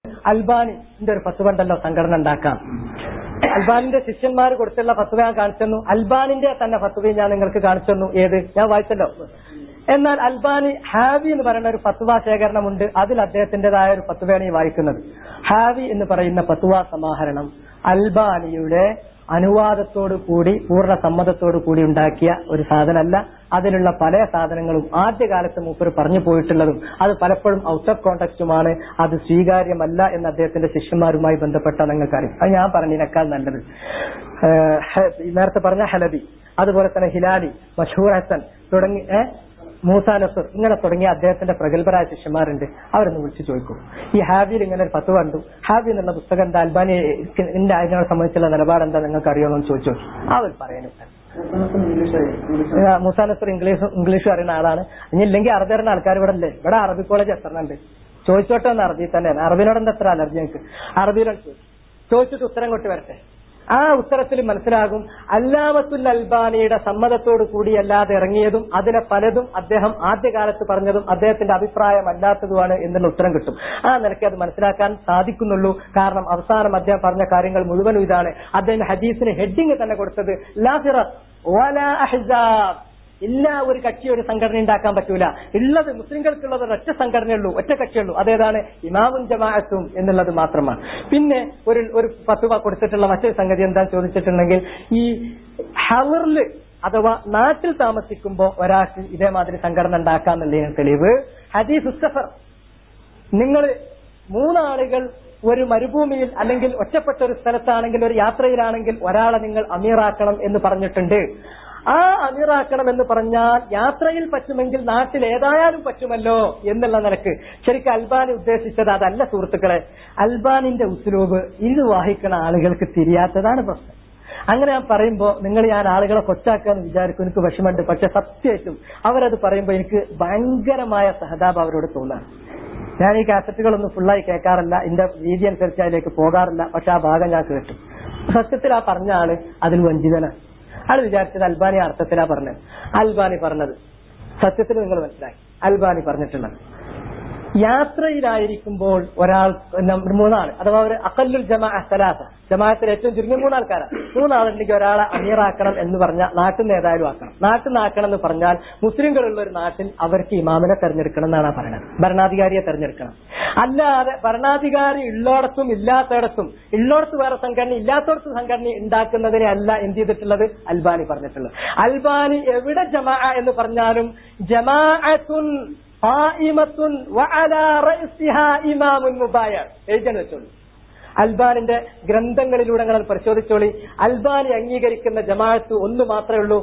അൽബാനിന്റെ ഒരു ഫത്വ ഉണ്ടല്ലോ സംഘടന ഉണ്ടാക്കാം. അൽബാനിന്റെ ശിഷ്യന്മാർ കൊടുത്തുള്ള ഫത്വ ഞാൻ കാണിച്ചു. അൽബാനിന്റെ തന്നെ ഫത്വയും ഞാൻ നിങ്ങൾക്ക് കാണിച്ചു. ഏത് ഞാൻ വായിച്ചല്ലോ. എന്നാൽ അൽബാനി ഹാവി എന്ന് പറയുന്ന ഒരു ഫത്വ ശേഖരണമുണ്ട്. അതിൽ അദ്ദേഹത്തിന്റേതായ ഒരു ഫത്വയാണ് ഈ വായിക്കുന്നത്. ഹാവി എന്ന് പറയുന്ന ഫത്വ സമാഹരണം അൽബാനിയുടെ അനുവാദത്തോടു കൂടി പൂർണ്ണ സമ്മതത്തോടു കൂടി ഉണ്ടാക്കിയ ഒരു സാധനമല്ല. അതിലുള്ള പല സാധനങ്ങളും ആദ്യകാലത്ത് മൂപ്പർ പറഞ്ഞു പോയിട്ടുള്ളതും അത് പലപ്പോഴും ഔട്ട് ഓഫ് കോണ്ടക്സ്റ്റുമാണ്. അത് സ്വീകാര്യമല്ല എന്ന് അദ്ദേഹത്തിന്റെ ശിഷ്യന്മാരുമായി ബന്ധപ്പെട്ട നിങ്ങൾക്കറിയാം. അത് ഞാൻ പറഞ്ഞതിനേക്കാൾ നല്ലത് നേരത്തെ പറഞ്ഞ ഹലബി, അതുപോലെ തന്നെ ഹിലാലി, മഷൂർ ഹസൻ തുടങ്ങി മൂസാ നസർ ഇങ്ങനെ തുടങ്ങിയ അദ്ദേഹത്തിന്റെ പ്രഗത്ഭരായ ശിഷ്യന്മാരുണ്ട്. അവരൊന്ന് വിളിച്ചു ചോദിക്കും, ഈ ഹാബിയിൽ ഇങ്ങനെ ഒരു ഫത്വ കണ്ടു, ഹാബി എന്നുള്ള പുസ്തകം എന്താ, അൽബാനി അതിനെ സംബന്ധിച്ചുള്ള നിലപാട് എന്താ നിങ്ങൾക്ക് അറിയാമെന്ന് ചോദിച്ചു. അവർ പറയുന്നത് മൂസാ നസർ ഇംഗ്ലീഷ് അറിയുന്ന ആളാണ്. ഇല്ലെങ്കിൽ അറബി അറിയുന്ന ആൾക്കാർ ഇവിടെ അല്ലേ, ഇവിടെ അറബി കോളേജ് എത്ര ഉണ്ട്, ചോദിച്ചോട്ടെ എന്ന് അറബി തന്നെയാണ്. അറബിനോട് എന്താ എത്ര അലർജി ഞങ്ങൾക്ക്, അറബിയിലോട് ചോദിച്ചിട്ട് ഉത്തരം കൊട്ടി വരട്ടെ. ആ ഉത്തരത്തിൽ മനസ്സിലാകും അല്ലാമത്തുൽ അൽബാനിയുടെ സമ്മതത്തോടു കൂടിയല്ലാതെ ഇറങ്ങിയതും അതിലെ പലതും അദ്ദേഹം ആദ്യകാലത്ത് പറഞ്ഞതും അദ്ദേഹത്തിന്റെ അഭിപ്രായമല്ലാത്തതുമാണ് എന്നുള്ള ഉത്തരം കിട്ടും. ആ നിലയ്ക്ക് അത് മനസ്സിലാക്കാൻ സാധിക്കുന്നുള്ളൂ. കാരണം അവസാനം അദ്ദേഹം പറഞ്ഞ കാര്യങ്ങൾ മുഴുവനും ഇതാണ്. അദ്ദേഹം ഹദീസിന് ഹെഡിങ് തന്നെ കൊടുത്തത് ലാ ഫിറഖ് വലാ അഹ്സാബ്, ഇല്ല ഒരു കക്ഷി ഒരു സംഘടന ഉണ്ടാക്കാൻ പറ്റൂല, ഉള്ളത് മുസ്ലിംകൾക്കുള്ളത് ഒറ്റ സംഘടനയുള്ളൂ, ഒറ്റ കക്ഷിയുള്ളൂ, അതേതാണ് ഇമാമും ജമാഅത്തും എന്നുള്ളത് മാത്രമാണ്. പിന്നെ ഒരു ഫത്വ കൊടുത്തിട്ടുള്ള മറ്റൊരു സംഗതി എന്താന്ന് ചോദിച്ചിട്ടുണ്ടെങ്കിൽ, ഈ ഹവറില് അഥവാ നാട്ടിൽ താമസിക്കുമ്പോൾ ഒരാൾക്ക് ഇതേമാതിരി സംഘടന ഉണ്ടാക്കാന്നുള്ളതിന് തെളിവ് ഹദീസ് സഫർ. നിങ്ങൾ മൂന്നാളുകൾ ഒരു മരുഭൂമിയിൽ അല്ലെങ്കിൽ ഒറ്റപ്പെട്ട ഒരു സ്ഥലത്താണെങ്കിൽ ഒരു യാത്രയിലാണെങ്കിൽ ഒരാളെ നിങ്ങൾ അമീറാക്കണം എന്ന് പറഞ്ഞിട്ടുണ്ട്. ആ അമീറാക്കണം എന്ന് പറഞ്ഞാൽ യാത്രയിൽ പറ്റുമെങ്കിൽ നാട്ടിൽ ഏതായാലും പറ്റുമല്ലോ എന്നുള്ള നിലക്ക് ശരിക്കും അൽബാനി ഉദ്ദേശിച്ചത് അതല്ല സുഹൃത്തുക്കളെ. അൽബാനിന്റെ ഉസ്ലൂബ് ഇത് വാഹിക്കുന്ന ആളുകൾക്ക് തിരിയാത്തതാണ് പ്രശ്നം. അങ്ങനെ ഞാൻ പറയുമ്പോൾ ഞാൻ ആളുകളെ കൊച്ചാക്കാന്ന് വിചാരിക്കും, എനിക്ക് വിഷമമുണ്ട്. പക്ഷെ സത്യമായിട്ടും അവരത് പറയുമ്പോൾ എനിക്ക് ഭയങ്കരമായ സഹതാപം അവരോട് തോന്നാണ്. ഞാൻ ഈ കാസറ്റുകളൊന്നും ഫുള്ളായി കേൾക്കാറില്ല, എന്റെ രീതി അനുസരിച്ച് അതിലേക്ക് പോകാറില്ല. പക്ഷെ ആ ഭാഗം ഞാൻ കേട്ടു. സത്യത്തിൽ ആ പറഞ്ഞ ആള് അതിൽ വഞ്ചിതനാണ്. ആള് വിചാരിച്ചത് അൽബാനി അർത്ഥത്തിലാ പറഞ്ഞത്. അൽബാനി പറഞ്ഞത് സത്യത്തിൽ നിങ്ങൾ മനസ്സിലാക്കി. അൽബാനി പറഞ്ഞിട്ടുള്ളത് യാത്രയിലായിരിക്കുമ്പോൾ ഒരാൾ മൂന്നാൾ അഥവാ ഒരു അഖല്ലുൽ ജമാഅ സലാസ, ജമാഅത്തിൽ ഏറ്റവും ചുരുങ്ങിയ മൂന്നാൾക്കാരാണ്. മൂന്നാളുണ്ടെങ്കിൽ ഒരാളെ അമീറാക്കണം എന്ന് പറഞ്ഞാൽ നാട്ടിൽ നിന്ന് ഏതായാലും ആക്കണം. നാട്ടിൽ നിന്ന് ആക്കണം എന്ന് പറഞ്ഞാൽ മുസ്ലിംകളുള്ള ഒരു നാട്ടിൽ അവർക്ക് ഇമാമിനെ തെരഞ്ഞെടുക്കണം എന്നാണ് പറയുന്നത്, ഭരണാധികാരിയെ തെരഞ്ഞെടുക്കണം. അല്ലാതെ ഭരണാധികാരി ഉള്ളോടത്തും ഇല്ലാത്തയിടത്തും, ഉള്ളോടത്ത് വേറെ സംഘടന ഇല്ലാത്തടത്ത് സംഘടന ഉണ്ടാക്കുന്നതിനെ അല്ല എന്ത് ചെയ്തിട്ടുള്ളത് അൽബാനി പറഞ്ഞിട്ടുള്ളത്. അൽബാനി എവിടെ ജമാഅ എന്ന് പറഞ്ഞാലും ജമാഅത്തുൻ ഖായിമത്തുൻ വഅലാ റഅസിഹാ ഇമാമുൻ മുബായ എഴുതാൻ വെച്ചോളൂ. അൽബാനിന്റെ ഗ്രന്ഥങ്ങളിലൂടെ നിങ്ങൾ പരിശോധിച്ചോളി. അൽബാനി അംഗീകരിക്കുന്ന ജമാഅത്ത് ഒന്ന് മാത്രമേ ഉള്ളൂ.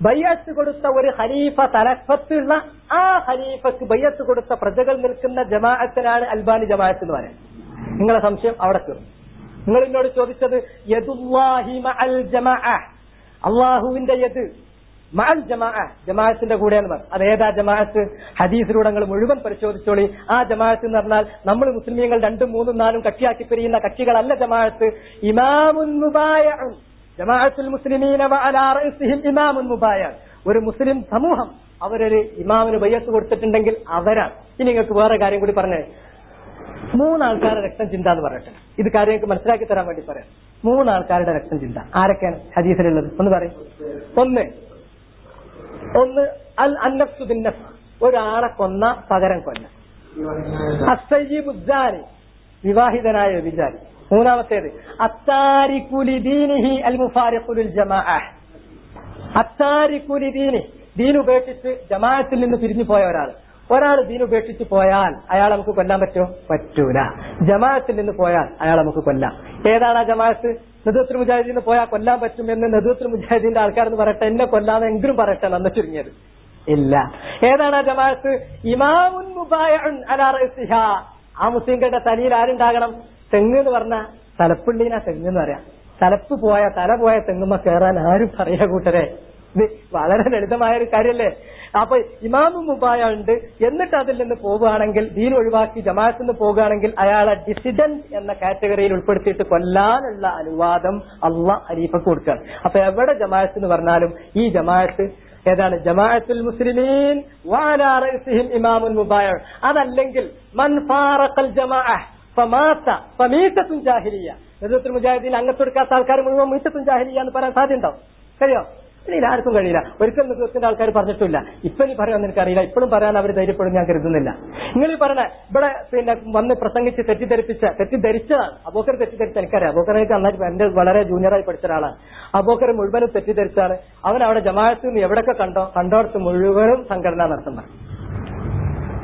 ബയ്യത്ത് കൊടുത്ത ഒരു ഖലീഫ തലപ്പത്തുള്ള ആ ഖലീഫക്ക് ബയ്യത്ത് കൊടുത്ത പ്രജകൾ നിൽക്കുന്ന ജമാഅത്തിനാണ് അൽബാനി ജമാഅത്ത് എന്ന് പറയുന്നത്. നിങ്ങളെ സംശയം അവിടെ തീർന്നു. നിങ്ങൾ എന്നോട് ചോദിച്ചത് യദുല്ലാഹി മഅൽ ജമാഅ, അള്ളാഹുവിന്റെ യദ് മഅൽ ജമാഅ, ജമാഅത്തിന്റെ കൂടെയെന്ന് പറഞ്ഞു. അതേതാ ജമാഅത്ത്? ഹദീസിലൂടെ നിങ്ങൾ മുഴുവൻ പരിശോധിച്ചോളി. ആ ജമാഅത്ത് എന്ന് പറഞ്ഞാൽ നമ്മൾ മുസ്ലിമീങ്ങൾ 2, 3, 4 കക്ഷിയാക്കി പിരിയുന്ന കക്ഷികളല്ല ജമാഅത്ത്. ഇമാമുൻ മുബായഉൻ, ജമാഅത്തുൽ മുസ്ലിമീന വഅലാ റഅസിഹിം ഇമാമുൻ മുബായ. ഒരു മുസ്ലിം സമൂഹം അവരൊരു ഇമാമിന് ബയ്യത്ത് കൊടുത്തിട്ടുണ്ടെങ്കിൽ അവരാണ്. ഇനി നിങ്ങൾക്ക് വേറെ കാര്യം കൂടി പറഞ്ഞേ, 3 ആൾക്കാരുടെ രക്തം ചിന്ത എന്ന് പറയട്ടെ. ഇത് കാര്യം നിങ്ങൾക്ക് മനസ്സിലാക്കി തരാൻ വേണ്ടി പറയാം. 3 ആൾക്കാരുടെ രക്തം ചിന്ത ആരൊക്കെയാണ് ഹദീസിലുള്ളത് ഒന്ന് പറയും. ഒന്ന് അൽ അന്നഫ്സു ബിന്നഫ്സ്, ഒരാളെ കൊന്ന പകരം കൊല്ല. അസ്സയ്യിബു സാനി, വിവാഹിതനായ വ്യഭിചാരി. മൂന്നാമത്തേത് അത്താരിഖു ലിദീനിഹി അൽ മുഫാരിഖു ലിൽ ജമാഅ, അത്താരിഖു ലിദീനി, ദീൻ ഉപേക്ഷിച്ച് ജമാഅത്തിൽ നിന്ന് പിരിഞ്ഞു പോയ ഒരാൾ ദീൻ ഉപേക്ഷിച്ച് പോയാൽ അയാൾ നമുക്ക് കൊല്ലാൻ പറ്റുമോ? പറ്റൂല. ജമാഅത്തിൽ നിന്ന് പോയാൽ അയാൾ നമുക്ക് കൊല്ലാം. ഏതാണ് ആ ജമാഅത്ത്? നദുവത്തുൽ മുജാഹിദീന് പോയാൽ കൊല്ലാൻ പറ്റുമെന്ന് നദുവത്തുൽ മുജാഹിദീന്റെ ആൾക്കാരെന്ന് പറയട്ടെ, എന്നെ കൊല്ലാതെ എങ്കിലും പറയട്ടെ, നന്ന ചുരുങ്ങിയത് ഇല്ല. ഏതാണ് ആ ജമാഅത്ത്? ഇമാമുൻ മുബായഉൻ അലാ റഅസിഹാ, ആ മുസ്ലിംകളുടെ തലയിൽ ആരുണ്ടാകണം? തെങ്ങ് എന്ന് പറഞ്ഞാൽ തലപ്പുള്ളീനാ തെങ്ങ് എന്ന് പറയാം. തല പോയ തെങ്ങുമ്മ കയറാൻ ആരും പറയാ കൂട്ടരെ. ഇത് വളരെ ലളിതമായ ഒരു കാര്യല്ലേ. അപ്പൊ ഇമാമും മുബായ ഉണ്ട്. എന്നിട്ട് അതിൽ നിന്ന് പോവുകയാണെങ്കിൽ, ദീൻ ഒഴിവാക്കി ജമാഅത്തിൽ നിന്ന് പോകുകയാണെങ്കിൽ അയാളെ ഡിസിഡന്റ് എന്ന കാറ്റഗറിയിൽ ഉൾപ്പെടുത്തിയിട്ട് കൊല്ലാനുള്ള അനുവാദം അള്ളാഹ് ഖലീഫക്ക് കൊടുക്കുകയാണ്. അപ്പൊ എവിടെ ജമാഅത്ത് എന്ന് പറഞ്ഞാലും ഈ ജമാഅത്ത് ഏതാണ്? ജമാഅത്തുൽ മുസ്ലിമീൻ വഅലാ റഅസിഹിം ഇമാമുൻ മുബായ. അതല്ലെങ്കിൽ മൻ ഫാറഖൽ ജമാഅ മീറ്റത്തും ജാഹിലിയ. നേതൃത്വ മുജാഹിദീൻ അങ്ങത്തെടുക്കാത്ത ആൾക്കാർ മുഴുവൻ മീറ്റത്തും ജാഹിലിയ എന്ന് പറയാൻ സാധ്യതയുണ്ടോ? കഴിയോ? ഇല്ല, ആർക്കും കഴിയില്ല. ഒരിക്കലും നേതൃത്വത്തിന്റെ ആൾക്കാർ പറഞ്ഞിട്ടില്ല. ഇപ്പൊ നീ പറയാൻ എനിക്കറിയില്ല, ഇപ്പോഴും പറയാൻ അവർ ധൈര്യപ്പെടും ഞാൻ കരുതുന്നില്ല. നിങ്ങൾ പറഞ്ഞ ഇവിടെ വന്ന് പ്രസംഗിച്ച് തെറ്റിദ്ധരിച്ചതാണ്. അബൂബക്കർ തെറ്റിദ്ധരിച്ച എനിക്കറിയാം. അബൂബക്കറിനൊക്കെ നന്നായിട്ട് എന്റെ വളരെ ജൂനിയറായി പഠിച്ച ഒരാളാണ്. അബൂബക്കർ മുഴുവനും തെറ്റിദ്ധരിച്ചാണ്. അവൻ അവിടെ ജമാഅത്ത് നിന്ന് എവിടെയൊക്കെ കണ്ടോടത്ത് മുഴുവനും സംഘടന നടത്തും.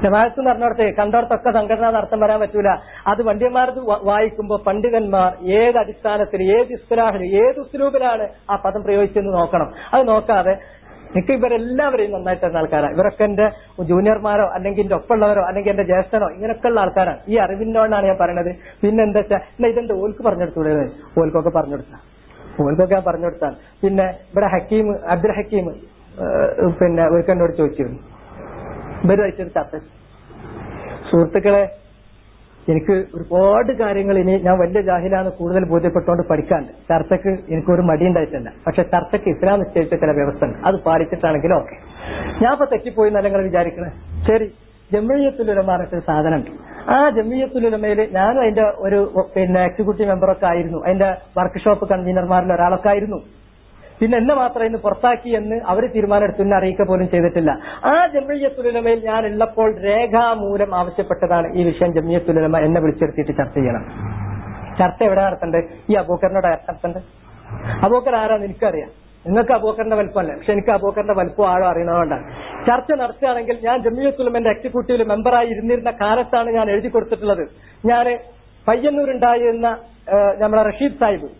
ജമാഅത്ത് എന്ന് പറഞ്ഞോടത്ത് കണ്ടോടത്തൊക്കെ സംഘടന നടത്താൻ വരാൻ പറ്റൂല. അത് വണ്ടിയന്മാർക്ക് വായിക്കുമ്പോൾ പണ്ഡിതന്മാർ ഏത് അടിസ്ഥാനത്തിൽ, ഏത് ഇസ്ലാഹിൽ, ഏത് ഉസ്ലൂബിലാണ് ആ പദം പ്രയോഗിച്ചെന്ന് നോക്കണം. അത് നോക്കാതെ എനിക്ക് ഇവരെല്ലാവരെയും നന്നായിട്ട് തരുന്ന ആൾക്കാരാണ്. ഇവരൊക്കെ എന്റെ ജൂനിയർമാരോ അല്ലെങ്കിൽ എന്റെ ഒപ്പമുള്ളവരോ അല്ലെങ്കിൽ എന്റെ ജ്യേഷ്ഠനോ ഇങ്ങനെയൊക്കെയുള്ള ആൾക്കാരാണ്. ഈ അറിവിനോടാണ് ഞാൻ പറയണത്. പിന്നെ എന്താ വെച്ചാൽ എന്നാ ഇതെന്റെ ഓൽക്ക് പറഞ്ഞെടുത്തൂടെ? ഓൽക്കൊക്കെ ഞാൻ പറഞ്ഞെടുത്താണ്. പിന്നെ ഇവിടെ അബ്ദുൽ ഹക്കീം ഒരിക്കൽ എന്നോട് ചോദിച്ചിരുന്നു, ഇവരുമായിട്ടൊരു ചർച്ച. സുഹൃത്തുക്കളെ, എനിക്ക് ഒരുപാട് കാര്യങ്ങൾ ഇനി ഞാൻ വലിയ ജാഹിലാണ് കൂടുതൽ ബോധ്യപ്പെട്ടുകൊണ്ട് പഠിക്കാണ്ട് ചർച്ചക്ക് എനിക്കൊരു മടിയുണ്ടായിട്ടല്ല. പക്ഷെ ചർച്ചക്ക് ഇസ്ലാം നിശ്ചയിച്ച ചില വ്യവസ്ഥ ഉണ്ട്, അത് പാലിച്ചിട്ടാണെങ്കിലും ഓക്കെ. ഞാൻ ഇപ്പൊ തെറ്റിപ്പോയി എന്നല്ല നിങ്ങൾ വിചാരിക്കണേ. ശരി, ജംഇയ്യത്തുൽ ഉലമ പറഞ്ഞിട്ടൊരു സാധനം ഉണ്ട്. ആ ജംഇയ്യത്തുൽ ഉലമയിൽ ഞാനും അതിന്റെ ഒരു എക്സിക്യൂട്ടീവ് മെമ്പറൊക്കെ ആയിരുന്നു. അതിന്റെ വർക്ക്ഷോപ്പ് കൺവീനർമാരിൽ ഒരാളൊക്കെ ആയിരുന്നു. പിന്നെ എന്നെ മാത്രം ഇന്ന് പുറത്താക്കി എന്ന് അവർ തീരുമാനമെടുത്ത് എന്നെ അറിയിക്കുക പോലും ചെയ്തിട്ടില്ല. ആ ജംഇയ്യത്തുൽ ഉലമയിൽ ഞാൻ ഉള്ളപ്പോൾ രേഖാമൂലം ആവശ്യപ്പെട്ടതാണ് ഈ വിഷയം ജംഇയ്യത്തുൽ ഉലമ എന്നെ വിളിച്ചെടുത്തിട്ട് ചർച്ച ചെയ്യണം. ചർച്ച എവിടെ നടത്തണ്ടേ? ഈ അബൂബക്കറിനോട് നടത്തണ്ടേ? അബൂബക്കർ ആരാന്ന് എനിക്കറിയാം, നിങ്ങൾക്ക് അബൂബക്കറിന്റെ വലുപ്പമല്ല. പക്ഷെ എനിക്ക് അബൂബക്കറിന്റെ വലുപ്പം ആഴം അറിയുന്നതുകൊണ്ടാണ്. ചർച്ച നടത്തുകയാണെങ്കിൽ ഞാൻ ജംഇയ്യത്തുൽ ഉലമന്റെ എക്സിക്യൂട്ടീവ് മെമ്പറായി ഇരുന്നിരുന്ന കാലത്താണ് ഞാൻ എഴുതി കൊടുത്തിട്ടുള്ളത്. ഞാൻ പയ്യന്നൂരുണ്ടായിരുന്ന നമ്മുടെ റഷീദ് സാഹിബ്,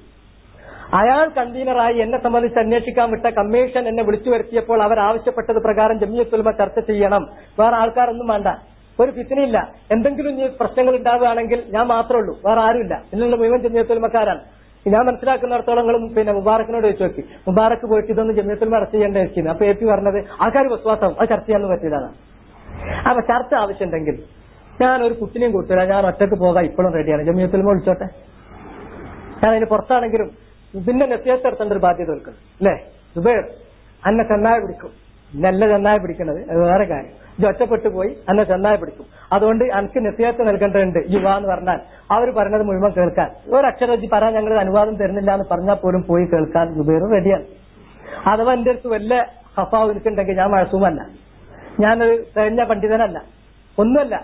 അയാൾ കൺവീനറായി എന്നെ സംബന്ധിച്ച് അന്വേഷിക്കാൻ വിട്ട കമ്മീഷൻ എന്നെ വിളിച്ചു വരുത്തിയപ്പോൾ അവർ ആവശ്യപ്പെട്ടത് പ്രകാരം ജംഇയ്യത്തുൽ ഉലമ ചർച്ച ചെയ്യണം. വേറെ ആൾക്കാരൊന്നും വേണ്ട, ഒരു ഫിത്നയില്ല. എന്തെങ്കിലും പ്രശ്നങ്ങൾ ഉണ്ടാവുകയാണെങ്കിൽ ഞാൻ മാത്രമേ ഉള്ളൂ, വേറെ ആരുമില്ല. എന്നുള്ള മുഴുവൻ ജംഇയ്യത്തുൽ ഉലമക്കാരാണ്. ഞാൻ മനസ്സിലാക്കുന്നിടത്തോളങ്ങളും മുബാറക്കിനോട് ചോദിച്ചു നോക്കി. മുബാറക്ക് പോയിട്ട് ഇതൊന്നും ജംഇയ്യത്തുൽ ഉലമ ചർച്ച ചെയ്യേണ്ട വെച്ചിരുന്നു. അപ്പൊ AP പറഞ്ഞത് ആൾക്കാർ വിശ്വാസം അത് ചർച്ച ചെയ്യാൻ പറ്റിയതാണ്. അപ്പൊ ചർച്ച ആവശ്യമുണ്ടെങ്കിൽ ഞാൻ ഒരു കുട്ടിനെയും കൂട്ടില്ല, ഞാൻ ഒറ്റക്ക് പോകാൻ ഇപ്പോഴും റെഡിയാണ്. ജംഇയ്യത്തുൽ ഉലമ വിളിച്ചോട്ടെ, ഞാൻ അതിന് പുറത്താണെങ്കിലും പിന്നെ നസീഹത്ത് നടത്തേണ്ട ഒരു ബാധ്യത നിൽക്കണം അല്ലേ? സുബൈർ അന്നെ ചെന്നായ പിടിക്കും, നല്ല ചെന്നായ പിടിക്കുന്നത് അത് വേറെ കാര്യം. ഇത് ഒറ്റപ്പെട്ടു പോയി അന്നെ ചെന്നായ പിടിക്കും. അതുകൊണ്ട് എനിക്ക് നസീഹത്ത് നൽകേണ്ടതുണ്ട്. യുവ എന്ന് പറഞ്ഞാൽ അവർ പറഞ്ഞത് മുഴുവൻ കേൾക്കാൻ, ഒരക്ഷരം പറയാൻ ഞങ്ങൾ അനുവാദം തരുന്നില്ല എന്ന് പറഞ്ഞാൽ പോലും പോയി കേൾക്കാൻ സുബൈർ റെഡിയാണ്. അഥവാ എന്റെ അടുത്ത് വല്ല ഹഫാവ് നിൽക്കുന്നുണ്ടെങ്കിൽ ഞാൻ മഴസൂമല്ല, ഞാനൊരു തികഞ്ഞ പണ്ഡിതനല്ല, ഒന്നുമല്ല.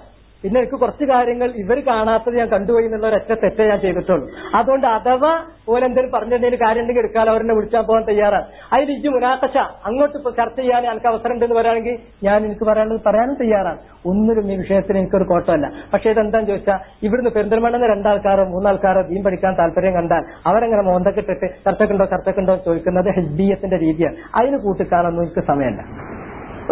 പിന്നെ എനിക്ക് കുറച്ച് കാര്യങ്ങൾ ഇവർ കാണാത്തത് ഞാൻ കണ്ടുപോയി എന്നുള്ള ഒരൊറ്റ തെറ്റേ ഞാൻ ചെയ്തിട്ടുള്ളൂ. അതുകൊണ്ട് അഥവാ പോലെ എന്തെങ്കിലും പറഞ്ഞിട്ടുണ്ടെങ്കിൽ കാര്യം ഉണ്ടെങ്കിൽ എടുക്കാൻ അവരെന്നെ വിളിച്ചാൽ പോകാൻ തയ്യാറാണ്. അതിൽ ഇജ്ജ് മുനാഖശ അങ്ങോട്ട് ചർച്ച ചെയ്യാൻ എനിക്ക് അവസരം ഉണ്ടെന്ന് പറയുകയാണെങ്കിൽ ഞാൻ എനിക്ക് പറയാനും തയ്യാറാണ്. ഒന്നിലും ഈ വിഷയത്തിന് എനിക്കൊരു കോട്ടമല്ല. പക്ഷെ ഇതെന്താന്ന് ചോദിച്ചാൽ ഇവിടുന്ന് പെരിന്തൽമണ്ണ 2 ആൾക്കാരോ 3 ആൾക്കാരോ ദീൻ പഠിക്കാൻ താല്പര്യം കണ്ടാൽ അവരെങ്ങനെ മോന്തക്കിട്ടിട്ട് ചർച്ചക്കുണ്ടോ ചോദിക്കുന്നത് ഹിസ്ബിയത്തിന്റെ രീതിയാണ്. അതിന് കൂട്ടിക്കാണൊന്നും എനിക്ക് സമയമല്ല.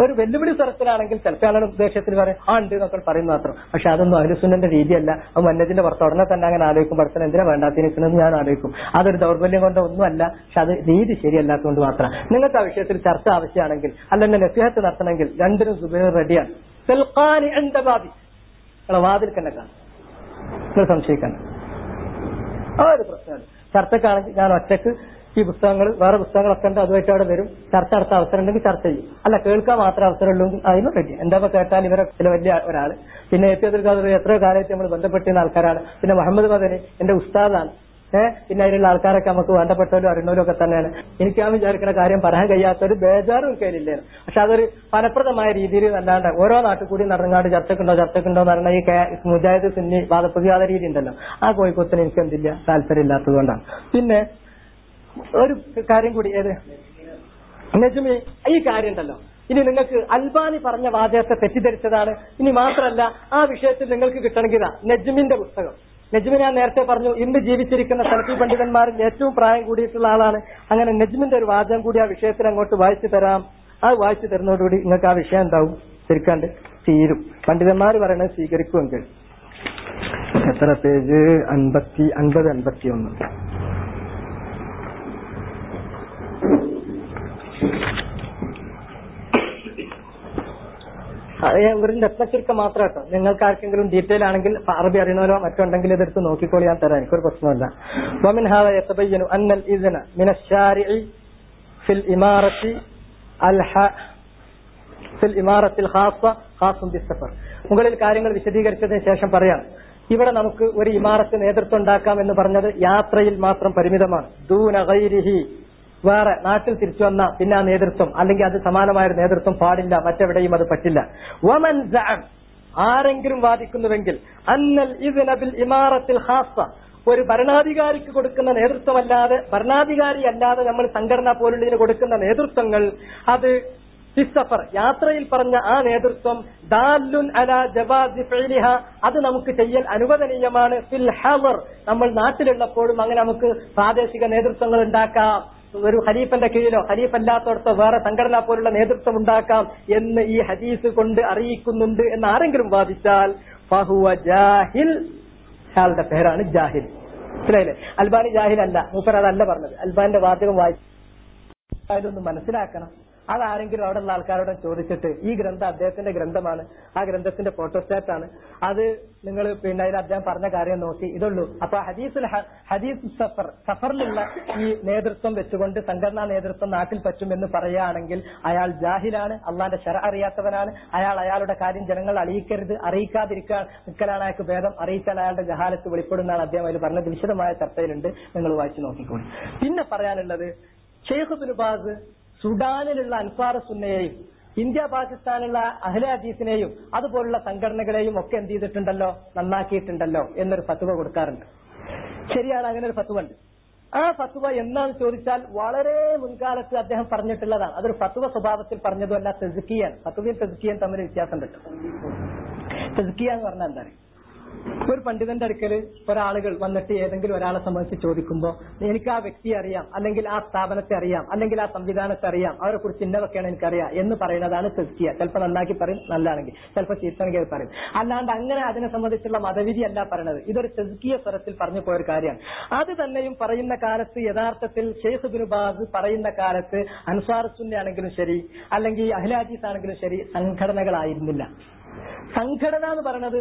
ഒരു വെല്ലുവിളി സ്വരത്തിലാണെങ്കിൽ ചിലപ്പോൾ ആളുടെ ഉദ്ദേശത്തിൽ പറയും ഉണ്ട് എന്നൊക്കെ പറയുന്ന മാത്രം. പക്ഷെ അതൊന്നും അഹ്ലുസുന്നന്റെ രീതിയല്ല. അത് മന്നജിന്റെ പുറത്ത് ഉടനെ തന്നെ അങ്ങനെ ആലോചിക്കും, പഠിത്തം എന്തിനാ വേണ്ടാത്ത നിൽക്കുന്നത് ഞാൻ ആലോചിക്കും. അതൊരു ദൗർബല്യം കൊണ്ട് ഒന്നുമല്ല, പക്ഷെ അത് രീതി ശരിയല്ലാത്തതുകൊണ്ട് മാത്രം. നിങ്ങൾക്ക് ആ വിഷയത്തിൽ ചർച്ച ആവശ്യമാണെങ്കിൽ അല്ലെങ്കിൽ നസീഹത്ത് നടത്തണമെങ്കിൽ രണ്ടിനും സുബൈർ റെഡിയാണ്. നിങ്ങളെ വാതിൽ തന്നെ കാണും, നിങ്ങൾ സംശയിക്കണം. ആ ഒരു പ്രശ്നമാണ്. ചർച്ചക്കാണെങ്കിൽ ഞാൻ ഒറ്റക്ക് ഈ പുസ്തകങ്ങൾ വേറെ പുസ്തകങ്ങളൊക്കെ ഉണ്ട്, അതുമായിട്ട് അവിടെ വരും. ചർച്ച നടത്താൻ അവസരം ഉണ്ടെങ്കിൽ ചർച്ച ചെയ്യും. അല്ല കേൾക്കാൻ മാത്രമേ അവസരമുള്ളൂ അതിനും റെഡി. എന്താ കേട്ടാൽ ഇവരെ ചില വലിയ ഒരാള്. പിന്നെ AP അബ്ദുൽ ഖാദർ എത്രയോ കാലമായിട്ട് നമ്മൾ ബന്ധപ്പെട്ടിരുന്ന ആൾക്കാരാണ്. പിന്നെ മുഹമ്മദ് മദനി എന്റെ ഉസ്താദാണ്. പിന്നെ അതിലുള്ള ആൾക്കാരൊക്കെ നമുക്ക് വേണ്ടപ്പെട്ടവരും അറിയുന്നവരും ഒക്കെ തന്നെയാണ്. എനിക്ക് ഞാൻ വിചാരിക്കുന്ന കാര്യം പറയാൻ കഴിയാത്തൊരു ബേജാറും കയ്യിലില്ലാണ്. പക്ഷെ അതൊരു ഫലപ്രദമായ രീതിയിൽ അല്ലാണ്ട് ഓരോ നാട്ടിൽ കൂടി നടങ്ങാണ്ട് ചർച്ചക്കുണ്ടോ എന്ന് പറഞ്ഞാൽ ഈ മുജാഹിദ് സുന്നി വാദപ്രതിവാദ രീതി ഉണ്ടല്ലോ, ആ കോഴിക്കോത്തിന് എനിക്ക് എന്തില്ല, താല്പര്യം ഇല്ലാത്തതുകൊണ്ടാണ്. പിന്നെ ഒരു കാര്യം കൂടി, ഏത് നജ്മി ഈ കാര്യം ഉണ്ടല്ലോ, ഇനി നിങ്ങൾക്ക് അൽബാനി പറഞ്ഞ വാചകത്തെ തെറ്റിദ്ധരിച്ചതാണ്. ഇനി മാത്രമല്ല ആ വിഷയത്തിൽ നിങ്ങൾക്ക് കിട്ടണമെങ്കിൽ നജ്മിന്റെ പുസ്തകം. നജ്മി ഞാൻ നേരത്തെ പറഞ്ഞു ഇന്ന് ജീവിച്ചിരിക്കുന്ന സലഫി പണ്ഡിതന്മാരിൽ ഏറ്റവും പ്രായം കൂടിയിട്ടുള്ള ആളാണ്. അങ്ങനെ നജ്മിന്റെ ഒരു വാചകം കൂടി ആ വിഷയത്തിൽ അങ്ങോട്ട് വായിച്ചു തരാം. അത് വായിച്ചു തരുന്നതോടുകൂടി നിങ്ങൾക്ക് ആ വിഷയം എന്താവും, ശരിക്കാണ്ട് തീരും. പണ്ഡിതന്മാർ പറയുന്നത് സ്വീകരിക്കുമെങ്കിൽ. എത്ര പേജ്? 50-51. ഇവരുടെ രത്നച്ചുരുക്കം മാത്രം കേട്ടോ. നിങ്ങൾക്ക് ആർക്കെങ്കിലും ഡീറ്റെയിൽ ആണെങ്കിൽ അറബി അറിയണമല്ലോ മറ്റുണ്ടെങ്കിൽ ഇതെടുത്ത് നോക്കിക്കോളി, ഞാൻ തരാം, എനിക്കൊരു പ്രശ്നമില്ല. ومن هذا يتبين أن الإذن من الشارع في الإمارة الخاصة خاص بالسفر. മുകളിൽ കാര്യങ്ങൾ വിശദീകരിച്ചതിന് ശേഷം പറയാം, ഇവിടെ നമുക്ക് ഒരു ഇമാറത്ത് നേതൃത്വം ഉണ്ടാക്കാം എന്ന് പറഞ്ഞത് യാത്രയിൽ മാത്രം പരിമിതമാണ്. ദൂന ഗൈരിഹി, വേറെ നാട്ടിൽ തിരിച്ചു വന്ന പിന്നെ ആ നേതൃത്വം അല്ലെങ്കിൽ അത് സമാനമായ നേതൃത്വം പാടില്ല, മറ്റെവിടെയും അത് പറ്റില്ല. വമൻ സഅം, ആരെങ്കിലും വാദിക്കുന്നുവെങ്കിൽ അന്നൽ ഇദ്ന ബിൽ ഇമാറത്തിൽ ഖാസ്സ, ഒരു ഭരണാധികാരിക്ക് കൊടുക്കുന്ന നേതൃത്വമല്ലാതെ, ഭരണാധികാരി അല്ലാതെ നമ്മൾ സംഘടന പോലുള്ളതിന് കൊടുക്കുന്ന നേതൃത്വങ്ങൾ, അത് ഫിസ്സഫർ, യാത്രയിൽ പറഞ്ഞ ആ നേതൃത്വം, ദാലുൻ അലാ ജവാസി ഫഇലിഹ, അത് നമുക്ക് ചെയ്യൽ അനുവദനീയമാണ്. ഫിൽ ഹദർ, നമ്മൾ നാട്ടിലുള്ളപ്പോഴും അങ്ങനെ നമുക്ക് പ്രാദേശിക നേതൃത്വങ്ങൾ ഉണ്ടാക്കാം. ഒരു ഖലീഫന്റെ കീഴിലോ ഖലീഫ് അല്ലാത്തടത്തോ വേറെ സംഘടന പോലുള്ള നേതൃത്വം ഉണ്ടാക്കാം എന്ന് ഈ ഹദീസ് കൊണ്ട് അറിയിക്കുന്നുണ്ട് എന്ന് ആരെങ്കിലും വാദിച്ചാൽ ഫഹുവ ജാഹിൽ, അയാളുടെ പേരാണ് ജാഹിൽ. മനസ്സിലായില്ലേ? അൽബാനി ജാഹിൽ അല്ല, മൂപ്പർ അതല്ല പറഞ്ഞത്. അൽബാനിന്റെ വാചകം വായിച്ചതൊന്ന് മനസ്സിലാക്കണം. അതാരെങ്കിലും അവിടെ ഉള്ള ആൾക്കാരോട് ചോദിച്ചിട്ട് ഈ ഗ്രന്ഥം അദ്ദേഹത്തിന്റെ ഗ്രന്ഥമാണ്, ആ ഗ്രന്ഥത്തിന്റെ ഫോട്ടോസ്റ്റാറ്റാണ്, അത് നിങ്ങൾ പിന്നെ അതിൽ അദ്ദേഹം പറഞ്ഞ കാര്യം നോക്കി ഇതുള്ളൂ. അപ്പൊ ഹദീസ് സഫറിലുള്ള ഈ നേതൃത്വം വെച്ചുകൊണ്ട് സംഘടനാ നേതൃത്വം നാട്ടിൽ പറ്റുമെന്ന് പറയുകയാണെങ്കിൽ അയാൾ ജാഹിലാണ്, അള്ളാന്റെ ശറഅ അറിയാത്തവനാണ്. അയാളുടെ കാര്യം ജനങ്ങൾ അറിയിക്കാതിരിക്കലാണ് അയാൾക്ക് ഭേദം, അറിയിച്ചാൽ അയാളുടെ ജഹാലത്ത് വെളിപ്പെടുന്നതാണ് അദ്ദേഹം അതിൽ പറഞ്ഞത്. വിശദമായ ചർച്ചയിലുണ്ട്, നിങ്ങൾ വായിച്ചു നോക്കിക്കോളൂ. പിന്നെ പറയാനുള്ളത്, ഷെയ്ഖ് ഇബ്നു ബാസ് സുഡാനിലുള്ള അൻസാർ സുന്നയെയും ഇന്ത്യ പാകിസ്ഥാനുള്ള അഹ്ലെ ഹദീസിനെയും അതുപോലുള്ള സംഘടനകളെയും ഒക്കെ എന്ത് ചെയ്തിട്ടുണ്ടല്ലോ, നന്നാക്കിയിട്ടുണ്ടല്ലോ എന്നൊരു ഫത്വ കൊടുക്കാറുണ്ട്. ശരിയാണ്, അങ്ങനെ ഒരു ഫത്വ ഉണ്ട്. ആ ഫത്വ എന്നാന്ന് ചോദിച്ചാൽ വളരെ മുൻകാലത്ത് അദ്ദേഹം പറഞ്ഞിട്ടുള്ളതാണ്. അതൊരു ഫത്വ സ്വഭാവത്തിൽ പറഞ്ഞതുമല്ല, തെസ്കിയാണ്. ഫത്വയും തെസ്കിയും തമ്മിൽ വ്യത്യാസം കിട്ടും. തെസ്കിയ എന്ന് പറഞ്ഞാൽ എന്താണ്? ഒരു പണ്ഡിതന്റെ അടുക്കൽ ഒരാളുകൾ വന്നിട്ട് ഏതെങ്കിലും ഒരാളെ സംബന്ധിച്ച് ചോദിക്കുമ്പോൾ എനിക്ക് ആ വ്യക്തിയെ അറിയാം, അല്ലെങ്കിൽ ആ സ്ഥാപനത്തെ അറിയാം, അല്ലെങ്കിൽ ആ സംവിധാനത്തെ അറിയാം, അവരെ കുറിച്ച് ഇന്നതൊക്കെയാണ് എനിക്കറിയാം എന്ന് പറയുന്നതാണ് തെസ്കിയ. ചിലപ്പോൾ നന്നാക്കി പറയും, നല്ലതാണെങ്കിൽ, ചിലപ്പോൾ ചീത്തണെങ്കിൽ പറയും. അല്ലാണ്ട് അങ്ങനെ അതിനെ സംബന്ധിച്ചുള്ള മതവിധി അല്ല പറയണത്. ഇതൊരു തെസ്കിയ സ്വരത്തിൽ പറഞ്ഞു പോയൊരു കാര്യമാണ്. അത് തന്നെയും പറയുന്ന കാലത്ത് യഥാർത്ഥത്തിൽ ഷെയ്ഖ് ഇബ്നു ബാസ് പറയുന്ന കാലത്ത് അൻസാർ സുന്ന ആണെങ്കിലും ശരി, അല്ലെങ്കിൽ അഹ്ലെ ഹദീസ് ആണെങ്കിലും ശരി, സംഘടനകളായിരുന്നില്ല. സംഘടന എന്ന് പറയുന്നത്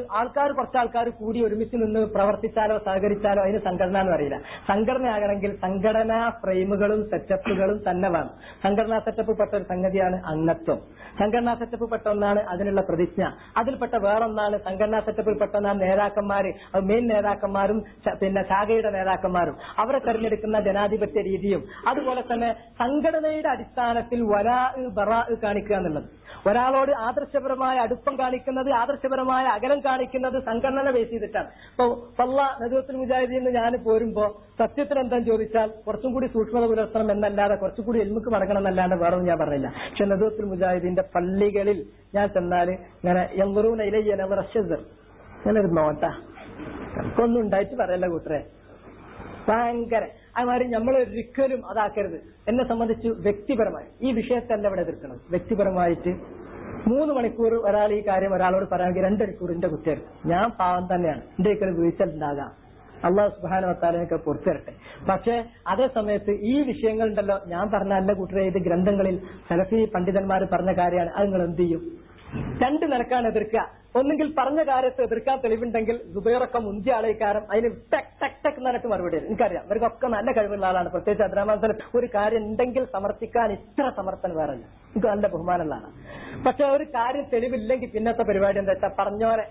കുറച്ച് ആൾക്കാർ കൂടി ഒരുമിച്ച് നിന്ന് പ്രവർത്തിച്ചാലോ സഹകരിച്ചാലോ അതിന് സംഘടന എന്ന് പറയില്ല. സംഘടനയാകണമെങ്കിൽ സംഘടനാ ഫ്രെയിമുകളും സെറ്റപ്പുകളും തന്നെ വേണം. സംഘടനാ സെറ്റപ്പ് പെട്ട ഒരു സംഗതിയാണ് അംഗത്വം. സംഘടനാ സെറ്റപ്പ് പെട്ട ഒന്നാണ് അതിനുള്ള പ്രതിജ്ഞ. അതിൽപ്പെട്ട വേറൊന്നാണ് സംഘടനാ സെറ്റപ്പിൽ പെട്ട ഒന്നാണ് നേതാക്കന്മാര്, മെയിൻ നേതാക്കന്മാരും പിന്നെ ശാഖയുടെ നേതാക്കന്മാരും, അവരെ തെരഞ്ഞെടുക്കുന്ന ജനാധിപത്യ രീതിയും. അതുപോലെ തന്നെ സംഘടനയുടെ അടിസ്ഥാനത്തിൽ വലാ ബറാ കാണിക്കുക എന്നുള്ളത്, ഒരാളോട് ആദർശപരമായ അടുപ്പം കാണിക്കുന്നത്, ആദർശപരമായ അകലം കാണിക്കുന്നത് സംഘടന ബേസ് ചെയ്തിട്ടാണ്. ഇപ്പൊ ഫല്ല നദുവത്തുൽ മുജാഹിദീൻ ഞാൻ പോരുമ്പോ സത്യത്തിന് എന്താന്ന് ചോദിച്ചാൽ കുറച്ചും കൂടി സൂക്ഷ്മത പുലർത്തണം എന്നല്ലാതെ കുറച്ചും കൂടി എൽമുക്ക് മടങ്ങണം എന്നല്ലാണ്ട് വേറൊന്നും ഞാൻ പറഞ്ഞില്ല. പക്ഷെ നദുവത്തുൽ മുജാഹിദീന്റെ പള്ളികളിൽ ഞാൻ ചെന്നാൽ ഇങ്ങനെ യൻദുറൂന ഇലയ്യ നദറ ശസ്ർ, ഇങ്ങനെ ഒരു നോട്ട ഒന്നും ഉണ്ടായിട്ട് പറയല്ല കൂട്ടരെ, ഭയങ്കര. അതുമാതിരി നമ്മൾ ഒരിക്കലും അതാക്കരുത്. എന്നെ സംബന്ധിച്ച് വ്യക്തിപരമായി ഈ വിഷയത്തല്ല ഇവിടെ എതിർക്കണം. വ്യക്തിപരമായിട്ട് 3 മണിക്കൂർ ഒരാൾ ഈ കാര്യം ഒരാളോട് പറയാമെങ്കിൽ 2 മണിക്കൂർ എന്റെ കുറ്റം. ഞാൻ പാവം തന്നെയാണ്, എന്റെ ഒരിക്കലും വീഴ്ചയുണ്ടാകാം, അള്ളാഹു സുബ്ഹാനഹു വ തആലയൊക്കെ പുറത്തിരട്ടെ. പക്ഷെ അതേ സമയത്ത് ഈ വിഷയങ്ങൾ ഉണ്ടല്ലോ, ഞാൻ പറഞ്ഞ അല്ല കൂട്ടരെ, ഇത് ഗ്രന്ഥങ്ങളിൽ സലഫി പണ്ഡിതന്മാർ പറഞ്ഞ കാര്യമാണ്. അത് നിങ്ങൾ എന്ത് ചെയ്യും? 2 നിലക്കാണ് എതിർക്കുക. ഒന്നുകിൽ പറഞ്ഞ കാര്യത്തെ എതിർക്കാൻ തെളിവുണ്ടെങ്കിൽ സുബൈറൊക്കെ മുന്തിയ ആളേക്കാരം അതിന് ടെക് ടെക് ടെക് നിലക്ക് മറുപടി. എനിക്കറിയാം ഇവർക്കൊക്കെ നല്ല കഴിവുള്ള ആളാണ്. പ്രത്യേകിച്ച് അബ്ദുറഹ്മാൻ സലഫ് ഒരു കാര്യം ഉണ്ടെങ്കിൽ സമർത്ഥിക്കാൻ ഇത്ര സമർത്ഥൻ വേറെ ഇല്ല. എനിക്ക് നല്ല ബഹുമാനമുള്ള ആളാണ്. പക്ഷെ ഒരു കാര്യം തെളിവില്ലെങ്കിൽ പിന്നത്തെ പരിപാടി എന്താ വെച്ചാൽ പറഞ്ഞോരെ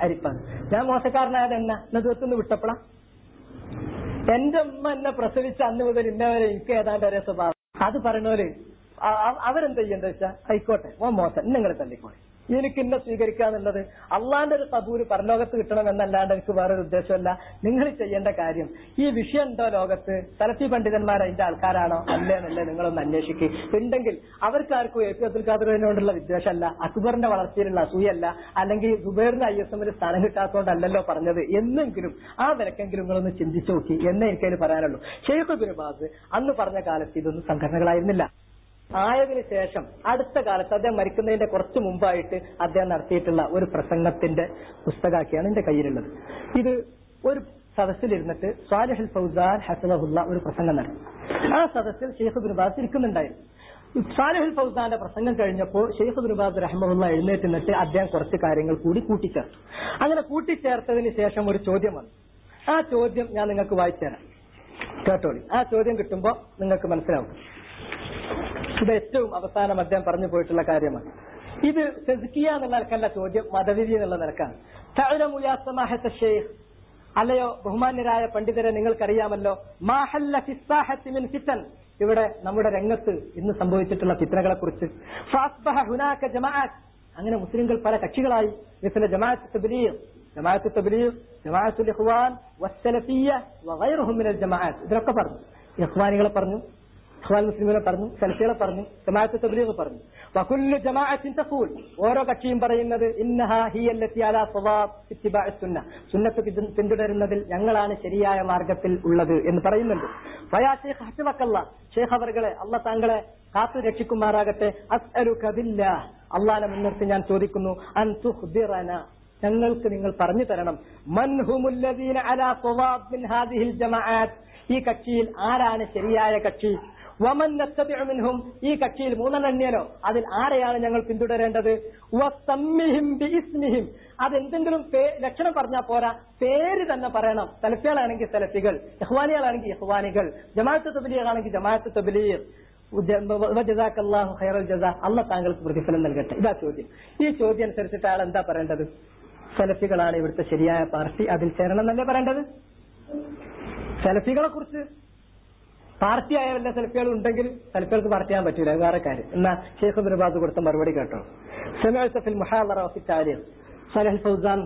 അരിപ്പാണ്. ഞാൻ മോശക്കാരനായത് എന്നാ ദിവസത്തിന് വിട്ടപ്പോഴാ എന്റെ ഉമ്മ എന്നെ പ്രസവിച്ച അന്ന് മുതൽ ഇന്നവരെ എനിക്ക് ഏതാണ്ട് ഒരേ സ്വഭാവം. അത് പറയുന്നവര് അവരെന്താ ചെയ്യേണ്ടത് വെച്ചാൽ ആയിക്കോട്ടെ, മോശം നിങ്ങൾ തല്ലിക്കോട്ടെ, എനിക്ക് ഇന്നെ സ്വീകരിക്കാന്നുള്ളത് അള്ളാന്റെ ഒരു കബൂല് പരലോകത്ത് കിട്ടണം എന്നല്ലാണ്ട് എനിക്ക് വേറൊരു ഉദ്ദേശമല്ല. നിങ്ങൾ ചെയ്യേണ്ട കാര്യം, ഈ വിഷയം ഉണ്ടോ ലോകത്ത്, സലഫി പണ്ഡിതന്മാർ അതിന്റെ ആൾക്കാരാണോ അല്ലേന്നല്ലേ നിങ്ങളൊന്ന് അന്വേഷിക്കുക. ഉണ്ടെങ്കിൽ അവർക്കാർക്കും എ പി അബ്ദുൽ ഖാദറിനോടുള്ള വിദ്വേഷമല്ല, അക്ബറിന്റെ വളർച്ചയിലുള്ള അസൂയല്ല, അല്ലെങ്കിൽ സുബൈറിന് ISMൽ സ്ഥാനം കിട്ടാത്തതുകൊണ്ടല്ലോ പറഞ്ഞത് എന്നെങ്കിലും ആ വിലക്കെങ്കിലും നിങ്ങളൊന്ന് ചിന്തിച്ചു നോക്കി എന്നേ എനിക്കതിന് പറയാനുള്ളൂ. ഷെയ്ഖ് ഇബ്നു ബാസ് അന്ന് പറഞ്ഞ കാലത്ത് ഇതൊന്നും സംഘടനകളായിരുന്നില്ല. ആയതിനു ശേഷം അടുത്ത കാലത്ത് അദ്ദേഹം മരിക്കുന്നതിന്റെ കുറച്ച് മുമ്പായിട്ട് അദ്ദേഹം നടത്തിയിട്ടുള്ള ഒരു പ്രസംഗത്തിന്റെ പുസ്തകമാക്കിയാണ് എന്റെ കയ്യിലുള്ളത്. ഇത് ഒരു സദസ്സിലിരുന്നിട്ട് സ്വാലിഹുൽ ഫൗസാൻ ഹഫിളഹുല്ല ഒരു പ്രസംഗം നടത്തി. ആ സദസ്സിൽ ഷെയ്ഖ് ഇബ്നു ബാസ് ഇരിക്കുന്നുണ്ടായിരുന്നു. സ്വാലിഹുൽ ഫൗസാന്റെ പ്രസംഗം കഴിഞ്ഞപ്പോൾ ഷെയ്ഖ് ഇബ്നു ബാസ് റഹ്മഹുല്ല എഴുന്നേറ്റ് നിന്നിട്ട് അദ്ദേഹം കുറച്ച് കാര്യങ്ങൾ കൂടി കൂട്ടിച്ചേർത്തു. അങ്ങനെ കൂട്ടിച്ചേർത്തതിന് ശേഷം ഒരു ചോദ്യം വന്നു. ആ ചോദ്യം ഞാൻ നിങ്ങൾക്ക് വായിച്ചു തരാം, കേട്ടോളി. ആ ചോദ്യം കിട്ടുമ്പോൾ നിങ്ങൾക്ക് മനസ്സിലാവും. ഇത് ഏറ്റവും അവസാനം അദ്ദേഹം പറഞ്ഞു പോയിട്ടുള്ള കാര്യമാണ്. ഇത് തസ്കിയ എന്നുള്ള നിലക്കല്ല ചോദ്യം, മതവിധി എന്നുള്ള നിലക്കാണ്. തഅലമു യാ സമാഹത ശൈഖ്, അല്ലയോ ബഹുമാന്യരായ പണ്ഡിതരെ, നിങ്ങൾക്കറിയാമല്ലോ, മാഹല്ല ഫിസ്സാഹത്തി മിൻ ഫിതൻ, ഇവിടെ നമ്മുടെ രംഗത്ത് ഇന്ന് സംഭവിച്ചിട്ടുള്ള ഫിത്നകളെ കുറിച്ച്. ഫഅസ്ബഹ ഹുനാക ജമാഅത്ത്, അങ്ങനെ മുസ്ലിംകൾ പല കക്ഷികളായി. മിസ്ല ജമാഅത്ത് തബ്ലീഗ്, ജമാഅത്തുൽ ഇഖ്വാൻ വസ്സലഫിയ്യ വഗൈറുഹും മിനൽ ജമാഅത്ത്. ഇതിലൊക്കെ പറഞ്ഞു, ഇഖ്വാനികളെ പറഞ്ഞു, ഇഖ്വാൻ മുസ്ലിമുകളെ പറഞ്ഞു, സലഫികളെ പറഞ്ഞു, ജമാഅത്ത് തബ്ലീഗ് പറഞ്ഞു. വകുല്ലു ജമാഅത്തിൻ തഖൂൽ, ഓരോ കക്ഷിയും പറയുന്നത് ഇന്നഹാ ഹിയല്ലതി അലാ സവാബ് ഇത്തിബാഉ സുന്ന, സുന്നത്ത് പിന്തുടരുന്നതിൽ ഞങ്ങളാണ് ശരിയായ മാർഗത്തിൽ ഉള്ളത് എന്ന് പറയുന്നുണ്ട്. ഫയാ ശൈഖ് ഹഫിളക്കല്ലാഹ്, ശൈഖ് അവർകളെ അല്ലാഹ് താങ്കളെ കാത്തു രക്ഷിക്കുമാറാകട്ടെ. അസ്അലുക ബില്ലാഹ്, അല്ലാഹനെ മുൻനിർത്തി ഞാൻ ചോദിക്കുന്നു, അൻ തുഖ്ബിറന, ഞങ്ങൾക്ക് നിങ്ങൾ പറഞ്ഞു തരണം, മൻ ഹുമുല്ലദീന അലാ സവാബ് മിൻ ഹാദിഹിൽ ജമാഅത്ത്, ഈ കക്ഷിയിൽ ആരാണ് ശരിയായ കക്ഷി. വമൻ നത്തബിഉ മിൻഹും, ഈ കക്ഷിയിൽ മൂന്നെണ്ണോ അതിൽ ആരെയാണ് ഞങ്ങൾ പിന്തുടരേണ്ടത്. വസമ്മിഹിം ബിഇസ്മിഹിം, അതെന്തെങ്കിലും ലക്ഷണം പറഞ്ഞാൽ പോരാ, പേര് തന്നെ പറയണം. സലഫികളാണെങ്കിൽ സലഫികൾ, ഇഖ്വാനികളാണെങ്കിൽ ഇഖ്വാനികൾ, ജമാഅത്ത് തബ്ലീഗ് ആണെങ്കിൽ ജമാഅത്ത് തബ്ലീഗ്. വജസാക്കല്ലാഹു ഖൈറൽ ജസാ, അല്ലാഹ് താങ്കൾക്ക് പ്രതിഫലം നൽകട്ടെ. ഇതാ ചോദ്യം. ഈ ചോദ്യം അനുസരിച്ചിട്ട് ആൾ എന്താ പറയേണ്ടത്? സലഫികളാണ് ഇവിടുത്തെ ശരിയായ പാർട്ടി, അതിൽ ചേരണം എന്നല്ലേ പറയേണ്ടത്. സലഫികളെ കുറിച്ച് പാർട്ടി ആയ വല്ല സലഫികളും ഉണ്ടെങ്കിൽ സലഫികൾക്ക് പാർട്ടി ചെയ്യാൻ പറ്റൂല, വേറെ കാര്യം. എന്നാ ഷെയ്ഖ് ഇബ്നു ബാസ് കൊടുത്ത മറുപടി കേട്ടോ. സമിഅത ഫിൽ മുഹാദറ വഫി താരീഖ്, സലഹ് ഫൗസാൻ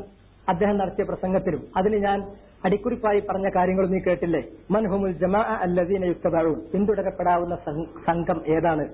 അദ്ദേഹം നടത്തിയ പ്രസംഗത്തിലും അതിൽ ഞാൻ അടിക്കുറിപ്പായി പറഞ്ഞ കാര്യങ്ങളും നീ കേട്ടില്ലേ. മൻഹുമുൽ ജമാഅ അല്ലദീന യുത്തബഊൻ, പിന്തുടരപ്പെടാവുന്ന സംഘം ഏതാണ്?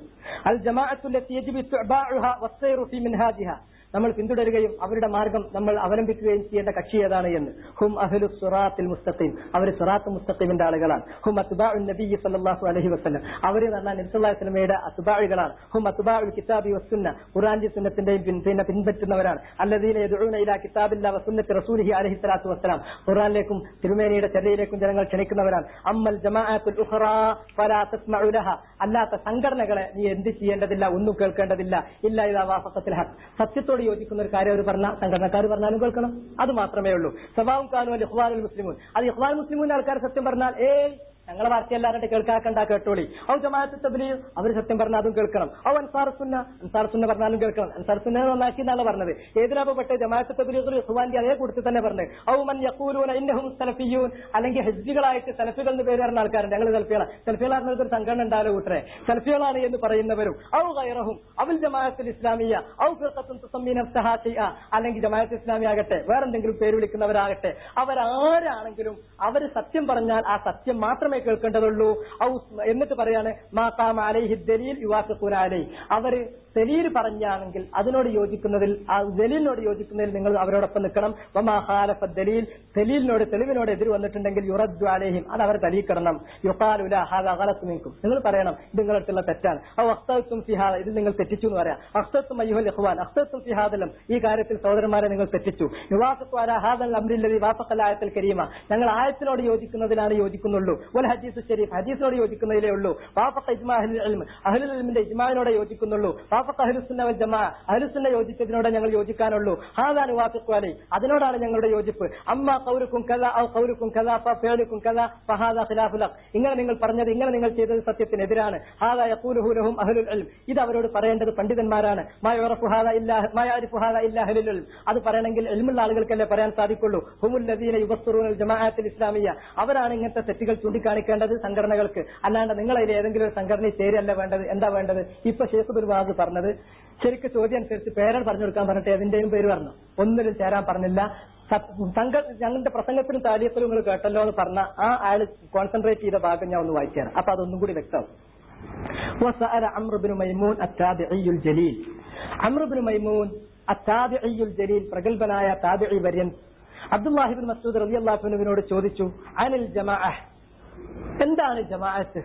അൽ ജമാഅത്തു ലത്തി യജിബു ഇത്ബാഉഹാ വസ്സൈറു ഫീ മിൻഹാജിഹാ, നമ്മൾ പിന്തുടരുകയും അവരുടെ മാർഗം നമ്മൾ അവലംബിക്കുകയും ചെയ്യേണ്ട കക്ഷി ഏതാണ് എന്ന്. ഹും അഹ്ലു സിറാത്തിൽ മുസ്തഖീം, അവർ സിറാത്ത് മുസ്തഖീമിന്റെ ആളുകളാണ്. ഹും അത്ബാഉൻ നബി സല്ലല്ലാഹു അലൈഹി വസല്ലം, അവർ എന്ന് പറഞ്ഞാൽ നബി സല്ലല്ലാഹു അലൈഹി വസല്ലമയുടെ അത്ബാഉകളാണ്. ഹും അത്ബാഉൽ കിതാബി വസ്സുന്ന, ഖുർആന്റെ സുന്നത്തിന്റെയും പിന്നെ പിൻപറ്റുന്നവരാണ്. അല്ലദീന യദ്ഊന ഇലാ കിതാബില്ലാഹി വസുന്നത്തി റസൂലിഹി അലൈഹി സ്വലാത്തു വസ്സലാം, ഖുർആനിലേക്കും തിരുമേനിയുടെ ചര്യയിലേക്കും ജനങ്ങൾ ക്ഷണിക്കുന്നവരാണ്. അമ്മൽ ജമാഅത്തുൽ ഉഖറാ ഫലാ തസ്മഉ ലഹാ, അല്ലാത്ത സംഘടനകളെ നീ എന്ത് ചെയ്യേണ്ടതില്ല, ഒന്നും കേൾക്കേണ്ടതില്ല. ഇല്ലാ ഇദാ വാഫഖത്തിൽ ഹഖ്, സത്യത്തോട് യോജിക്കുന്ന ഒരു കാര്യം അവർ പറഞ്ഞ സംഘടനക്കാർ പറഞ്ഞാലും കേൾക്കണം, അത് മാത്രമേ ഉള്ളൂ. സവാഉൻ കാനു അൽ ഇഖ്വാനുൽ മുസ്ലിമൂൻ, അത് ഇഖ്വാൻ മുസ്ലിമൂൻ ആൾക്കാർ സത്യം പറഞ്ഞാൽ ഞങ്ങളെ പാർട്ടി അല്ലാതെ കേൾക്കാക്കണ്ട, കേട്ടോളി. ഔ ജമാഅത്ത് തബ്ലീഗ്, അവർ സത്യം പറഞ്ഞാൽ അതും കേൾക്കണം. ഔ അൻസാർ സുന്ന പറഞ്ഞാലും കേൾക്കണം. അൻസാർ സുന്ന നന്നാക്കി എന്നാണ് പറഞ്ഞത്. ഏതിലാപപ്പെട്ട ജമാഅത്ത് തബ്ലീഗ് ഇഖ്വാന്റെ അതേ കൂട്ടത്തിൽ തന്നെ പറഞ്ഞത്. ഔ മൻ യഖൂലൂന ഇന്നഹും സലഫിയ്യൂൻ, അല്ലെങ്കിൽ ഹജ്ജികളായിട്ട് സലഫികൾ എന്ന് പേര് പറഞ്ഞ ആൾക്കാരുണ്ട്. ഞങ്ങൾ സലഫികളാണ് ഒരു സംഘടന ഉണ്ടായാലും കൂട്ടരെ സലഫികളാണ് എന്ന് പറയുന്നവരും. ഔ ഗൈറഹും അവൽ ജമാഅത്തുൽ ഇസ്ലാമിയ്യ ഔ ഫിർഖത്തുൻ തുസമ്മി നഫ്സഹാ ശൈഅ, അല്ലെങ്കിൽ ജമാഅത്ത് ഇസ്ലാമി ആകട്ടെ വേറെന്തെങ്കിലും പേര് വിളിക്കുന്നവരാകട്ടെ, അവരാരാണെങ്കിലും അവർ സത്യം പറഞ്ഞാൽ ആ സത്യം മാത്രമേ കേൾക്കേണ്ടതുള്ളൂ. എന്നിട്ട് പറയാണ് മാ ഖാമ അലൈഹി ദലീൽ യുവാഫിഖൂന അലൈഹി, അവർ ദലീൽ പറഞ്ഞാണെങ്കിൽ അതിനോട് യോജിക്കുന്നതിൽ, ആ ദലീലിനോട് യോജിക്കുന്നതിൽ നിങ്ങൾ അവരോടൊപ്പം നിൽക്കണം. വമാ ഖാലഫ ദലീൽ, ദലീലിനോട് തെളിവിനോട് എതിർ വന്നിട്ടുണ്ടെങ്കിൽ യുറദ്ദു അലൈഹിം, അത് അവർ തലീക്കണം. യുഖാലു ലാ ഹാദാ ഗലത്തു മിൻകും, നിങ്ങൾ പറയണം ഇത് നിങ്ങളുടെ തെറ്റാണ്. ഔ അഖ്തഅ്തും ഫീ ഹാദാ, ഇതിൽ നിങ്ങൾ തെറ്റിച്ചു എന്ന് പറയാം. അഖ്തഅ്തും അയ്യുഹൽ ഇഖ്വാൻ അഖ്തഅ്തും ഫീ ഹാദലം, ഈ കാര്യത്തിൽ സഹോദരന്മാരെ നിങ്ങൾ തെറ്റിച്ചു. യുവാഫിഖു അലാ ഹാദൽ അംരില്ലദീ വാഫഖൽ ആയത്തുൽ കരീമ, ഞങ്ങൾ ആയത്തിനോട് യോജിക്കുന്നതിലാണ് യോജിക്കുന്നുള്ളൂ. വൽ ഹദീസ് ശരീഫ്, ഹദീസിനോട് യോജിക്കുന്നതിലേ ഉള്ളൂ. വാഫഖ ഇജ്മാ അഹ്ലുൽ ഇൽം, അഹ്ലുൽ ഇൽമിന്റെ ഇജ്മാഇനോട് യോജിക്കുന്നുള്ളൂ. വാഫഖ അഹ്ലുസ് സുന്ന വൽ ജമാഅ, അഹ്ലുസ് സുന്ന യോജിച്ചതിനോട് ഞങ്ങൾ യോജിക്കാനുള്ളൂ. ഹാദാ നുവാഫിഖു അലൈഹി, അതിനോടാണ് ഞങ്ങളുടെ യോജിപ്പ്. അമ്മാ ഖൗലുക്കും കദാ ഔ ഖൗലുക്കും കദാ ഫഅലുക്കും കദാ ഫഹാദാ ഖിലാഫുൽ ഹഖ്, ഇങ്ങനെ നിങ്ങൾ പറഞ്ഞത്, ഇങ്ങനെ നിങ്ങൾ ചെയ്തത് സത്യത്തിനെതിരാണ്. ഹാദാ യഖൂലുഹു ലഹും അഹ്ലുൽ ഇൽം, ഇത് അവരോട് പറയേണ്ടത് പണ്ഡിതന്മാരാണ്. മാ യഅറിഫു ഹാദാ ഇല്ലാ മാ യഅറിഫു ഹാദാ ഇല്ലാ അഹ്ലുൽ ഇൽം, അത് പറയണമെങ്കിൽ ഇൽമുള്ള ആളുകൾക്കല്ലേ പറയാൻ സാധിക്കുള്ളൂ. ഹുമുൽ ലദീന യുബസ്സിറൂനൽ ജമാഅത്തുൽ ഇസ്ലാമിയ്യ, അവരാണ് ഇങ്ങനത്തെ തെറ്റുകൾ ചൂണ്ടിക്കാണിക്കേണ്ടത് സംഘടനകൾക്ക്, അല്ലാണ്ട് നിങ്ങളതിൽ ഏതെങ്കിലും ഒരു സംഘടനയിൽ ചേരല്ല വേണ്ടത്. എന്താ വേണ്ടത്? ഇപ്പൊ ഷെയ്ഖ് ഇബ്നു ബാസ് പറഞ്ഞത് ശരിക്കും ചോദ്യം അനുസരിച്ച് പേരാണ് പറഞ്ഞു കൊടുക്കാൻ പറഞ്ഞിട്ട് അതിന്റെയും പേര് പറഞ്ഞു, ഒന്നിലും ചേരാൻ പറഞ്ഞില്ല. ഞങ്ങളുടെ പ്രസംഗത്തിലും താലിയത്തിലും നിങ്ങൾ കേട്ടല്ലോ എന്ന് പറഞ്ഞ ആ അയാൾ കോൺസെൻട്രേറ്റ് ചെയ്ത ഭാഗം ഞാൻ ഒന്ന് വായിച്ചാണ്. അപ്പൊ അതൊന്നും കൂടി വ്യക്തമാവും. വസഅല അംർ ഇബ്നു മൈമൂൻ അത്താബിഈയുൽ ജലീൽ, അംർ ഇബ്നു മൈമൂൻ അത്താബിഈയുൽ ജലീൽ, പ്രഗൽഭനായ താബിഈ വര്യൻ അബ്ദുല്ലാഹി ഇബ്നു മസ്ഊദ് റളിയല്ലാഹു അൻഹുവിനോട് ചോദിച്ചു, അനിൽ ജമാഅ, എന്താണ് ജമാഅത്ത്?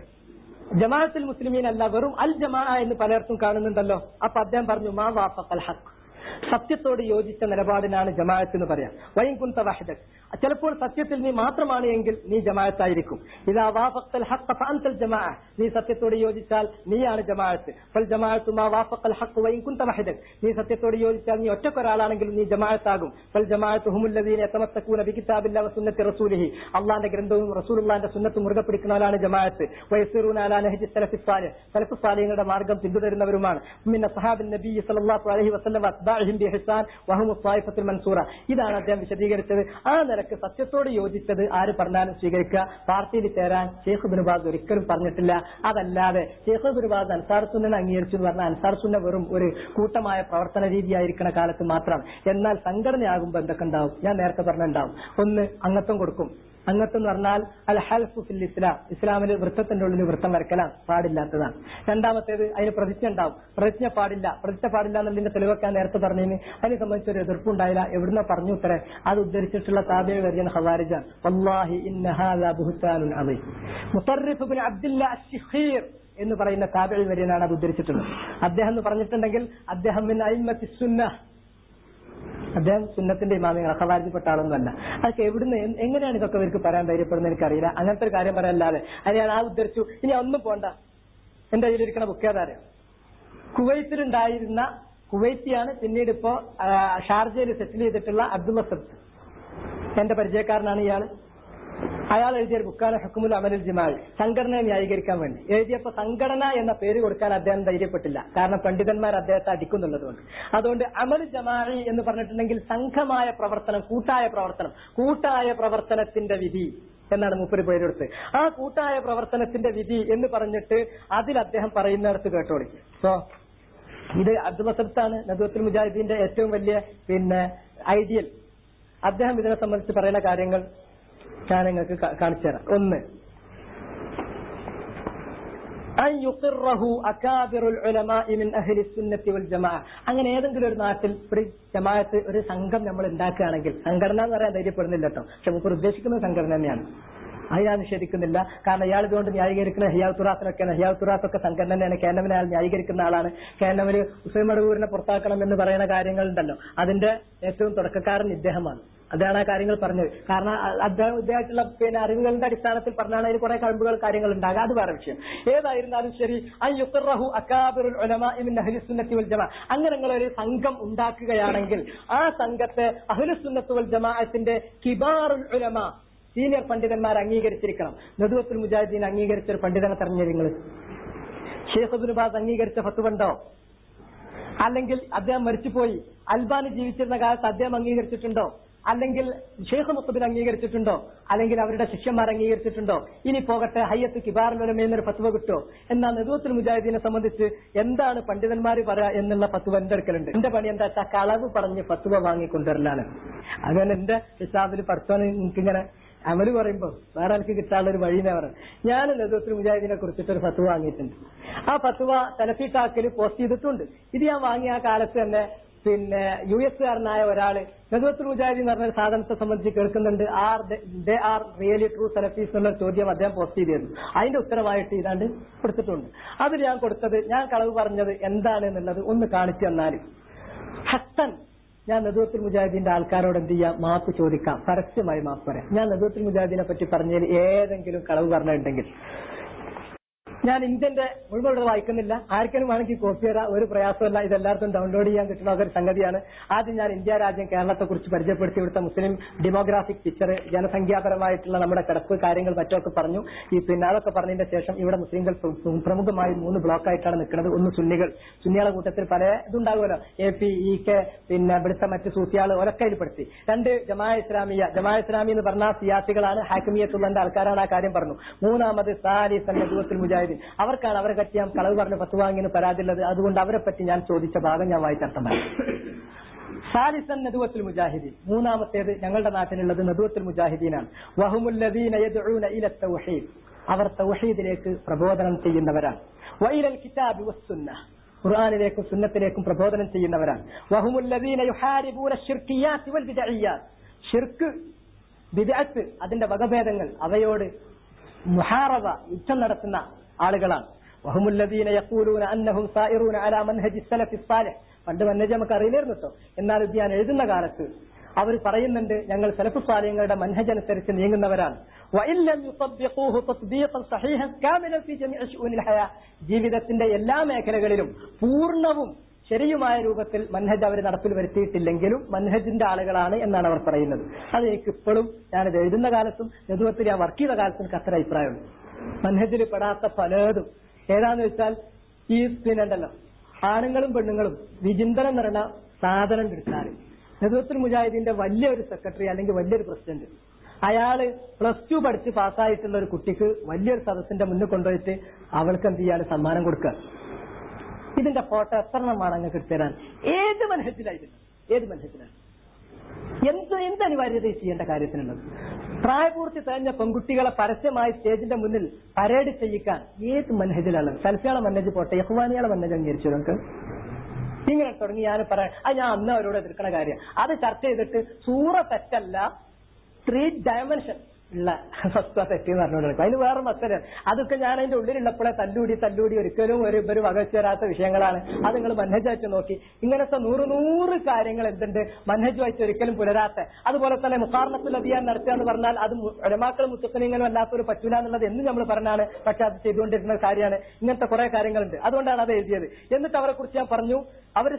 ജമാഅത്തുൽ മുസ്ലിമീൻ അല്ല, വെറും അൽ ജമാഅ എന്ന് പലർക്കും കാണുന്നുണ്ടല്ലോ. അപ്പൊ അദ്ദേഹം പറഞ്ഞു, മാ വാഫഖൽ ഹഖ്, സത്യത്തോട് യോജിച്ച നിലപാടിനാണ് ജമാഅത്ത് എന്ന് പറയാം. വൈൻ കുൻത വഹദക്, ചിലപ്പോൾ സത്യത്തിൽ നീ മാത്രമാണ് എങ്കിൽ നീ ജമാഅത്തായിരിക്കും. ഇദാ വാഫഖ്തൽ ഹഖ് ഫഅൻതൽ ജമാഅ, നീ സത്യത്തോട് യോജിച്ചാൽ നീയാണ് ജമാഅത്ത്. ഫൽ ജമാഅത്തു മാ വാഫഖൽ ഹഖ് വഇൻ കുൻത വഹദൻ, നീ സത്യത്തോട് യോജിച്ചാൽ നീ ഒറ്റക്കൊരാളാണെങ്കിൽ നീ ജമാഅത്താകും. ഫൽ ജമാഅത്തു ഹുമുൽ ലദീന യതമസ്സകൂന ബികിതാബില്ലാഹി വസുന്നത്തി റസൂലിഹി, അല്ലാഹുവിന്റെ ഗ്രന്ഥവും റസൂലുള്ളാഹിന്റെ സുന്നത്തും മുറുകെ പിടിക്കുന്നവരാണ് ജമാഅത്ത്. വയസിറൂന അലാ നഹ്ജി സലഫി സാലിഹ്, സലഫ് സാലിഹുകളുടെ മാർഗ്ഗം പിന്തുടരുന്നവരുമാണ്. മിന സഹാബിൻ നബി സല്ലല്ലാഹു അലൈഹി വസല്ലം വഅത്ബാഇഹിം ബിഇഹ്സാൻ വഹും ത്വായിഫത്തുൽ മൻസൂറ. ഇതാണ് അദ്ദേഹം വിശദീകരിച്ചത്. ആ നിലക്ക് സത്യത്തോട് യോജിച്ചത് ആര് പറഞ്ഞാലും സ്വീകരിക്കുക. പാർട്ടിയിൽ ചേരാൻ ഷെയ്ഖ് ഇബ്നു ബാസ് ഒരിക്കലും പറഞ്ഞിട്ടില്ല. അതല്ലാതെ ഷെയ്ഖ് ഇബ്നു ബാസ് അൻസാർ സുന്നനെ അംഗീകരിച്ചു എന്ന് പറഞ്ഞാൽ അൻസാർ സുന്ന വെറും ഒരു കൂട്ടമായ പ്രവർത്തന രീതിയായിരിക്കുന്ന കാലത്ത് മാത്രം. എന്നാൽ സംഘടനയാകുമ്പോൾ എന്തൊക്കെ ഉണ്ടാവും? ഞാൻ നേരത്തെ പറഞ്ഞിട്ടുണ്ടാവും. ഒന്ന്, അംഗത്വം കൊടുക്കും. അംഗത്വം എന്ന് പറഞ്ഞാൽ അൽ ഹൽഫു ഫിൽ ഇസ്ലാം, ഇസ്ലാമിൽ വൃത്തത്തിന്റെ ഉള്ളിൽ വൃത്തം വരക്കലാണ്, പാടില്ലാത്തതാണ്. രണ്ടാമത്തേത് അതിന് പ്രതിജ്ഞ ഉണ്ടാവും. പ്രതിജ്ഞ പാടില്ല എന്നുള്ളതിന്റെ തെളിവൊക്കെ നേരത്തെ പറഞ്ഞതിന് അതിനെ സംബന്ധിച്ചൊരു എതിർപ്പുണ്ടായില്ല. എവിടുന്ന പറഞ്ഞു ഉത്തരേ അത് ഉദ്ധരിച്ചിട്ടുള്ള താബിഈ വര്യൻ ഖവാരിജാൻ. വല്ലാഹി ഇന്ന ഹാദാ ബുഹ്താനുൻ അദീം. മുത്തർരിഫ് ഇബ്നു അബ്ദുല്ലാ അശ്ശിഖീർ എന്ന് പറയുന്ന താബിഈ വര്യനാണ് അത് ഉദ്ധരിച്ചിട്ടുള്ളത്. അദ്ദേഹം എന്ന് പറഞ്ഞിട്ടുണ്ടെങ്കിൽ അദ്ദേഹം മിൻ അയിമ്മത്തി സുന്നഹ്, അദ്ദേഹം സുന്നത്തിന്റെ ഇമാമികൾ ഖവാരിജിൽപ്പെട്ട ആളൊന്നുമല്ല. അതൊക്കെ എവിടുന്ന് എങ്ങനെയാണ് ഇതൊക്കെ ഇവർക്ക് പറയാൻ ധൈര്യപ്പെടുന്നത് എനിക്കറിയില്ല. അങ്ങനത്തെ ഒരു കാര്യം പറയാനല്ലാതെ അത് ഞാൻ ആ ഉദ്ധരിച്ചു. ഇനി ഒന്നും പോണ്ട, എന്റെ കയ്യിലിരിക്കുന്ന ബുക്കേതാരം കുവൈത്തിലുണ്ടായിരുന്ന കുവൈത്തിയാണ്, പിന്നീട് ഇപ്പോ ഷാർജയിൽ സെറ്റിൽ ചെയ്തിട്ടുള്ള അബ്ദുൽ വസദ്, എന്റെ പരിചയക്കാരനാണ് ഇയാള്. അയാൾ എഴുതിയ ബുക്കാണ് ഹുക്മുൽ അമലുൽ ജിമാഅ്, സംഘടനയെ ന്യായീകരിക്കാൻ വേണ്ടി എഴുതിയപ്പോ സംഘടന എന്ന പേര് കൊടുക്കാൻ അദ്ദേഹം ധൈര്യപ്പെട്ടില്ല. കാരണം പണ്ഡിതന്മാർ അദ്ദേഹത്തെ അടിക്കുന്നുള്ളതുകൊണ്ട്. അതുകൊണ്ട് അമൽ ജമാഅി എന്ന് പറഞ്ഞിട്ടുണ്ടെങ്കിൽ സംഘമായ പ്രവർത്തനം, കൂട്ടായ പ്രവർത്തനത്തിന്റെ വിധി എന്നാണ് മൂപ്പര് പേരെടുത്ത്. ആ കൂട്ടായ പ്രവർത്തനത്തിന്റെ വിധി എന്ന് പറഞ്ഞിട്ട് അതിൽ അദ്ദേഹം പറയുന്നിടത്ത് കേട്ടോളി. സോ ഇത് അബ്ദുൽ വസദാണ് നദ്വത്തുൽ മുജാഹിദീന്റെ ഏറ്റവും വലിയ ഐഡിയൽ. അദ്ദേഹം ഇതിനെ സംബന്ധിച്ച് പറയുന്ന കാര്യങ്ങൾ ഞാൻ നിങ്ങൾക്ക് കാണിച്ചു തരാം. ഒന്ന്, അങ്ങനെ ഏതെങ്കിലും ഒരു നാട്ടിൽ ഒരു ജമാഅത്ത്, ഒരു സംഘം നമ്മൾ ഉണ്ടാക്കുകയാണെങ്കിൽ, സംഘടന എന്ന് പറയാൻ ധൈര്യപ്പെടുന്നില്ല കേട്ടോ, പക്ഷെ മുമ്പ് ഉദ്ദേശിക്കുന്നത് സംഘടന തന്നെയാണ്. അത് ഞാൻ നിഷേധിക്കുന്നില്ല. കാരണം ഇയാൾ ഇതുകൊണ്ട് ന്യായീകരിക്കുന്ന ഹിയാത്തുറാസിനൊക്കെയാണ്. ഹിയാത്തുറാസൊക്കെ സംഘടന തന്നെയാണ്. കേന്നമിനെ അയാൾ ന്യായീകരിക്കുന്ന ആളാണ്. കേന്നമിന് ഹുസൈൻ മടവൂരിനെ പുറത്താക്കണം എന്ന് പറയുന്ന കാര്യങ്ങളുണ്ടല്ലോ, അതിന്റെ ഏറ്റവും തുടക്കക്കാരൻ ഇദ്ദേഹമാണ്. അതാണ് ആ കാര്യങ്ങൾ പറഞ്ഞത്. കാരണം അദ്ദേഹമായിട്ടുള്ള അറിവുകളുടെ അടിസ്ഥാനത്തിൽ പറഞ്ഞാണ് അതിൽ കുറെ കഴിവുകൾ കാര്യങ്ങൾ ഉണ്ടാകുക. അത് വേറെ വിഷയം. ഏതായിരുന്നാലും ശരി, അങ്ങനെ നിങ്ങളൊരു സംഘം ഉണ്ടാക്കുകയാണെങ്കിൽ ആ സംഘത്തെ അഹ്ലുസുന്നത്ത് വൽ ജമാഅത്തിന്റെ കിബാറുൽ ഉലമ, സീനിയർ പണ്ഡിതന്മാർ അംഗീകരിച്ചിരിക്കണം. നദ്വത്തുൽ മുജാഹിദീൻ അംഗീകരിച്ച ഒരു പണ്ഡിതനെ തെരഞ്ഞു നിങ്ങൾ. ഷെയ്ഖ് ഇബ്നു ബാസ് അംഗീകരിച്ച ഫത്വണ്ടോ? അല്ലെങ്കിൽ അദ്ദേഹം മരിച്ചുപോയി, അൽബാനി ജീവിച്ചിരുന്ന കാലത്ത് അദ്ദേഹം അംഗീകരിച്ചിട്ടുണ്ടോ? അല്ലെങ്കിൽ ഷെയ്ഖ് മുഖബിൽ അംഗീകരിച്ചിട്ടുണ്ടോ? അല്ലെങ്കിൽ അവരുടെ ശിഷ്യന്മാർ അംഗീകരിച്ചിട്ടുണ്ടോ? ഇനി പോകട്ടെ, ഹയ്യത്ത് കിബാറുൽ ഉലമ എന്നൊരു ഫത്വ കിട്ടോ? എന്നാൽ നദ്വത്തുൽ മുജാഹിദീനെ സംബന്ധിച്ച് എന്താണ് പണ്ഡിതന്മാർ പറയാ എന്നുള്ള ഫത്വ എന്റെ അടുക്കലുണ്ട്. എന്റെ പണി എന്താ വെച്ചാൽ കളവ് പറഞ്ഞ് ഫത്വ വാങ്ങിക്കൊണ്ടുവരലാണ്. അങ്ങനെ എന്റെ ഹിസാബിൽ പഠിച്ചോന്ന് എനിക്കിങ്ങനെ അമല് പറയുമ്പോ വേറെ എനിക്ക് കിട്ടാനുള്ള ഒരു വഴിനെ പറഞ്ഞു. ഞാൻ നദ്വത്തുൽ മുജാഹിദീനെ കുറിച്ചിട്ടൊരു ഫത്വ വാങ്ങിയിട്ടുണ്ട്. ആ ഫത്വ സലഫി ടാക്കിൽ പോസ്റ്റ് ചെയ്തിട്ടുണ്ട്. ഇത് ഞാൻ വാങ്ങിയ ആ കാലത്ത് തന്നെ US കാരനായ ഒരാള് നദ്വത്തുൽ മുജാഹിദീൻ എന്ന് പറഞ്ഞ സാധനത്തെ സംബന്ധിച്ച് കേൾക്കുന്നുണ്ട്. ദേ ആർ റിയലി ട്രൂ സലഫീസ് എന്നുള്ള ചോദ്യം അദ്ദേഹം പോസ്റ്റ് ചെയ്തിരുന്നു. അതിന്റെ ഉത്തരമായിട്ട് ഇതാണ്ട് കൊടുത്തിട്ടുണ്ട്. അതിൽ ഞാൻ കൊടുത്തത്, ഞാൻ കളവ് പറഞ്ഞത് എന്താണെന്നുള്ളത് ഒന്ന് കാണിച്ചു തന്നാല് ഹസ്സൻ, ഞാൻ നദ്വത്തുൽ മുജാഹിദീന്റെ ആൾക്കാരോട് എന്ത് ചെയ്യാം, മാപ്പ് ചോദിക്കാം, പരസ്യമായി മാപ്പ് പറയാം. ഞാൻ നദ്വത്തുൽ മുജാഹിദീനെ പറ്റി പറഞ്ഞതിൽ ഏതെങ്കിലും കളവ് പറഞ്ഞിട്ടുണ്ടെങ്കിൽ ഞാൻ ഇന്ത്യന്റെ മുഴുവൻ വായിക്കുന്നില്ല, ആർക്കെങ്കിലും വേണമെങ്കിൽ കോപ്പി തരാം, ഒരു പ്രയാസമല്ല. ഇതെല്ലാവർക്കും ഡൗൺലോഡ് ചെയ്യാൻ കിട്ടുന്ന ഒരു സംഗതിയാണ്. ആദ്യം ഞാൻ ഇന്ത്യ രാജ്യം കേരളത്തെ കുറിച്ച് പരിചയപ്പെടുത്തി, ഇവിടുത്തെ മുസ്ലിം ഡെമോഗ്രാഫിക് പിക്ചർ, ജനസംഖ്യാപരമായിട്ടുള്ള നമ്മുടെ കിടപ്പ് കാര്യങ്ങൾ മറ്റൊക്കെ പറഞ്ഞു. അതൊക്കെ പറഞ്ഞതിന്റെ ശേഷം ഇവിടെ മുസ്ലിങ്ങൾ പ്രമുഖമായി 3 ബ്ലോക്കായിട്ടാണ് നിൽക്കുന്നത്. ഒന്ന് സുന്നികളെ കൂട്ടത്തിൽ പല ഇതുണ്ടാകുമല്ലോ, AP, EK, ഇവിടുത്തെ മറ്റ് സൂഫിയാള് ഒരൊക്കെ അതിൽപ്പെടുത്തി. 2 ജമാഅ ഇസ്ലാമി എന്ന് പറഞ്ഞാൽ സിയാസികളാണ്, ഹാക്കിമിയത്തുള്ളതിന്റെ ആൾക്കാരാണ്, ആ കാര്യം പറഞ്ഞു. 3ാമത് സാലിസൻ നദ്വത്തുൽ മുജാഹിദീൻ, അവർക്കാണ്, അവരെ പറ്റി ഞാൻ കളവ് പറഞ്ഞ് ഫത്വ വാങ്ങിയെന്ന് പരാതിയുള്ളത്. അതുകൊണ്ട് അവരെ പറ്റി ഞാൻ ചോദിച്ച ഭാഗം ഞാൻ വായിച്ചർത്ഥം പറയാം. സാലിസൻ നദ്വത്തുൽ മുജാഹിദീൻ, 3ാമത്തേത് ഞങ്ങളുടെ നാട്ടിലുള്ളത് നദ്വത്തുൽ മുജാഹിദീനാണ്. വഹുമുല്ലദീന യദ്ഊന ഇല തൗഹീദ്, അവർ തൗഹീദിലേക്ക് പ്രബോധനം ചെയ്യുന്നവരാണ്. വഇലൽ കിതാബി വസ്സുന്നഹ്, ഖുർആനിലേക്കും സുന്നത്തിലേക്കും പ്രബോധനം ചെയ്യുന്നവരാണ്. വഹുമുല്ലദീന യുഹാരിബൂന ശിർക്കിയാത്ത് വൽ ബിദ്അയ്യാത്ത്, ഷിർക്ക്, ബിദ്അത്ത്, അതിന്റെ വകഭേദങ്ങൾ, അവയോട് മുഹാറബ, യുദ്ധം നടത്തുന്ന ആളുകളാണ്. വഹുമുല്ലദീന യഖൂലൂന അന്നഹും സായിറൂന അലാ മൻഹജി സലഫി സാലിഹ്, പണ്ട് മന്നജ് നമുക്ക് അറിയില്ലായിരുന്നു കേട്ടോ. എന്നാൽ ഇത് ഞാൻ എഴുതുന്ന കാലത്ത് അവർ പറയുന്നുണ്ട് ഞങ്ങൾ സലഫു സ്വാലിഹ്യങ്ങളുടെ മൻഹജ് അനുസരിച്ച് നീങ്ങുന്നവരാണ്. ജീവിതത്തിന്റെ എല്ലാ മേഖലകളിലും പൂർണ്ണവും ശരിയുമായ രൂപത്തിൽ മൻഹജ് അവർ നടപ്പിൽ വരുത്തിയിട്ടില്ലെങ്കിലും മൻഹജിന്റെ ആളുകളാണ് എന്നാണ് അവർ പറയുന്നത്. അത് എനിക്ക് ഇപ്പോഴും ഞാനിത് എഴുതുന്ന കാലത്തും നെതുവത്തിൽ ഞാൻ വർക്ക് ചെയ്ത കാലത്തും എനിക്ക് അത്ര അഭിപ്രായമുണ്ട്. മൻഹജിൽ പെടാത്ത പലതും ഏതാന്ന് വെച്ചാൽ ഈ ഉണ്ടല്ലോ, ആണുങ്ങളും പെണ്ണുങ്ങളും വിചിന്തനം എന്ന് പറയുന്ന സാധനം എടുത്താൽ നെതുവത്തുൽ മുജാഹിദീന്റെ വലിയൊരു സെക്രട്ടറി അല്ലെങ്കിൽ വലിയൊരു പ്രസിഡന്റ്, അയാള് +2 പഠിച്ച് പാസ്സായിട്ടുള്ള ഒരു കുട്ടിക്ക് വലിയൊരു സദസ്സിന്റെ മുന്നിൽ കൊണ്ടുപോയിട്ട് അവൾക്ക് എന്ത് ചെയ്യാൻ സമ്മാനം കൊടുക്കുക. ഇതിന്റെ ഫോട്ടോ എത്രണ്ണമാണ് അങ്ങ് തരാൻ? ഏത് മനഹജിലായിരുന്നു? ഏത് മനഹജിലാണ്? എന്ത് അനിവാര്യത ചെയ്യേണ്ട കാര്യത്തിനുള്ളത്? പ്രായപൂർത്തി തികഞ്ഞ പെൺകുട്ടികളെ പരസ്യമായി സ്റ്റേജിന്റെ മുന്നിൽ പരേഡ് ചെയ്യിക്കാൻ ഏത് മനഹജിലാണ്? സൽഫിയാളെ മനഹജ് പോട്ടെ, യഹ്വാനിയാളെ മനഹജ് അംഗീകരിച്ചു നമുക്ക് ഇങ്ങനെ തുടങ്ങി ഞാൻ പറയാൻ ഞാൻ അന്ന് അവരോട് എതിർക്കണ കാര്യം. അത് ചർച്ച ചെയ്തിട്ട് സൂറ തെറ്റല്ല, 3 ഡയമെൻഷൻ ഉള്ള വസ്തു തെറ്റി എന്ന് പറഞ്ഞുകൊണ്ടിരിക്കും. അതിന് വേറെ മസല. അതൊക്കെ ഞാൻ അതിന്റെ ഉള്ളിലുള്ളപ്പോഴേ തല്ലൂടി ഒരിക്കലും ഒരു വകച്ചു തരാത്ത വിഷയങ്ങളാണ്. അത് നിങ്ങൾ മൻഹജായിട്ട് നോക്കി. ഇങ്ങനത്തെ 100 കാര്യങ്ങൾ എന്തുണ്ട് മൻഹജുമായിട്ട് ഒരിക്കലും പുലരാത്ത. അതുപോലെ തന്നെ മുഖാർണത്തുൽ അദിയാൻ നടത്തുക എന്ന് പറഞ്ഞാൽ അത് ഉലമാക്കളും മുത്തഖിനീങ്ങളും അല്ലാത്തവർ പറ്റൂല എന്നുള്ളത് എന്നും നമ്മൾ പറഞ്ഞാണ്. പക്ഷെ അത് ചെയ്തുകൊണ്ടിരുന്ന കാര്യമാണ്. ഇങ്ങനത്തെ കുറെ കാര്യങ്ങളുണ്ട്. അതുകൊണ്ടാണ് അത് എഴുതിയത്. എന്നിട്ട് അവരെ കുറിച്ച് ഞാൻ പറഞ്ഞു, അവർ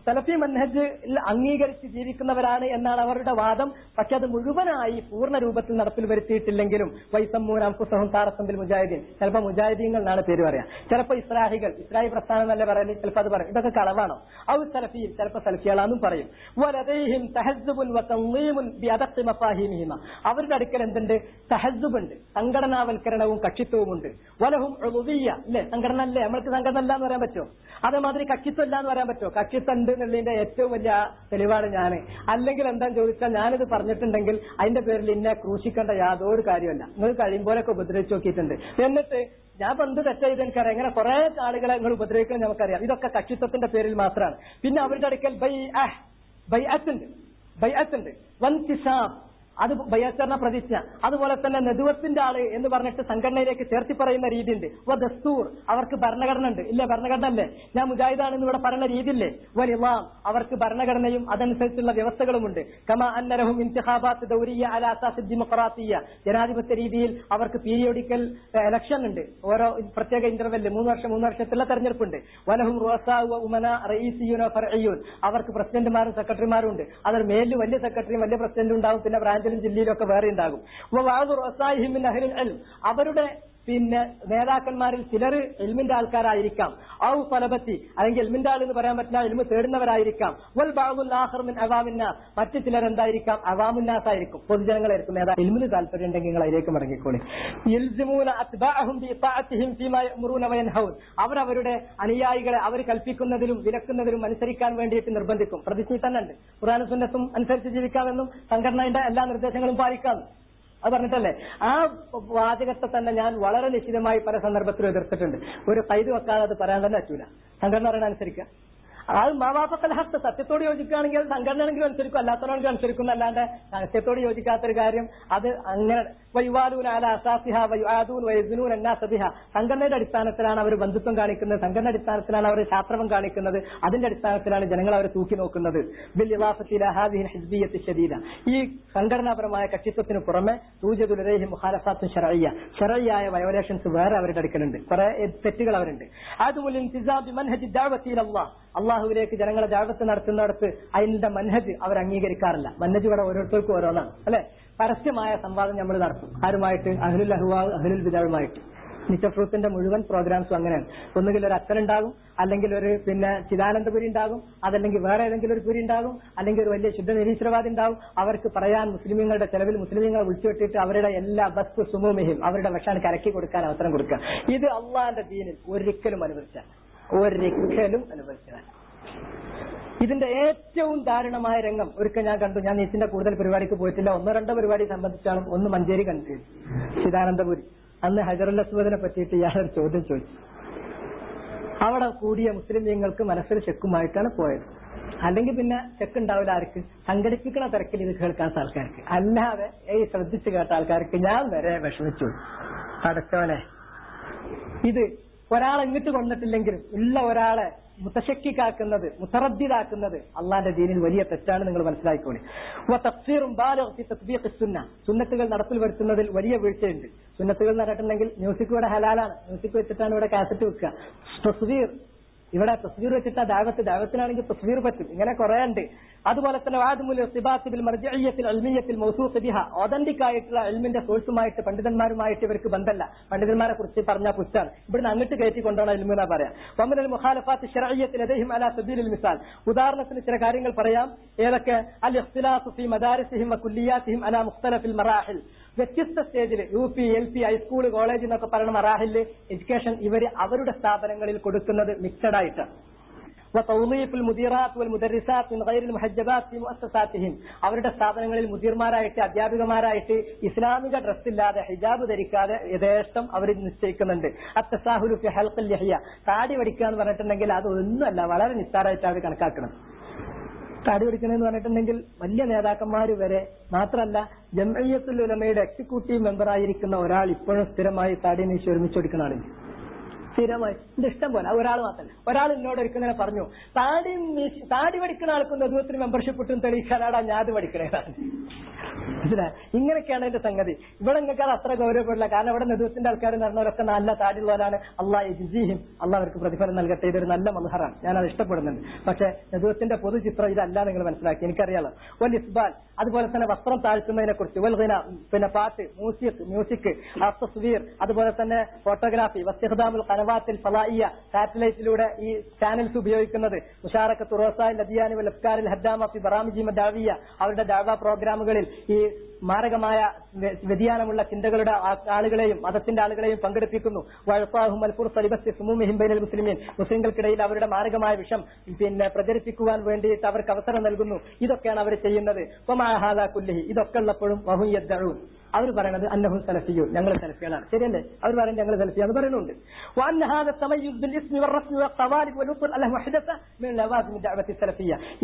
സലഫി മൻഹജ് അംഗീകരിച്ച് ജീവിക്കുന്നവരാണ് എന്നാണ് അവരുടെ വാദം. പക്ഷെ അത് മുഴുവനായി പൂർണ്ണ രൂപത്തിൽ നടപ്പിൽ വരുത്തിയിട്ടില്ലെങ്കിലും വൈസമ്മൂൻ അംഫുസഹും താറസംബിൽ മുജാഹിദീൻ, ചിലപ്പോൾ മുജാഹിദീങ്ങൾ എന്നാണ് പേര് പറയാം, ചിലപ്പോൾ ഇസ്രാഹി പ്രസ്ഥാനം എന്നല്ലേ പറയല്, ചിലപ്പോൾ അത് പറയും. ഇതൊക്കെ കളവാണോ? ഔ സലഫിയിൽ, ചിലപ്പോൾ സലഫികളാന്നും പറയും. വലദൈഹിം തഹസ്സുബുൻ വതൻളീമുൻ ബിഅദഖി മഫാഹിമിഹിമ, അവരുടെ അടുക്കൽ എന്തുണ്ട്? തഹസ്സുബുണ്ട്, സംഘടനാവൽക്കരണവും കക്ഷിത്വവുമുണ്ട്. വലഹും ഉളുവിയ്യ, അല്ലേ സംഘടന അല്ലേ, നമ്മൾക്ക് സംഘടന അല്ല എന്ന് പറയാൻ പറ്റുമോ? അതേമാതിരി കക്ഷിത്വം ഇല്ല എന്ന് പറയാൻ പറ്റുമോ? കക്ഷിത്വം ഉണ്ട് എന്നുള്ളതിന്റെ ഏറ്റവും വലിയ തെളിവാണ് ഞാൻ. അല്ലെങ്കിൽ എന്താന്ന് ചോദിച്ചാൽ ഞാനിത് പറഞ്ഞിട്ടുണ്ടെങ്കിൽ അതിന്റെ പേരിൽ ഇന്നെ ക്രൂശിക്കേണ്ട യാതൊരു കാര്യമല്ല. നിങ്ങൾ കഴിയുമ്പോഴൊക്കെ ഉപദ്രവിച്ചു നോക്കിയിട്ടുണ്ട്. എന്നിട്ട് ഞാൻ എന്ത് തെറ്റ് ചെയ്ത് എനിക്കറിയാം. ഇങ്ങനെ കുറെ ആളുകളെ നിങ്ങൾ ഉപദ്രവിക്കണം നമുക്കറിയാം. ഇതൊക്കെ കക്ഷിത്വത്തിന്റെ പേരിൽ മാത്രമാണ്. പിന്നെ അവരുടെ അടുക്കൽ ബൈഅത്തുണ്ട്, വൻതിസാബ്, അത് ബയ്യച്ചറിന പ്രതിജ്ഞ. അതുപോലെ തന്നെ നെതുവത്തിന്റെ ആള് എന്ന് പറഞ്ഞിട്ട് സംഘടനയിലേക്ക് ചേർത്തി പറയുന്ന രീതിയുണ്ട്. ദസ്തൂർ, അവർക്ക് ഭരണഘടന ഉണ്ട്. ഇല്ലേ, ഭരണഘടന അല്ലേ? ഞാൻ മുജാഹിദാണെന്ന് ഇവിടെ പറയുന്ന രീതിയില്ലേ? വലിമാം, അവർക്ക് ഭരണഘടനയും അതനുസരിച്ചുള്ള വ്യവസ്ഥകളുമുണ്ട്. കമാ അന്നലഹും ഇൻതിഖാബാത്ത് ദൗരിയ അലാ അസാസ് ദിമോക്രാത്തിയ, ജനാധിപത്യ രീതിയിൽ അവർക്ക് പീരിയോഡിക്കൽ ഇലക്ഷൻ ഉണ്ട്. ഓരോ പ്രത്യേക ഇന്റർവെല്ല് 3 വർഷത്തുള്ള തെരഞ്ഞെടുപ്പുണ്ട്. വലഹും റുഅസാ വ ഉമനാ റഈസിയൂൻ ഫർഈയൂൻ, അവർക്ക് പ്രസിഡന്റുമാരും സെക്രട്ടറിമാരും ഉണ്ട്. അതിൽ മേലിൽ വലിയ സെക്രട്ടറിയും വലിയ പ്രസിഡന്റും ഉണ്ടാവും. പിന്നെ ബ്രാഞ്ചിലും ജില്ലയിലും ഒക്കെ വേറെ ഉണ്ടാകും. അവരുടെ പിന്നെ നേതാക്കന്മാരിൽ ചിലർ ഇൽമിന്റെ ആൾക്കാരായിരിക്കാം. ഔ ഫലബത്തി, അല്ലെങ്കിൽ ഇൽമിന്റെ ആൾ എന്ന് പറയാൻ പറ്റില്ല, ഇൽമ് തേടുന്നവരായിരിക്കാം. വൽ ബഅദുൽ ആഖിർ മിൻ അവാമിന്നാസ്, മറ്റു ചിലർ എന്തായിരിക്കാം? അവാമുന്നാസ് ആയിരിക്കും, പൊതുജനങ്ങളായിരിക്കും. ഇൽമിന് താല്പര്യം ഉണ്ടെങ്കിൽ നിങ്ങൾ അതിലേക്ക് മടങ്ങിക്കോളി. യൽസിമൂന അത്ബഅഹും ബിഇതാഅതിഹിം ഫീമാ യഅ്മുറൂന വയൻഹൗൻ, അവരവരുടെ അനുയായികളെ അവർ കൽപ്പിക്കുന്നതിലും വിലക്കുന്നതിലും അനുസരിക്കാൻ വേണ്ടിയിട്ട് നിർബന്ധിക്കും. പ്രതിജ്ഞ തന്നെ ഉണ്ട്, ഖുർആനും സുന്നത്തും അനുസരിച്ച് ജീവിക്കാമെന്നും സംഘടനയുടെ എല്ലാ നിർദ്ദേശങ്ങളും പാലിക്കാമെന്നും അത് പറഞ്ഞിട്ടല്ലേ. ആ വാചകത്തെ തന്നെ ഞാൻ വളരെ നിശ്ചിതമായി പല സന്ദർഭത്തിലും എതിർത്തിട്ടുണ്ട്. ഒരു കൈത് വെക്കാതെ അത് പറയാൻ തന്നെ പറ്റൂല. സംഘടന പറയണ അനുസരിക്കുക. അത് മാവാപ്പക്കൽ ഹക്ക്, സത്യത്തോട് യോജിക്കുകയാണെങ്കിൽ സംഘടനയാണെങ്കിലും അനുസരിക്കും, അല്ലാത്തവരാണെങ്കിലും അനുസരിക്കും. അല്ലാണ്ട് സത്യത്തോട് യോജിക്കാത്തൊരു കാര്യം അത് അങ്ങനെ വയുവാലൂൻ അല അസാസിഹ വയുആദൂൻ വയസ്നൂൻ അന്നാസബിഹ, സംഘടനയുടെ അടിസ്ഥാനത്തിലാണ് അവർ ബന്ധുത്വം കാണിക്കുന്നത്, സംഘടന അടിസ്ഥാനത്തിലാണ് അവർ ശാസ്ത്രവും കാണിക്കുന്നത്, അതിന്റെ അടിസ്ഥാനത്തിലാണ് ജനങ്ങൾ അവരെ തൂക്കി നോക്കുന്നത്. ബിൽ ഇളാഫത്തി ഇലാ ഹാദിഹിൽ ഹിസ്ബിയ്യത്തി ശദീദ, ഈ സംഘടനാപരമായ കക്ഷിത്വത്തിന് പുറമെ തൂജദു ലദൈഹി മുഖാലഫാത്തുൻ ശർഇയ്യ, ശർഇയ്യായ വയോലേഷൻസ് വേറെ അവരുടെ അടുക്കലുണ്ട്, കുറെ തെറ്റുകൾ അവരുണ്ട്. അതുൽ ഇൻതിസാം ബിമൻഹജി ദഅവത്തി ഇലല്ലാഹ്, അള്ളാഹുവിലേക്ക് ജനങ്ങളെ ദഅവത്ത് നടത്തുന്നിടത്ത് അതിന്റെ മൻഹജ് അവർ അംഗീകരിക്കാറില്ല. മൻഹജ് ഇവിടെ ഓരോരുത്തർക്കും ഓരോന്നാണ്, അല്ലെ? പരസ്യമായ സംവാദം നമ്മൾ നടത്തും. ആരുമായിട്ട്? അഹ്ലുൽ അഹ്വാ അഹ്ലുൽ ബിദഅഹുമായിട്ട്. നിശഫ്രൂത്തിന്റെ മുഴുവൻ പ്രോഗ്രാംസും അങ്ങനെയാണ്. ഒന്നുകിൽ ഒരു അച്ഛനുണ്ടാകും, അല്ലെങ്കിൽ ഒരു പിന്നെ ചിദാനന്ദപുരി ഉണ്ടാകും, അതല്ലെങ്കിൽ വേറെ ഏതെങ്കിലും ഒരു പുരി ഉണ്ടാകും, അല്ലെങ്കിൽ ഒരു വലിയ ശുദ്ധ നിരീശ്വരവാദി ഉണ്ടാകും. അവർക്ക് പറയാൻ മുസ്ലിമീങ്ങളുടെ ചെലവിൽ മുസ്ലിമീങ്ങളെ വിളിച്ചുവിട്ടിട്ട് അവരുടെ എല്ലാ ബസ് സുമൂമിഹിം, അവരുടെ വിഷാണ് കലക്കി കൊടുക്കാൻ അവസരം കൊടുക്കുക. ഇത് അള്ളാന്റെ ദീനിൽ ഒരിക്കലും അനുവദിച്ചാൽ ഇതിന്റെ ഏറ്റവും ദാരുണമായ രംഗം ഒരിക്കൽ ഞാൻ കണ്ടു. ഞാൻ നീറ്റിന്റെ കൂടുതൽ പരിപാടിക്ക് പോയിട്ടില്ല, 1-2 പരിപാടി സംബന്ധിച്ചാണ്. ഒന്ന് മഞ്ചേരി കണ്ടു, ചിദാനന്ദപുരി. അന്ന് ഹജറുൽ അസ്വദിനെ പറ്റിയിട്ട് ഇയാളൊരു ചോദ്യം ചോദിച്ചു. അവിടെ കൂടിയ മുസ്ലിം ലീഗുകൾക്ക് മനസ്സിൽ ചെക്കുമായിട്ടാണ് പോയത്. അല്ലെങ്കിൽ പിന്നെ ചെക്ക് ഉണ്ടാവില്ല ആർക്ക്? സംഘടിപ്പിക്കുന്ന തിരക്കിൽ ഇത് കേൾക്കാത്ത ആൾക്കാർക്ക്. അല്ലാതെ ശ്രദ്ധിച്ചു കേട്ട ആൾക്കാർക്ക് ഞാൻ വരെ വിഷമിച്ചു. അടച്ചവനെ, ഇത് ഒരാളെ ഇങ്ങോട്ട് കൊണ്ടിട്ടില്ലെങ്കിലും ഉള്ള ഒരാളെ മുതശക്കിക്കാക്കുന്നത്, മുതറദ്ദിദാക്കുന്നത് അള്ളാന്റെ ദീനിൽ വലിയ തെറ്റാണ്. നിങ്ങൾ മനസ്സിലാക്കിക്കോളി. തഫ്സീറും ബാലിഗ് ഫി തത്ബീഖ് സുന്ന, സുന്നത്തുകൾ നടപ്പിൽ വരുത്തുന്നതിൽ വലിയ വീഴ്ചയുണ്ട്. സുന്നത്തുകൾ നടന്നിട്ടുണ്ടെങ്കിൽ മ്യൂസിക് ഇവിടെ ഹലാലാണ്, മ്യൂസിക് വെച്ചിട്ടാണ് ഇവിടെ കാസറ്റ് വെക്കുക. തസ്വീർ, ഇവിടെ തസ്വീർ വെച്ചിട്ട് ദാവത്തിനാണെങ്കിൽ തസ്വീർ പറ്റും. ഇങ്ങനെ കുറെ ഉണ്ട്. അതുപോലെ തന്നെ ഓതന്റിക് ആയിട്ടുള്ള ഇൽമിന്റെ സോഴ്സുമായിട്ട് പണ്ഡിതന്മാരുമായിട്ട് ഇവർക്ക് ബന്ധമല്ല. പണ്ഡിതന്മാരെ കുറിച്ച് പറഞ്ഞാൽ പുറ്റാണ്. ഇവിടുന്ന് അങ്ങോട്ട് കയറ്റി കൊണ്ടാണ് ഇൽമ എന്നാ പറയാം. മിസാൽ, ഉദാഹരണത്തിന് ചില കാര്യങ്ങൾ പറയാം. ഏതൊക്കെ? അൽ ഇഖ്തിലാഫു ഫീ മദാരിസിഹിം വകുല്ലിയാതിഹിം അലാ മുഖ്തലഫിൽ മറാഹിൽ, വ്യത്യസ്ത സ്റ്റേജിൽ UP, LP, ഹൈസ്കൂൾ, കോളേജ് എന്നൊക്കെ പറയുന്ന മറാഹില് എഡ്യൂക്കേഷൻ ഇവര് അവരുടെ സ്ഥാപനങ്ങളിൽ കൊടുക്കുന്നത് മിക്സഡ് ആയിട്ടാണ്. അവരുടെ സ്ഥാപനങ്ങളിൽ മുദീർമാരായിട്ട്, അധ്യാപികമാരായിട്ട് ഇസ്ലാമിക ഡ്രസ് ഇല്ലാതെ, ഹിജാബ് ധരിക്കാതെ യഥേഷ്ടം അവർ നിശ്ചയിക്കുന്നുണ്ട്. അത്തസാഹുലു ഫി ഹൽഖിൽ ലിഹ്യ, താടി വടിക്കുക എന്ന് പറഞ്ഞിട്ടുണ്ടെങ്കിൽ അതൊന്നുമല്ല, വളരെ നിസ്സാരമായിട്ട് അവർ കണക്കാക്കണം. താടി വടിക്കണമെന്ന് പറഞ്ഞിട്ടുണ്ടെങ്കിൽ വലിയ നേതാക്കന്മാര് വരെ, മാത്രമല്ല ജംഇയ്യത്തുൽ ഉലമയുടെ എക്സിക്യൂട്ടീവ് മെമ്പറായിരിക്കുന്ന ഒരാൾ ഇപ്പോഴും സ്ഥിരമായി താടി നീശി ഒരുമിച്ച് കൊടുക്കുന്ന ആളില്ല. സ്ഥിരമായി ഇത് ഇഷ്ടം പോലെ. ഒരാൾ മാത്രമല്ല. ഒരാൾ എന്നോട് ഒരിക്കലും പറഞ്ഞു, താടി പഠിക്കുന്ന ആൾക്കും നെതുവത്തിന് മെമ്പർഷിപ്പ് ഇട്ടും തെളിയിക്കാനാടാ ഞാൻ അത് പഠിക്കണേതാണ്. മനസ്സിലായി? ഇങ്ങനെയൊക്കെയാണ് എന്റെ സംഗതി. ഇവിടെ നിങ്ങൾക്ക് അത് അത്ര ഗൗരവപ്പെടില്ല. കാരണം ഇവിടെ നെതുവത്തിന്റെ ആൾക്കാർ നടന്നവരൊക്കെ നല്ല താടിയുള്ളവരാണ്. അള്ളാഹ് യജ്സിഹിം, അള്ളാഹ് അവർക്ക് പ്രതിഫലം നൽകട്ടെ. ഇതൊരു നല്ല മദ്ഹറാണ്, ഞാനത് ഇഷ്ടപ്പെടുന്നുണ്ട്. പക്ഷെ നെതുവത്തിന്റെ പൊതുചിത്രം ഇതല്ല, നിങ്ങൾ മനസ്സിലാക്കി. എനിക്കറിയാലോ. വൽ ഇസ്ബാൽ, അതുപോലെ തന്നെ വസ്ത്രം താഴ്ത്തുന്നതിനെ കുറിച്ച്, വൽ ഗിന, പിന്നെ പാട്ട്, മ്യൂസിക്, തസ്വീർ, അതുപോലെ തന്നെ ഫോട്ടോഗ്രാഫി, വസ്തിഖ്ദാമുൽ ഖനവാത്തിൽ ഫളായിയ, സാറ്റലൈറ്റിലൂടെ ഈ ചാനൽസ് ഉപയോഗിക്കുന്നത്, മുശാറക്കത്തു റോസായിൽ ലദിയാനി വൽ അഫ്കാരിൽ ഹദ്ദാമ ഫി ബറാമിജി ദഅവിയ, അവരുടെ ദഅവ പ്രോഗ്രാമുകളിൽ ഈ മാരകമായ വ്യതിയാനമുള്ള ചിന്തകളുടെ ആളുകളെയും മതത്തിന്റെ ആളുകളെയും പങ്കെടുപ്പിക്കുന്നു. മുസ്ലിംകൾക്കിടയിൽ അവരുടെ മാരകമായ വിഷം പ്രചരിപ്പിക്കുവാൻ വേണ്ടിയിട്ട് അവർക്ക് അവസരം നൽകുന്നു. ഇതൊക്കെയാണ് അവർ ചെയ്യുന്നത്. ഇതൊക്കെ ഉള്ളപ്പോഴും അവർ പറയുന്നത് അന്നഹു സലഫിയോ, ഞങ്ങൾ സലഫികളാണ്. ശരിയല്ലേ? അവർ പറയുന്നത് ഞങ്ങൾ സലഫിയാന്ന് പറയുന്നുണ്ട്.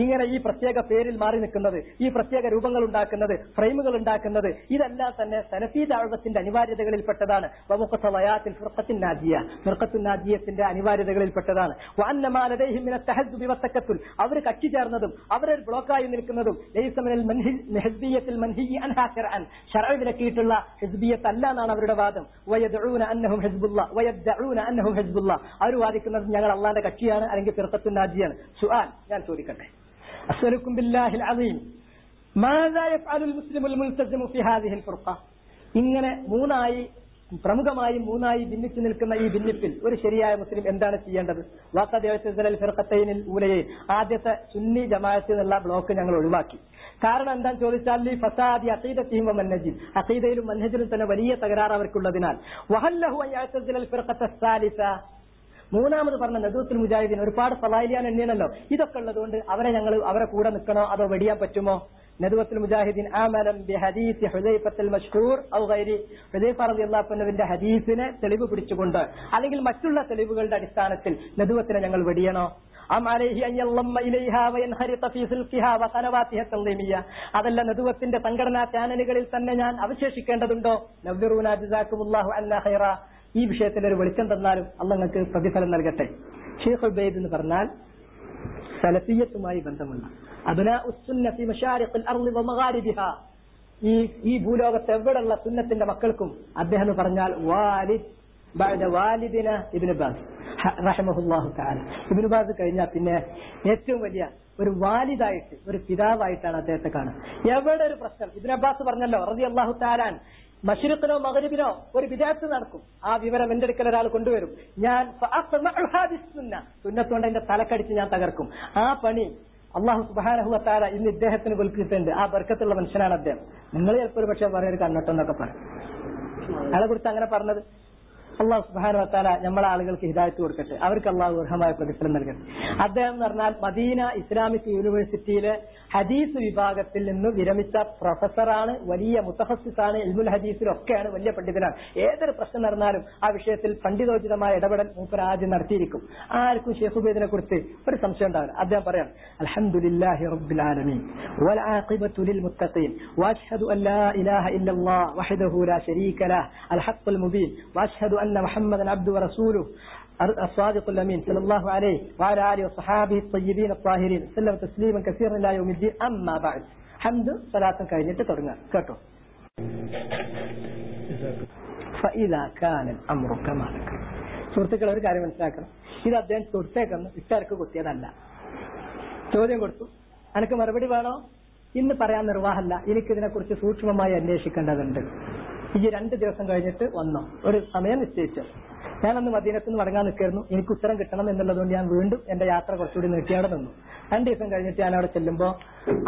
ഇങ്ങനെ ഈ പ്രത്യേക പേരിൽ മാറി നിൽക്കുന്നത്, ഈ പ്രത്യേക രൂപങ്ങൾ ഉണ്ടാക്കുന്നത്, ഫ്രെയിമുകൾ ഉണ്ടാക്കുന്നത്, ഇതെല്ലാം തന്നെ സലഫി ദഅവത്തിന്റെ അനിവാര്യതകളിൽപ്പെട്ടതാണ്. ഫിർഖത്തുൻ നാജിയത്തിന്റെ അനിവാര്യതകളിൽപ്പെട്ടതാണ്. അവർ കക്ഷി ചേർന്നതും അവരൊരു ബ്ലോക്കായി നിൽക്കുന്നതും ിട്ടുള്ള ഹിസ്ബിയത്ത് അല്ല എന്നാണ് അവരുടെ വാദം. അവർ വാദിക്കുന്നത് ഞങ്ങൾ അള്ളാന്റെ കക്ഷിയാണ്, അല്ലെങ്കിൽ ഫിർഖത്തുൻ നാജിയാണ്. സുആൽ, ഞാൻ ചോദിക്കട്ടെ, അസ്അലുക്കും ബില്ലാഹിൽ അസീം, മാദാ യഫ്അലുൽ മുസ്ലിമുൽ മുൽതസിമു ഫി ഹാദിഹിൽ ഫുർഖ? ഇങ്ങനെ പ്രമുഖമായും മൂന്നായി ഭിന്നിച്ചു നിൽക്കുന്ന ഈ ഭിന്നിപ്പിൽ ഒരു ശരിയായ മുസ്ലിം എന്താണ് ചെയ്യേണ്ടത്? ആദ്യത്തെ സുന്നി ജമാഅത്ത് എന്നുള്ള ബ്ലോക്ക് ഞങ്ങൾ ഒഴിവാക്കി. കാരണം എന്താന്ന് ചോദിച്ചാൽ ഫസാദി അഖീദത്തിഹിം വ മൻഹജിൻ, അഖീദയിലും മൻഹജിലും തന്നെ വലിയ തകരാർ അവർക്കുള്ളതിനാൽ. വഹല്ലഹു അൻ യഅ്തസിലൽ ഫിർഖത അസ്സാലിസ, മൂന്നാമത് പറഞ്ഞ നദൂത്തുൽ മുജാഹിദീൻ ഒരുപാട് ഫളായിലിയാൻ എണ്ണിയല്ലോ. ഇതൊക്കെ ഉള്ളതുകൊണ്ട് അവരെ കൂടെ നിൽക്കണോ അതോ വെടിയാൻ പറ്റുമോ? നദൂത്തുൽ മുജാഹിദീൻ ആമലൻ ബിഹദീസ് ഹുദൈഫത്തുൽ മശ്ഹൂർ ഔ ഗൈരി, ഹുദൈഫ റളിയല്ലാഹു അൻഹുവിന്റെ ഹദീസിനെ തെളിവ് പിടിച്ചുകൊണ്ട് അല്ലെങ്കിൽ മറ്റുള്ള തെളിവുകളുടെ അടിസ്ഥാനത്തിൽ നദൂത്തിനെ ഞങ്ങൾ വെടിയണോ? അതല്ല നദുവത്തിന്റെ സംഘടനാ ചാനലുകളിൽ തന്നെ ഞാൻ അവശേഷിക്കേണ്ടതുണ്ടോ? നവ്വിറൂനാ ജസാക്കുമുല്ലാഹു അന്നാ ഖൈറ, ഈ വിഷയത്തിൽ ഒരു വെളിച്ചം തന്നാലും അല്ലാഹ് നിങ്ങൾക്ക് പ്രതിഫലം നൽകട്ടെ. ഷെയ്ഖ് ഉബൈദ് എന്ന് പറഞ്ഞാൽ സലഫിയ്യത്തുമായി ബന്ധമുള്ള അബ്നാഉസ് സുന്ന ഫി മശാരിഖിൽ അർളി വ മഗാരിബിഹാ, ഈ ഭൂലോകത്ത് എവിടെയുള്ള സുന്നത്തിന്റെ മക്കൾക്കും അദ്ദേഹം എന്ന് പറഞ്ഞാൽ വാലിദ് ബഅദ വാലിദിന ഇബ്നു ബാസ് റഹിമഹുല്ലാഹു തആല. ഇബ്നു ബാസ് കഴിഞ്ഞാൽ പിന്നെ ഏറ്റവും വലിയ ഒരു വാലിദായിട്ട്, ഒരു പിതാവായിട്ടാണ് അദ്ദേഹത്തെ കാണുന്നത്. എവിടെ ഒരു പ്രശ്നം, ഇബ്നു അബ്ബാസ് പറഞ്ഞല്ലോ റളിയല്ലാഹു തആല, മശ്രിഖിനോ മഗ്രിബിനോ ഒരു ബിദ്അത്ത് നടക്കും, ആ വിവരം എന്റെ അടുക്കൽ ഒരാൾ കൊണ്ടുവരും, ഞാൻ സുന്നത്ത് കൊണ്ട് എന്റെ തലക്കടിച്ച് ഞാൻ തകർക്കും. ആ പണി അല്ലാഹു സുബ്ഹാനഹു വ തആല ഇന്ന് ഇദ്ദേഹത്തിന് കൊടുത്തിട്ടുണ്ട്. ആ ബർക്കത്തുള്ള മനുഷ്യനാണ് അദ്ദേഹം. നിങ്ങൾ ചിലപ്പോൾ ഒരു പക്ഷേ പറയൊരു കണ്ണോട്ടെന്നൊക്കെ പറയും. അയാളെ കുറിച്ച് അങ്ങനെ പറഞ്ഞത് അല്ലാഹു സുബ്ഹാനഹു വ തആല നമ്മളെ ആളുകൾക്ക് ഹിദായത്ത് കൊടുക്കട്ടെ, അവർക്ക് അല്ലാഹു അർഹമായ പ്രതിഫലം നൽകട്ടെ. അദ്ദേഹം എന്ന് പറഞ്ഞാൽ മദീന ഇസ്ലാമിക് യൂണിവേഴ്സിറ്റിയിലെ ഹദീസ് വിഭാഗത്തിൽ നിന്ന് വിരമിച്ച പ്രൊഫസറാണ്, വലിയ മുതഖസ്സിസാണ്, ഇൽമുൽ ഹദീസിലൊക്കെയാണ്, വലിയ പണ്ഡിതനാണ്. ഏതൊരു പ്രശ്നം നടന്നാലും ആ വിഷയത്തിൽ പണ്ഡിതോചിതമായ ഇടപെടൽ മൂപ്പർ ആദ്യം നടത്തിയിരിക്കും. ആർക്കും ഷെയ്ഖ് ഉബൈദിനെ കുറിച്ച് ഒരു സംശയം ഉണ്ടാവില്ല. അദ്ദേഹം പറയാം, അൽഹംദുലില്ലാഹി റബ്ബിൽ ആലമീൻ വൽ ആഖിബത്തു ലിൽ മുത്തഖീൻ വഅശ്ഹദു അൻ ലാ ഇലാഹ ഇല്ലല്ലാഹ് വഹ്ദഹു ലാ ശരീക ലഹ് അൽ ഹഖ്ഖുൽ മുബീൻ വഅശ്ഹദു അന്ന മുഹമ്മദൻ അബ്ദുഹു വറസൂലുഹു الصادق الأمين صلى الله عليه وعلى آله وصحابه الطيبين الطاهرين وسلم تسليما كثيرا إلى يوم الدين أما بعد حمد صلاة കഴിഞ്ഞിട്ട് തുടങ്ങാം കേട്ടോ. فإذا كان الأمر كما ذكر. സുഹൃത്തുക്കളെ ഒരു കാര്യം മനസ്സിലാക്കണം, ഇത് അദ്ദേഹം കൊടുത്തേക്കെന്ന് ഇട്ടാർക്ക് കുത്തിയതല്ല. ചോദ്യം കൊടുത്തു, എനിക്ക് മറുപടി വേണോ? ഇന്ന് പറയാൻ നിർവാഹമല്ല, എനിക്കിതിനെക്കുറിച്ച് സൂക്ഷ്മമായി അന്വേഷിക്കേണ്ടതുണ്ട്. ഈ 2 ദിവസം കഴിഞ്ഞിട്ട് വന്നോ, ഒരു സമയം നിശ്ചയിച്ചു. ഞാനന്ന് മദീനത്ത് നിന്ന് മടങ്ങാൻ നിൽക്കായിരുന്നു, എനിക്ക് ഉത്തരം കിട്ടണം എന്നുള്ളതുകൊണ്ട് ഞാൻ വീണ്ടും എന്റെ യാത്ര കുറച്ചുകൂടി നീട്ടിയാടെ നിന്നു. 2 ദിവസം കഴിഞ്ഞിട്ട് ഞാൻ അവിടെ ചെല്ലുമ്പോൾ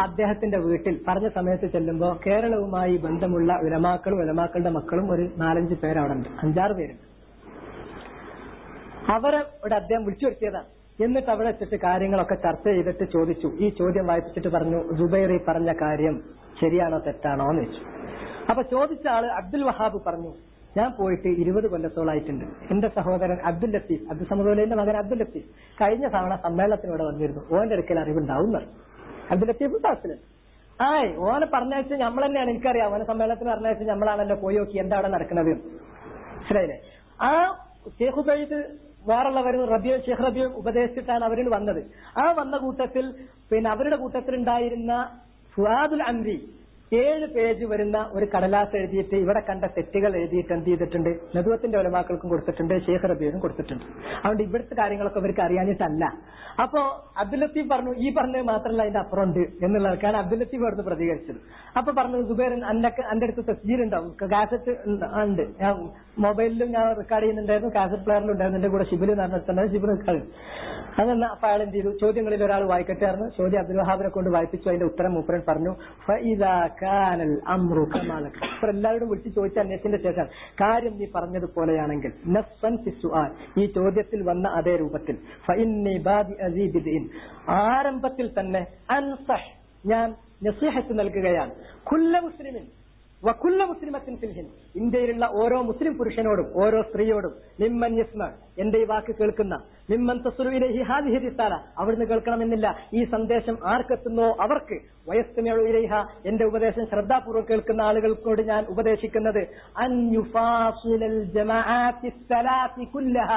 അദ്ദേഹത്തിന്റെ വീട്ടിൽ പറഞ്ഞ സമയത്ത് ചെല്ലുമ്പോൾ കേരളവുമായി ബന്ധമുള്ള ഉലമാക്കളും ഉലമാക്കളുടെ മക്കളും ഒരു 4-5 പേര് അവിടെ ഉണ്ട്, 5-6 പേരുണ്ട്. അവരെ ഇവിടെ അദ്ദേഹം വിളിച്ചു വരുത്തിയതാണ്. എന്നിട്ട് അവിടെ വെച്ചിട്ട് കാര്യങ്ങളൊക്കെ ചർച്ച ചെയ്തിട്ട് ചോദിച്ചു. ഈ ചോദ്യം വായിച്ചിട്ട് പറഞ്ഞു, സുബൈർ പറഞ്ഞ കാര്യം ശരിയാണോ തെറ്റാണോ എന്ന് വെച്ചു. അപ്പൊ ചോദിച്ച ആള് അബ്ദുൽ വഹാബ് പറഞ്ഞു, ഞാൻ പോയിട്ട് 20 കൊല്ലത്തോളായിട്ടുണ്ട്. എന്റെ സഹോദരൻ അബ്ദുൽ ലത്തീഫ്, അബ്ദുൽ സമദുലിന്റെ മകൻ അബ്ദുൽ ലത്തീഫ് കഴിഞ്ഞ തവണ സമ്മേളനത്തിനോടെ വന്നിരുന്നു. ഓന്റെ അടുക്കൽ അറിവുണ്ടാവും. അബ്ദുൽ ലത്തീഫ് ക്ലാസ്സില് ഓനെ പറഞ്ഞയച്ച് നമ്മൾ തന്നെയാണ്, എനിക്കറിയാം ഓനെ സമ്മേളനത്തിന് പറഞ്ഞയച്ച് നമ്മളാണല്ലോ പോയി നോക്കി എന്താ അവിടെ നടക്കുന്നത്, മനസ്സിലായില്ലേ? ആ ഷെയ്ഖ് ഉബൈദ് വേറുള്ളവരും ഷെയ്ഖ് റബിയ ഉപദേശിച്ചിട്ടാണ് അവരിൽ വന്നത്. ആ വന്ന കൂട്ടത്തിൽ അവരുടെ കൂട്ടത്തിലുണ്ടായിരുന്ന ഫുആദുൽ അംരി 7 പേജ് വരുന്ന ഒരു കടലാസ് എഴുതിയിട്ട് ഇവിടെ കണ്ട തെറ്റുകൾ എഴുതിയിട്ട് എന്ത് ചെയ്തിട്ടുണ്ട്, നദുവത്തിന്റെ ഉലമാക്കൾക്കും കൊടുത്തിട്ടുണ്ട്, ഷെയ്ഖ് റബിയനും കൊടുത്തിട്ടുണ്ട്. അതുകൊണ്ട് ഇവിടുത്തെ കാര്യങ്ങളൊക്കെ അവർക്ക് അറിയാനിട്ടല്ല. അപ്പോ അബ്ദുൽ ലത്തീഫ് പറഞ്ഞു, ഈ പറഞ്ഞത് മാത്രമല്ല അതിന്റെ അപ്പുറം ഉണ്ട് എന്നുള്ളവർക്കാണ് അബ്ദുൽ ലത്തീഫ് അവിടുന്ന് പ്രതികരിച്ചത്. അപ്പൊ പറഞ്ഞു, സുബൈർ എന്റെ അടുത്ത് തസ്ജീൽ ഉണ്ടാവും, കാസറ്റ് ഉണ്ട്, ഞാൻ മൊബൈലിലും ഞാൻ റെക്കോർഡ് ചെയ്യുന്നുണ്ടായിരുന്നു, കാസറ്റ് പ്ലെയറിലും ഉണ്ടായിരുന്നു, എന്റെ കൂടെ ഷിബിൽ നടന്നിട്ടുണ്ടായിരുന്നു, ഷിബിൽ റെക്കോർഡ്. അങ്ങനെ അപ്പൊ അയാൾ എന്ത് ചെയ്തു, ചോദ്യങ്ങളിൽ ഒരാൾ വായിക്കട്ടായിരുന്നു, ചോദ്യം അബ്ദുൽ വഹാബിനെ കൊണ്ട് വായിപ്പിച്ചു. അതിന്റെ ഉത്തരം മൂപ്പരൻ പറഞ്ഞു, അപ്പൊ എല്ലാവരും വിളിച്ച് ചോദിച്ച അന്വേഷണത്തിന്റെ ശേഷം കാര്യം നീ പറഞ്ഞതുപോലെയാണെങ്കിൽ ഈ ചോദ്യത്തിൽ വന്ന അതേ രൂപത്തിൽ ആരംഭത്തിൽ തന്നെ ഞാൻ നസീഹത്ത് നൽകുകയാണ് കുല്ല മുസ്ലിമിൻ വകുല്ല മുസ്ലിമത്തിൻ ഫിൽ ഹിന്ദ്, ഇന്ത്യയിലുള്ള ഓരോ മുസ്ലിം പുരുഷനോടും ഓരോ സ്ത്രീയോടും, മിമ്മൻ യസ്മ, എന്റെ ഈ വാക്ക് കേൾക്കുന്ന, മിമ്മൻ തസ്റു ഇലൈഹി ഹാദിഹി റിസാല, അവിടുന്ന് കേൾക്കണമെന്നില്ല, ഈ സന്ദേശം ആർക്കെത്തുന്നോ അവർക്ക്, വയസ്തമിഉ ഇലൈഹ, എന്റെ ഉപദേശം ശ്രദ്ധാപൂർവ്വം കേൾക്കുന്ന ആളുകൾക്കോട് ഞാൻ ഉപദേശിക്കുന്നത്, അൻ യുഫാസിലൽ ജമാഅത്തി സലാത്തി കുല്ലഹ,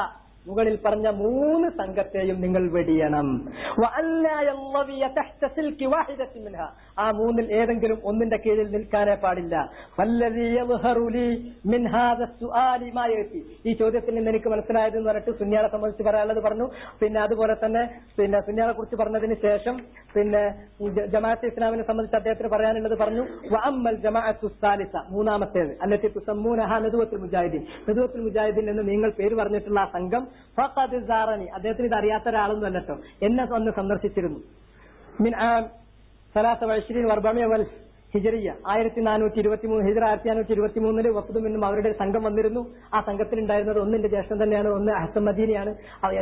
മുകളിൽ പറഞ്ഞ 3 സംഘത്തെയും നിങ്ങൾ വെടിയണം. ആ 3-ൽ ഏതെങ്കിലും ഒന്നിന്റെ കീഴിൽ നിൽക്കാനേ പാടില്ല. ഈ ചോദ്യത്തിൽ നിന്ന് എനിക്ക് മനസ്സിലായത് എന്ന് പറഞ്ഞിട്ട് സുന്നികളെ സംബന്ധിച്ച് പറയാനുള്ളത് പറഞ്ഞു. അതുപോലെ തന്നെ സുന്നികളെ കുറിച്ച് പറഞ്ഞതിന് ശേഷം ജമാഅത്തെ ഇസ്ലാമിനെ സംബന്ധിച്ച് അദ്ദേഹത്തിന് പറയാനുള്ളത് പറഞ്ഞു. വഅമ്മൽ ജമാഅത്തു സാലിസ, 3-ാമത്തേത്, അല്ലത്തി തുസമ്മൂനഹ നദുവത്തുൽ മുജാഹിദീൻ, നദുവത്തുൽ മുജാഹിദീൻ എന്ന് നിങ്ങൾ പേര് പറഞ്ഞിട്ടുള്ള ആ സംഘം ഫഖദ് സാറനി, അദ്ദേഹത്തിന് ഇത് അറിയാത്ത ഒരാളൊന്നും അല്ലട്ടോ, എന്നെ വന്ന് സന്ദർശിച്ചിരുന്നു. മിൻ ആം 23 ഹിജറിയ 1423 ഹിജറ 1423 വഫ്ദും എന്നും അവരുടെ സംഘം വന്നിരുന്നു. ആ സംഘത്തിലുണ്ടായിരുന്നത് ഒന്നിന്റെ ജ്യേഷ്ഠൻ തന്നെയാണ്, ഒന്ന് അഹ്സൻ മദീനിയാണ്.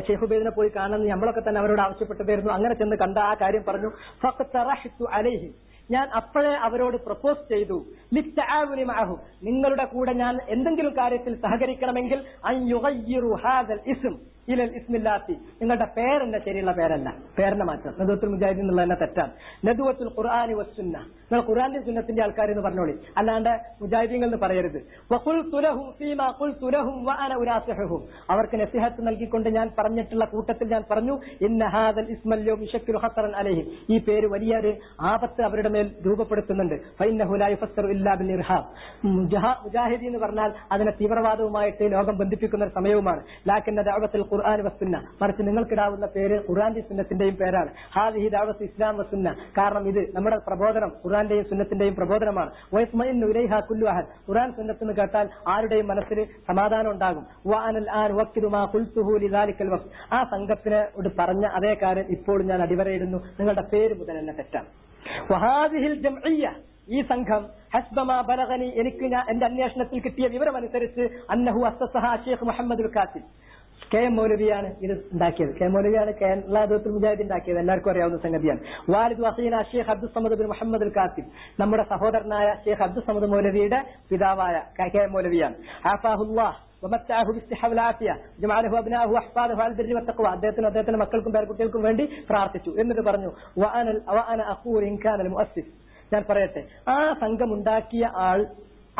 ഷെയ്ഖ് ഉബൈദിനെ പോയി കാണണമെന്ന് നമ്മളൊക്കെ തന്നെ അവരോട് ആവശ്യപ്പെട്ടിരുന്നു. അങ്ങനെ ചെന്ന് കണ്ട ആ കാര്യം പറഞ്ഞു. ഫഖ്തറഹ്തു അലൈഹി, ഞാൻ അപ്പോഴേ അവരോട് പ്രപ്പോസ് ചെയ്തു, ലിത്തആവുനി മഅഹു, നിങ്ങളുടെ കൂടെ ഞാൻ എന്തെങ്കിലും കാര്യത്തിൽ സഹകരിക്കണമെങ്കിൽ അൻ യുഗയ്യിറു ഹാദൽ ഇസ്ം ഇലൽ ഇസ്മില്ലാത്തി, നിങ്ങളുടെ പേരെന്നെ ശരിയുള്ള പേരല്ല, പേരിനെ മാറ്റം. നദുവത്തുൽ മുജാഹിദീൻ എന്നുള്ള തന്നെ തെറ്റാണ്. നദുവത്തുൽ ഖുർആനി വസ്സുന്ന, നിങ്ങൾ ഖുർആന്റെ സുന്നത്തിന്റെ ആൾക്കാരെന്ന് പറഞ്ഞോളി, അല്ലാണ്ട് മുജാഹിദീങ്ങൾ എന്ന് പറയരുത്. വഖുൽതു ലഹും ഫീമാ ഖുൽതു ലഹും വഅന ഉനാസിഹുഹും, അവർക്ക് നസിഹത്ത് നൽകിക്കൊണ്ട് ഞാൻ പറഞ്ഞിട്ടുള്ള കൂട്ടത്തിൽ ഞാൻ പറഞ്ഞു, ഇന്ന ഹാദൽ ഇസ്മൽ യൗം യശക്കിലു ഖത്തറൻ അലൈഹി, ഈ പേര് വലിയൊരു ആപത്ത് അവരുടെ മേൽ രൂപപ്പെടുത്തുന്നുണ്ട്. ഫഇന്നഹു ലാ യുഫസ്സറു ഇല്ലാ ബിൽ ഇർഹാബ്, മുജാഹിദി എന്ന് പറഞ്ഞാൽ അതിനെ തീവ്രവാദവുമായിട്ട് ലോകം ബന്ധിപ്പിക്കുന്ന ഒരു സമയവുമാണ്. ലാകിന്ന ദഅവത്തുൽ ഖുർആൻ വസ്സുന്ന, മറിച്ച് നിങ്ങൾക്കിടാവുന്ന പേര് ഖുർആന്റെയും സുന്നത്തിന്റെയും പേരാണ്. ഹാദിഹി ദഅവത്തു ഇസ്ലാം വസ്സുന്ന, കാരണം ഇത് നമ്മുടെ പ്രബോധനം ഖുർആന്റെയും സുന്നത്തിന്റെയും പ്രബോധനമാണ്. വയസ്മഇന്നു ഇലൈഹാ കുല്ലു അഹദ്, ഖുർആൻ സുന്നത്ത് എന്ന് കേട്ടാൽ ആരുടെയും മനസ്സിൽ സമാധാനം ഉണ്ടാകും. വഅനൽ ആൻ വഖ്തു മാ ഖുൽതുഹു ലിദാലിക്കൽ വഖ്ത്, ആ സംഘത്തിനോട് പറഞ്ഞ അതേ കാര്യം ഇപ്പോൾ ഞാൻ അടിവരയിടുന്നു, നിങ്ങളുടെ പേര് മുതൽ എന്നെ തെറ്റാണ്. വഹാദിഹിൽ ജംഇയ്യ, ഈ സംഘം ഹസ്ബമാ ബലഗനി, എനിക്ക് എന്റെ അന്വേഷണത്തിൽ കിട്ടിയ വിവരമനുസരിച്ച് അന്നഹു അസ്സസഹ ഷെയ്ഖ് മുഹമ്മദുൽ കാസിം, കെ എം മൗലവിയാണ് ഇത് ഉണ്ടാക്കിയത്. കെ എം മൗലവിയാണ് കേരള ദഅവത്തുൽ മുജാഹിദീൻ ഉണ്ടാക്കിയത്, എല്ലാവർക്കും അറിയാവുന്ന സംഗതിയാണ്. വാലിദ് അഖീന ഷെയ്ഖ് അബ്ദുൽ സമദ് ബിൻ മുഹമ്മദ് അൽ കാസിം, നമ്മുടെ സഹോദരനായ ഷെയ്ഖ് അബ്ദുൽ സമദ് മൗലവിയുടെ പിതാവായ കെ എം മൗലവിയാണ്. ആഫാഹുല്ലാഹ് വമത്തഅഹു ബിസ്സിഹ വൽ ആഫിയ ജമഅലഹു അബ്നാഹു വഅഹ്ഫാദുഹു അൽ ബിർരി വത്തഖ്വ, അദ്ദേഹത്തിന്റെ മക്കൾക്കും പേരക്കുട്ടികൾക്കും വേണ്ടി പ്രാർത്ഥിച്ചു. എന്നിട്ട് പറഞ്ഞു, വഅന അഖൂൽ ഇൻ കാന അൽ മുഅസ്സിസ്, ഞാൻ പറയട്ടെ, ആ സംഘമുണ്ടാക്കിയ ആൾ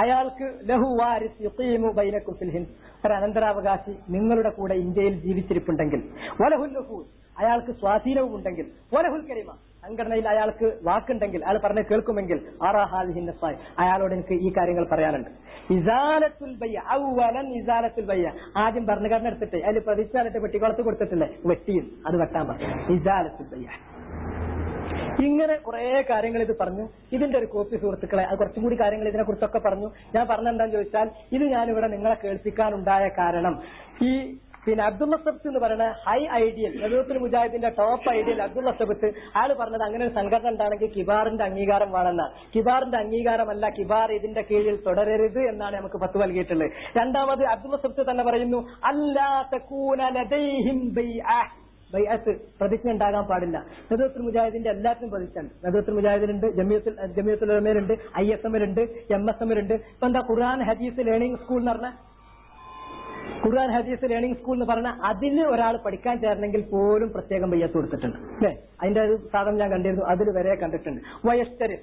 അയാൾക്ക് ലഹു വാരിസ് യുഖീമു ബൈനക്കും ഫിൽ ഹിന്ദ്, ഒരു അനന്തരാവകാശി നിങ്ങളുടെ കൂടെ ഇന്ത്യയിൽ ജീവിച്ചിരിപ്പുണ്ടെങ്കിൽ, വലഹുൽ നുഫൂസ് അയാൾക്ക് സ്വാധീനവും ഉണ്ടെങ്കിൽ, വലഹുൽ കരീമ സംഘടനയിൽ അയാൾക്ക് വാക്കുണ്ടെങ്കിൽ, അയാൾ പറഞ്ഞ് കേൾക്കുമെങ്കിൽ, ആറാഹാലിഹിന്നസായി അയാളോട് എനിക്ക് ഈ കാര്യങ്ങൾ പറയാനുണ്ട്. ഇസാലത്തുൽ ബയ്യ ഔവലൻ ഇസാലത്തുൽ ബയ്യ, ആദ്യം ഭരണഘടന എടുത്തിട്ട് അതിൽ പ്രതിജ്ഞാനിട്ട് വെട്ടിക്കുളത്ത് കൊടുത്തിട്ടില്ലേ, വെട്ടിയും അത് വെട്ടാൻ പറഞ്ഞു. ഇസാലത്തുൽ ബയ്യ. ഇങ്ങനെ കുറെ കാര്യങ്ങൾ ഇത് പറഞ്ഞു. ഇതിന്റെ ഒരു കോപ്പി സുഹൃത്തുക്കളെ, അത് കുറച്ചും കൂടി കാര്യങ്ങൾ ഇതിനെ കുറിച്ചൊക്കെ പറഞ്ഞു. ഞാൻ പറഞ്ഞെന്താന്ന് ചോദിച്ചാൽ, ഇത് ഞാനിവിടെ നിങ്ങളെ കേൾപ്പിക്കാനുണ്ടായ കാരണം, ഈ പിന്നെ അബ്ദുള്ള സബ്ത്ത് എന്ന് പറയുന്ന ഹൈ ഐഡിയൽ നദുവത്തുൽ മുജാഹിദിന്റെ ടോപ്പ് ഐഡിയൽ അബ്ദുള്ള സബ്ത്ത് അയാൾ പറഞ്ഞത് അങ്ങനെ ഒരു സംഘടന ഉണ്ടാണെങ്കിൽ കിബാറിന്റെ അംഗീകാരം വേണമെന്നാണ്. കിബാറിന്റെ അംഗീകാരമല്ല, കിബാർ ഇതിന്റെ കീഴിൽ തുടരരുത് എന്നാണ് നമുക്ക് ഫത്വ നൽകിയിട്ടുള്ളത്. രണ്ടാമത് അബ്ദുള്ള സബ്ത്ത് തന്നെ പറയുന്നു, അല്ലാ തകൂന ലദൈഹിം ബൈഅത്ത്, പ്രതിജ്ഞ ഉണ്ടാകാൻ പാടില്ല. നദുവത്തുൽ മുജാഹിദിന്റെ എല്ലാത്തിനും പ്രതിജ്ഞയുണ്ട്. നദുവത്തുൽ മുജാഹിദിനുണ്ട്, ജമിയത്തുൽ ഉലമയിലുണ്ട്, ISM-ലുണ്ട്, MSM-ലുണ്ട്. ഇപ്പൊ എന്താ ഖുർആൻ ഹദീസ് ലേണിംഗ് സ്കൂൾ എന്ന് പറഞ്ഞ, ഖുർആൻ ഹദീസ് ലേണിംഗ് സ്കൂൾ എന്ന് പറഞ്ഞാൽ അതിൽ ഒരാൾ പഠിക്കാൻ ചേരണമെങ്കിൽ പോലും പ്രത്യേകം ബയ്യത്ത് കൊടുത്തിട്ടുണ്ട് അല്ലേ. അതിന്റെ ഒരു സാധനം ഞാൻ കണ്ടിരുന്നു, അതിൽ വരെ കണ്ടിട്ടുണ്ട്. വയസ്തര്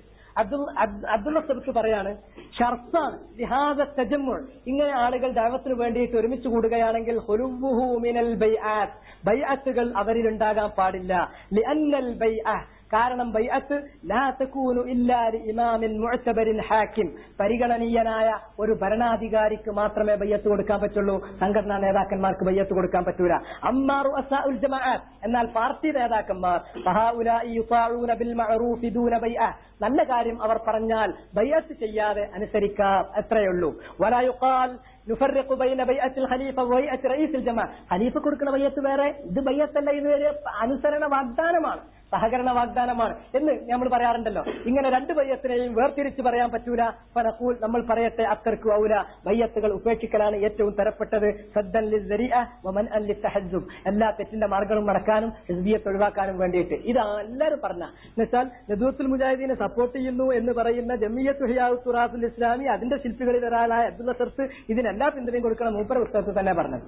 അബ്ദുള്ള സബ്ത്ത് പറയാണ്, ഷർത്താണ് ലിഹാദ തജമ്മുഅ്, ഇങ്ങനെ ആളുകൾ ദഅവത്തിന് വേണ്ടിയിട്ട് ഒരുമിച്ച് കൂടുകയാണെങ്കിൽ ഹുലുവുഹു മിനൽ ബൈഅത്ത്, ബൈഅത്തുകൾ അവരിൽ ഉണ്ടാകാൻ പാടില്ല. ലിഅന്നൽ ബൈഅ, കാരണം ബൈഅത്ത് ലാ തകൂനു ഇല്ലാ ലിഇമാമിൻ മുഅ്തബരിൻ ഹാക്കിം, പരിഗണനീയനായ ഒരു ഭരണാധികാരിക്ക് മാത്രമേ ബയ്യത്ത് കൊടുക്കാൻ പറ്റുള്ളൂ, സംഘടനാ നേതാക്കന്മാർക്ക് ബയ്യത്ത് കൊടുക്കാൻ പറ്റൂല. അമ്മാ റുഅസാഉൽ ജമാഅത്ത്, എന്നാൽ പാർട്ടി നേതാക്കന്മാർ ഫഹഉലാഇ യുതാഊന ബിൽ മഅറൂഫി ദൂന ബൈഅ, നല്ല കാര്യം അവർ പറഞ്ഞാൽ ബയ്യത്ത് ചെയ്യാതെ അനുസരിക്കാം, അത്രയുള്ളൂ. വലാ യുഖാൽ നുഫർറിഖു ബൈന ബൈഅത്തിൽ ഖലീഫ വബൈഅത്തി റഈസിൽ ജമാഅ, ഖലീഫ കൊടുക്കുന്ന ബയ്യത്ത് വേറെ, ഇത് ബയ്യത്തല്ല, ഇത് ഒരു അനുസരണ വാഗ്ദാനമാണ്, സഹകരണ വാഗ്ദാനമാണ് എന്ന് നമ്മൾ പറയാറുണ്ടല്ലോ. ഇങ്ങനെ രണ്ട് ബയ്യത്തിനെയും വേർതിരിച്ച് പറയാൻ പറ്റൂല. ഫനഖൂൽ, നമ്മൾ പറയട്ടെ, അത്തർക്കു ഔല, ബയ്യത്തുകൾ ഉപേക്ഷിക്കലാണ് ഏറ്റവും തരപ്പെട്ടത്. സദ്ദൻ ലിസ്സരിഅ വമൻഅൻ ലിത്തഹസ്സുബ്, എല്ലാ തെറ്റിന്റെ മാർഗ്ഗങ്ങളും മടക്കാനും ഹിസ്ബിയത്ത് ഒഴിവാക്കാനും വേണ്ടിയിട്ട്. ഇത് എല്ലാവരും പറഞ്ഞ എന്നുവെച്ചാൽ നദുവത്തുൽ മുജാഹിദീനെ സപ്പോർട്ട് ചെയ്യുന്നു എന്ന് പറയുന്ന ജമിയത്ത് ഇഹ്യാഉ തുറാസുൽ ഇസ്ലാമി, അതിന്റെ ശില്പികളിൽ ഒരാളായ അബ്ദുള്ള സബ്ത്ത് ഇതിനെല്ലാ പിന്തുണയും കൊടുക്കണം മൂപ്പർ പുസ്തകത്തിൽ തന്നെ പറഞ്ഞത്.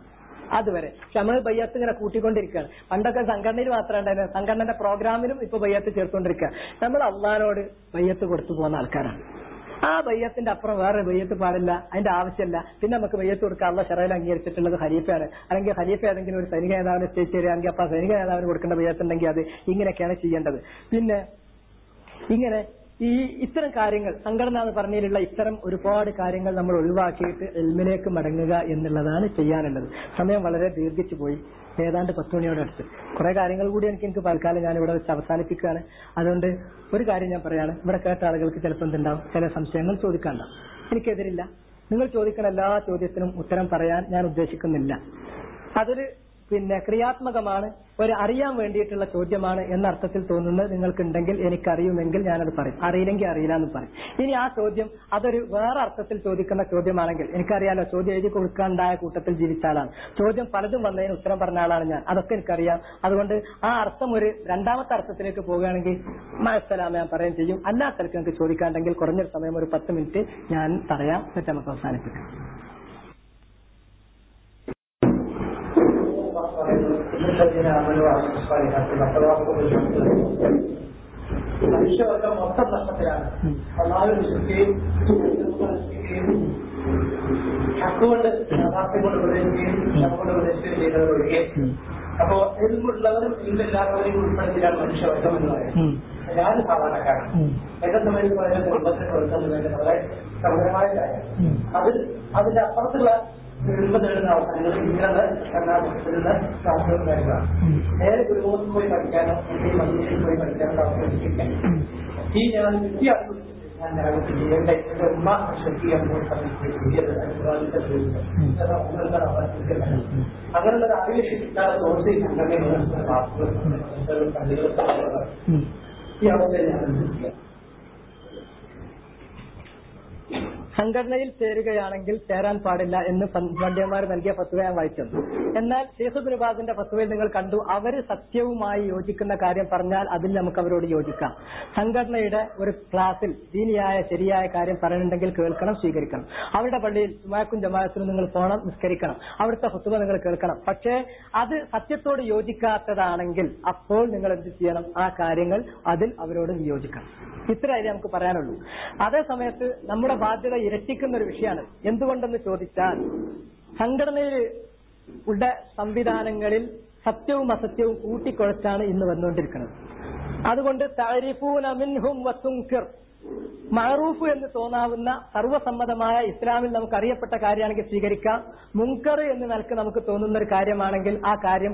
അതുവരെ പക്ഷെ നമ്മൾ ബയ്യത്ത് ഇങ്ങനെ കൂട്ടിക്കൊണ്ടിരിക്കുകയാണ്. പണ്ടൊക്കെ സംഘടനയിൽ മാത്രമേ ഉണ്ടായിരുന്നു, സംഘടനയുടെ പ്രോഗ്രാമിലും ഇപ്പൊ ബയ്യത്ത് ചേർത്തുകൊണ്ടിരിക്കുക. നമ്മൾ അള്ളാഹിനോട് ബയ്യത്ത് കൊടുത്തു പോകുന്ന ആൾക്കാരാണ്. ആ ബയ്യത്തിന്റെ അപ്പുറം വേറെ ബയ്യത്ത് പാടില്ല, അതിന്റെ ആവശ്യമില്ല. പിന്നെ നമുക്ക് ബയ്യത്ത് കൊടുക്കാൻ അള്ളാഹ് ശറയിൽ അംഗീകരിച്ചിട്ടുള്ളത് ഖലീഫയാണ്. അല്ലെങ്കിൽ ഖലീഫ ഏതെങ്കിലും ഒരു സൈനിക നേതാവിനെ സ്റ്റേജ് ചെയ്യുകയാണെങ്കിൽ അപ്പൊ ആ സൈനിക നേതാവിന് കൊടുക്കേണ്ട ബയ്യത്തുണ്ടെങ്കിൽ അത് ഇങ്ങനെയൊക്കെയാണ് ചെയ്യേണ്ടത്. പിന്നെ ഇങ്ങനെ ഇത്തരം കാര്യങ്ങൾ, സംഘടന എന്ന് പറഞ്ഞതിലുള്ള ഇത്തരം ഒരുപാട് കാര്യങ്ങൾ നമ്മൾ ഒഴിവാക്കിയിട്ട് ഇൽമിലേക്ക് മടങ്ങുക എന്നുള്ളതാണ് ചെയ്യാനുള്ളത്. സമയം വളരെ ദീർഘിച്ചു പോയി, ഏതാണ്ട് 10 മണിയോടെ അടുത്ത്. കുറെ കാര്യങ്ങൾ കൂടി എനിക്ക് തൽക്കാലം ഞാൻ ഇവിടെ വെച്ച് അവസാനിപ്പിക്കുകയാണ്. അതുകൊണ്ട് ഒരു കാര്യം ഞാൻ പറയാണ്, ഇവിടെ കേട്ട ആളുകൾക്ക് ചിലപ്പോൾ എന്തുണ്ടാവും, ചില സംശയങ്ങൾ ചോദിക്കാനുണ്ടാവും. എനിക്കെതിരില്ല, നിങ്ങൾ ചോദിക്കുന്ന എല്ലാ ചോദ്യത്തിനും ഉത്തരം പറയാൻ ഞാൻ ഉദ്ദേശിക്കുന്നില്ല. അതൊരു ക്രിയാത്മകമാണ്, ഒരു അറിയാൻ വേണ്ടിയിട്ടുള്ള ചോദ്യമാണ് എന്ന അർത്ഥത്തിൽ തോന്നുന്നത് നിങ്ങൾക്കുണ്ടെങ്കിൽ എനിക്കറിയുമെങ്കിൽ ഞാനത് പറയും, അറിയില്ലെങ്കിൽ അറിയില്ല എന്ന് പറയും. ഇനി ആ ചോദ്യം അതൊരു വേറെ അർത്ഥത്തിൽ ചോദിക്കുന്ന ചോദ്യമാണെങ്കിൽ, എനിക്കറിയാലോ ചോദ്യം എഴുതി കൊടുക്കാനുണ്ടായ കൂട്ടത്തിൽ ജീവിച്ച ആളാണ്, ചോദ്യം പലതും വന്നതിന് ഉത്തരം പറഞ്ഞ ആളാണ് ഞാൻ, അതൊക്കെ എനിക്കറിയാം. അതുകൊണ്ട് ആ അർത്ഥം ഒരു രണ്ടാമത്തെ അർത്ഥത്തിലേക്ക് പോവുകയാണെങ്കിൽ മഅസ്സലാമ ഞാൻ പറയുകയും ചെയ്യും. അല്ലാത്തവർക്ക് നിങ്ങൾക്ക് ചോദിക്കാണ്ടെങ്കിൽ കുറഞ്ഞൊരു സമയം, ഒരു 10 മിനിറ്റ് ഞാൻ പറയാം, എന്നിട്ട് നമുക്ക് അവസാനിപ്പിക്കാം. മനുഷ്യവർഗം മൊത്തം നഷ്ടത്തിലാണ്. അള്ളാഹു വിശ്വസിക്കുകയും ഹക്കുകൊണ്ട് യാഥാർത്ഥ്യം കൊണ്ട് പ്രദേശിക്കുകയും നമുക്കൊണ്ട് പ്രദേശിക്കുകയും ചെയ്തത് ഒഴികെ. അപ്പോ ഇതിലുള്ളവരും ഇതിലില്ലാത്തവരെയും ഉൾപ്പെടുത്തിയാണ് മനുഷ്യവർഗം എന്ന് പറയുന്നത്. ഞാൻ സാധാരണക്കാരാണ്. എന്നെ സംബന്ധിച്ച് പറയുന്ന കുടുംബത്തിന് കൊടുക്കുന്നത് വളരെ സൗകര്യമായ കാര്യം. അതിന്റെ അപ്പുറത്തുള്ള നേടുന്ന അവസരങ്ങൾ ഇങ്ങനെ എറണാകുളത്തിലുള്ള ക്ലാസുകളും കാര്യങ്ങളാണ്. നേരെ ഗുരുമുഖത്ത് പോയി പഠിക്കാനോ അല്ലെങ്കിൽ മദ്രസയിൽ പോയി പഠിക്കാനോ അവസരം ഈ ഞാൻ വിദ്യ ഞാൻ എന്റെ ഉമ്മ ശ്രദ്ധിക്കുമ്പോൾ അങ്ങനെയുള്ള ഒരു അറിവ് കിട്ടാതെ തോന്നി സംഘടനകൾ ഈ അവസ്ഥയിൽ ഞാൻ ശ്രദ്ധിക്കുക. സംഘടനയിൽ ചേരുകയാണെങ്കിൽ ചേരാൻ പാടില്ല എന്ന് പണ്ഡിതന്മാർ നൽകിയ ഫത്വ ഞാൻ വായിച്ചത്. എന്നാൽ ശൈഖ് ഇബ്നു ബാസിന്റെ ഫത്വയിൽ നിങ്ങൾ കണ്ടു, അവര് സത്യവുമായി യോജിക്കുന്ന കാര്യം പറഞ്ഞാൽ അതിൽ നമുക്ക് അവരോട് യോജിക്കാം. സംഘടനയുടെ ഒരു ക്ലാസ്സിൽ ദീനിയായ ശരിയായ കാര്യം പറയുന്നുണ്ടെങ്കിൽ കേൾക്കണം, സ്വീകരിക്കണം. അവരുടെ പള്ളിയിൽ ജുമാഅക്കും ജമാഅത്തിനും നിങ്ങൾ പോകണം, നിസ്കരിക്കണം, അവിടുത്തെ ഫത്വ നിങ്ങൾ കേൾക്കണം. പക്ഷേ അത് സത്യത്തോട് യോജിക്കാത്തതാണെങ്കിൽ അപ്പോൾ നിങ്ങൾ എന്ത് ചെയ്യണം, ആ കാര്യങ്ങൾ അതിൽ അവരോട് വിയോജിക്കണം. ഇത്രയേ നമുക്ക് പറയാനുള്ളൂ. അതേ സമയത്ത് നമ്മുടെ ബാധ്യത ഇരട്ടിക്കുന്ന ഒരു വിഷയമാണ്. എന്തുകൊണ്ടെന്ന് ചോദിച്ചാൽ സംഘടനയിൽ ഉള്ള സംവിധാനങ്ങളിൽ സത്യവും അസത്യവും കൂട്ടിക്കുഴച്ചാണ് ഇന്ന് വന്നുകൊണ്ടിരിക്കുന്നത്. അതുകൊണ്ട് തഅരിഫൂന മിൻഹും വതുൻകിർ, മഅറൂഫ് എന്ന് തോന്നാവുന്ന സർവ്വസമ്മതമായ ഇസ്ലാമിൽ നമുക്ക് അറിയപ്പെട്ട കാര്യമാണെങ്കിൽ സ്വീകരിക്കാം. മുൻകർ എന്ന് നിലക്ക് നമുക്ക് തോന്നുന്ന ഒരു കാര്യമാണെങ്കിൽ ആ കാര്യം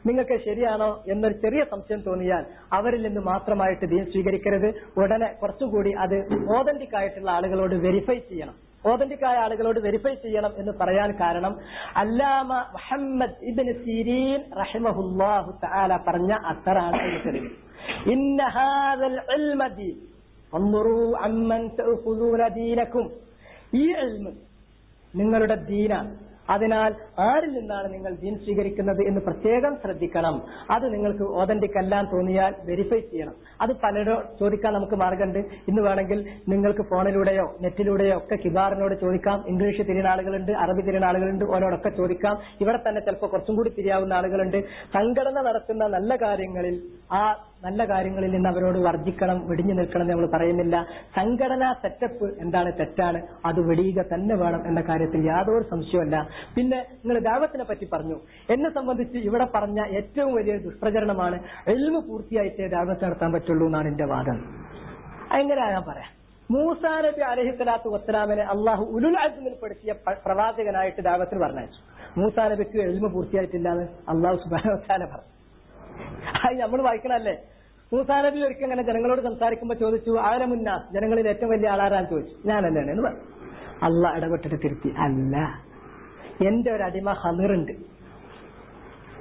നിങ്ങൾക്ക് ശരിയാണോ എന്നൊരു ചെറിയ സംശയം തോന്നിയാൽ അവരിൽ നിന്ന് മാത്രമായിട്ട് ദീൻ സ്വീകരിക്കരുത്. ഉടനെ കുറച്ചുകൂടി അത് ഓതന്റിക് ആയിട്ടുള്ള ആളുകളോട് വെരിഫൈ ചെയ്യണം. ഓതന്റിക് ആയ ആളുകളോട് വെരിഫൈ ചെയ്യണം എന്ന് പറയാൻ കാരണം അല്ലാമ മുഹമ്മദ് ഇബ്നു സീരീൻ റഹിമഹുല്ലാഹു തആല പറഞ്ഞ അത്തറാണ് തെളിവ്. ഇന്ന ഹാദൽ ഇൽമ ദീൻ വൻദുറൂ അമ്മൻ തഅഖുദൂന ദീനകും. ഈ ഇൽമ് നിങ്ങളുടെ ദീനാണ്. അതിനാൽ ആരിൽ നിന്നാണ് നിങ്ങൾ ദീൻ സ്വീകരിക്കുന്നത് എന്ന് പ്രത്യേകം ശ്രദ്ധിക്കണം. അത് നിങ്ങൾക്ക് ഓതന്റിക് അല്ലാൻ തോന്നിയാൽ വെരിഫൈ ചെയ്യണം. അത് പലരോ ചോദിക്കാൻ നമുക്ക് മാർഗമുണ്ട്. ഇന്ന് വേണമെങ്കിൽ നിങ്ങൾക്ക് ഫോണിലൂടെയോ നെറ്റിലൂടെയോ ഒക്കെ കിബാറിനോട് ചോദിക്കാം. ഇംഗ്ലീഷ് തിരിയുന്ന ആളുകളുണ്ട്, അറബി തിരിയുന്ന ആളുകളുണ്ട്, ഓരോടൊക്കെ ചോദിക്കാം. ഇവിടെ തന്നെ ചിലപ്പോൾ കുറച്ചും കൂടി തിരിയാവുന്ന ആളുകളുണ്ട്. സംഘടന നടത്തുന്ന നല്ല കാര്യങ്ങളിൽ ആ നല്ല കാര്യങ്ങളിൽ നിന്ന് അവരോട് വർജിക്കണം, വെടിഞ്ഞു നിൽക്കണം നമ്മൾ പറയുന്നില്ല. സംഘടനാ സെറ്റപ്പ് എന്താണ് തെറ്റാണ്, അത് വെടിയുക തന്നെ വേണം എന്ന കാര്യത്തിൽ യാതൊരു സംശയമല്ല. പിന്നെ നിങ്ങൾ ദഅവത്തിനെ പറ്റി പറഞ്ഞു. എന്നെ സംബന്ധിച്ച് ഇവിടെ പറഞ്ഞ ഏറ്റവും വലിയ ദുഷ്പ്രചരണമാണ് ഇൽമു പൂർത്തിയായിട്ടേ ദഅവത്ത് നടത്താൻ പറ്റുള്ളൂ എന്നാണ് എന്റെ വാദം. എങ്ങനെയാ ഞാൻ പറയാം? മൂസാ നബി അലൈഹിസ്സലാത്തു വസ്സലാമിനെ അള്ളാഹു ഉലുൽ അസ്മിൽ പെടുത്തിയ പ്രവാചകനായിട്ട് ദഅവത്തിന് പറഞ്ഞയച്ചു. മൂസാ നബിക്ക് ഇൽമു പൂർത്തിയായിട്ടില്ലാന്ന് അള്ളാഹു സുബ്ഹാനഹു വ തആല പറഞ്ഞു. അത് നമ്മൾ വായിക്കണല്ലേ. മൂസാ നബി ഒരിക്കൽ അങ്ങനെ ജനങ്ങളോട് സംസാരിക്കുമ്പോൾ ചോദിച്ചു, ആലമുന്നാസ്, ജനങ്ങളിൽ ഏറ്റവും വലിയ ആളാരാന്ന് ചോദിച്ചു. ഞാനല്ലാണ് എന്ന് പറഞ്ഞു. അള്ളാഹ് ഇടപെട്ടിട്ട് തിരുത്തി, അല്ല, എന്റെ ഒരു അടിമ ഹളിറുണ്ട്.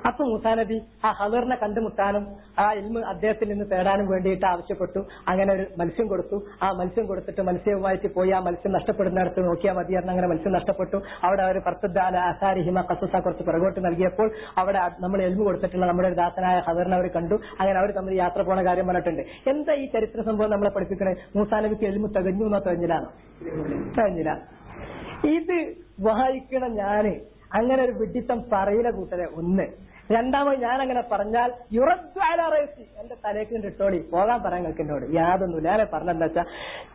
അപ്പൊ മൂസാ നബി ആ ഹളിറിനെ കണ്ടുമുട്ടാനും ആ ഇൽമ് അദ്ദേഹത്തിൽ നിന്ന് തേടാനും വേണ്ടിയിട്ട് ആവശ്യപ്പെട്ടു. അങ്ങനെ ഒരു മത്സ്യം കൊടുത്തു. ആ മത്സ്യം കൊടുത്തിട്ട് മത്സ്യവുമായിട്ട് പോയി ആ മത്സ്യം നഷ്ടപ്പെടുന്നിടത്ത് നോക്കിയാൽ മതിയായിരുന്നു. അങ്ങനെ മത്സ്യം നഷ്ടപ്പെട്ടു. അവിടെ അവർ പർത്തദ്ദാല അസാരിഹിമ ഖസസ കുറച്ച് പിറകോട്ട് നൽകിയപ്പോൾ അവിടെ നമ്മൾ ഇൽമു കൊടുത്തിട്ടുള്ള നമ്മുടെ ഒരു ദാസനായ ഹളിറിനെ അവർ കണ്ടു. അങ്ങനെ അവർ തമ്മിൽ യാത്ര പോണ കാര്യം പറഞ്ഞിട്ടുണ്ട്. എന്താ ഈ ചരിത്ര സംഭവം നമ്മളെ പഠിപ്പിക്കണേ? മൂസാ നബിക്ക് ഇൽമു തികഞ്ഞു എന്നോ തികഞ്ഞില്ല. ഇത് വായിക്കണ ഞാന് അങ്ങനെ ഒരു വിഡിത്തം പറയില്ല കൂട്ടരെ. ഒന്ന്. രണ്ടാമത് ഞാൻ അങ്ങനെ പറഞ്ഞാൽ യുറദ്ദുഅലറൈസി, എന്റെ തലേക്ക് ഇട്ടോളി പോകാൻ പറയാൻ കേൾക്കുന്നോട് യാതൊന്നുമില്ല. ഞാൻ പറഞ്ഞെന്താ വെച്ചാൽ,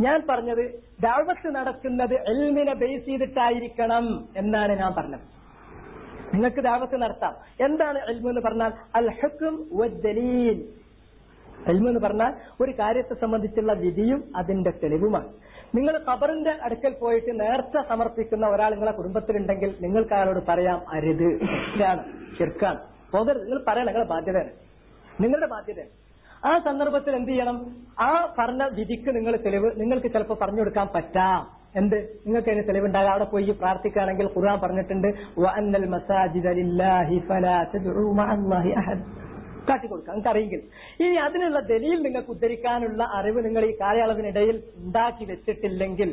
ഞാൻ പറഞ്ഞത് ദഅവത്ത് നടക്കുന്നത് ഇൽമിനെ ബേസ് ചെയ്തിട്ടായിരിക്കണം എന്നാണ് ഞാൻ പറഞ്ഞത്. നിങ്ങൾക്ക് ദഅവത്ത് നടത്താം. എന്താണ് ഇൽമു എന്ന് പറഞ്ഞാൽ? അൽ ഹുക്ം വദ്ദലീൽ. ഇൽമു എന്ന് പറഞ്ഞാൽ ഒരു കാര്യത്തെ സംബന്ധിച്ചുള്ള വിധിയും അതിന്റെ തെളിവുമാണ്. നിങ്ങൾ ഖബറിന്റെ അടുക്കൽ പോയിട്ട് നേർച്ച സമർപ്പിക്കുന്ന ഒരാൾ നിങ്ങളെ കുടുംബത്തിലുണ്ടെങ്കിൽ നിങ്ങൾക്ക് അയാളോട് പറയാം, അരുത്, തെറ്റാണ്, ശിർക്കാണ്, പോകരുത്. നിങ്ങൾ പറയണം, നിങ്ങളുടെ ബാധ്യതയാണ്, നിങ്ങളുടെ ബാധ്യതയാണ്. ആ സന്ദർഭത്തിൽ എന്ത് ചെയ്യണം? ആ പറഞ്ഞ വിധിക്ക് നിങ്ങൾ തെളിവ് നിങ്ങൾക്ക് ചിലപ്പോൾ പറഞ്ഞു കൊടുക്കാൻ പറ്റാം. എന്ത്? നിങ്ങൾക്ക് അതിന് തെളിവുണ്ടാകാം. അവിടെ പോയി പ്രാർത്ഥിക്കുകയാണെങ്കിൽ ഖുർആൻ പറഞ്ഞിട്ടുണ്ട്, വഅന്നൽ മസാജിദ ലില്ലാഹി ഫലാ തദ്ഉ മഅല്ലാഹി അഹദ്. കാട്ടിക്കൊടുക്കാം നിങ്ങൾക്ക് അറിയെങ്കിൽ. ഇനി അതിനുള്ള ദലീൽ നിങ്ങൾക്ക് ഉദ്ധരിക്കാനുള്ള അറിവ് നിങ്ങൾ ഈ കാലയളവിനിടയിൽ ഉണ്ടാക്കി വെച്ചിട്ടില്ലെങ്കിൽ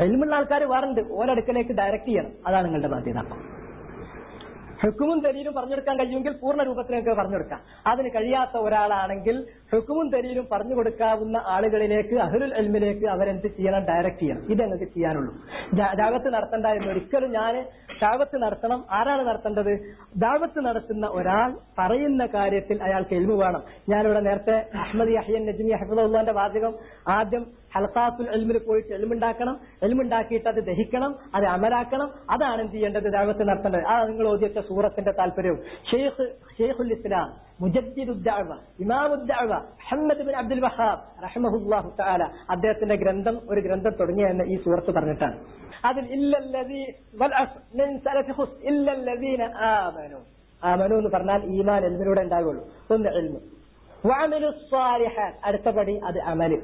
ഇൽമുള്ള ആൾക്കാർ വേറുണ്ട്, ഓരടുക്കലേക്ക് ഡയറക്ട് ചെയ്യണം. അതാണ് നിങ്ങളുടെ ബാധ്യത. ഹുക്കുമും ദലീലും പറഞ്ഞെടുക്കാൻ കഴിയുമെങ്കിൽ പൂർണ്ണ രൂപത്തിലേക്ക് പറഞ്ഞെടുക്കാം. അതിന് കഴിയാത്ത ഒരാളാണെങ്കിൽ ഹുക്കുമും ദലീലും പറഞ്ഞു കൊടുക്കാവുന്ന ആളുകളിലേക്ക്, അഹ്ലുൽ ഇൽമിലേക്ക് അവരെന്ത് ചെയ്യണം? ഡയറക്ട് ചെയ്യണം. ഇത് നിങ്ങൾക്ക് ചെയ്യാനുള്ളൂ. ദഅവത്ത് നടത്തണ്ട എന്ന് ഒരിക്കലും ഞാൻ ദഅവത്ത് നടത്തണം. ആരാണ് നടത്തേണ്ടത്? ദഅവത്ത് നടത്തുന്ന ഒരാൾ പറയുന്ന കാര്യത്തിൽ അയാൾക്ക് ഇൽമു വേണം. ഞാനിവിടെ നേരത്തെ അഹ്മദ് യഹ്യ നജ്മി ഹഫിദുല്ലാഹിന്റെ വാചകം, ആദ്യം ഹൽഖാത്തുൽ ഇൽമിൽ പോയിട്ട് ഇൽമുണ്ടാക്കണം, ഇൽമുണ്ടാക്കിയിട്ട് അത് ദഹിക്കണം, അത് അമലാക്കണം. അതാണ് എന്ത് ചെയ്യേണ്ടത്? ദഅവത്ത് നടത്തേണ്ടത്. ആ നിങ്ങൾ ഓതിച്ച സൂറത്തിന്റെ താല്പര്യവും ഷെയ്ഖുൽ ഇസ്ലാം മുജദ്ദിദുദ് ദഅവ ഇമാമുദ് ദഅവ മുഹമ്മദ് ബിൻ അബ്ദുൽ വഹാബ് റഹിമഹുല്ലാഹു തആല അദ്ദേഹത്തിന്റെ ഗ്രന്ഥം, ഒരു ഗ്രന്ഥം തുടങ്ങിയ എന്ന് ഈ സൂറത്ത് പറഞ്ഞിട്ടാണ്. അതിൽ ഇല്ലല്ലദീ വൽ അസ്ർ മിൻ സലഫി ഖുസ് ഇല്ലല്ലദീന ആമനു. ആമനു എന്ന് പറഞ്ഞാൽ ഈമാൻ ഇൽമിലൂടെ ഉണ്ടാകുള്ളൂ. ഒന്ന് ഇൽമു. വഅമലുസ് സാലിഹാത്ത്, അടുത്ത പടി അത് അമല്.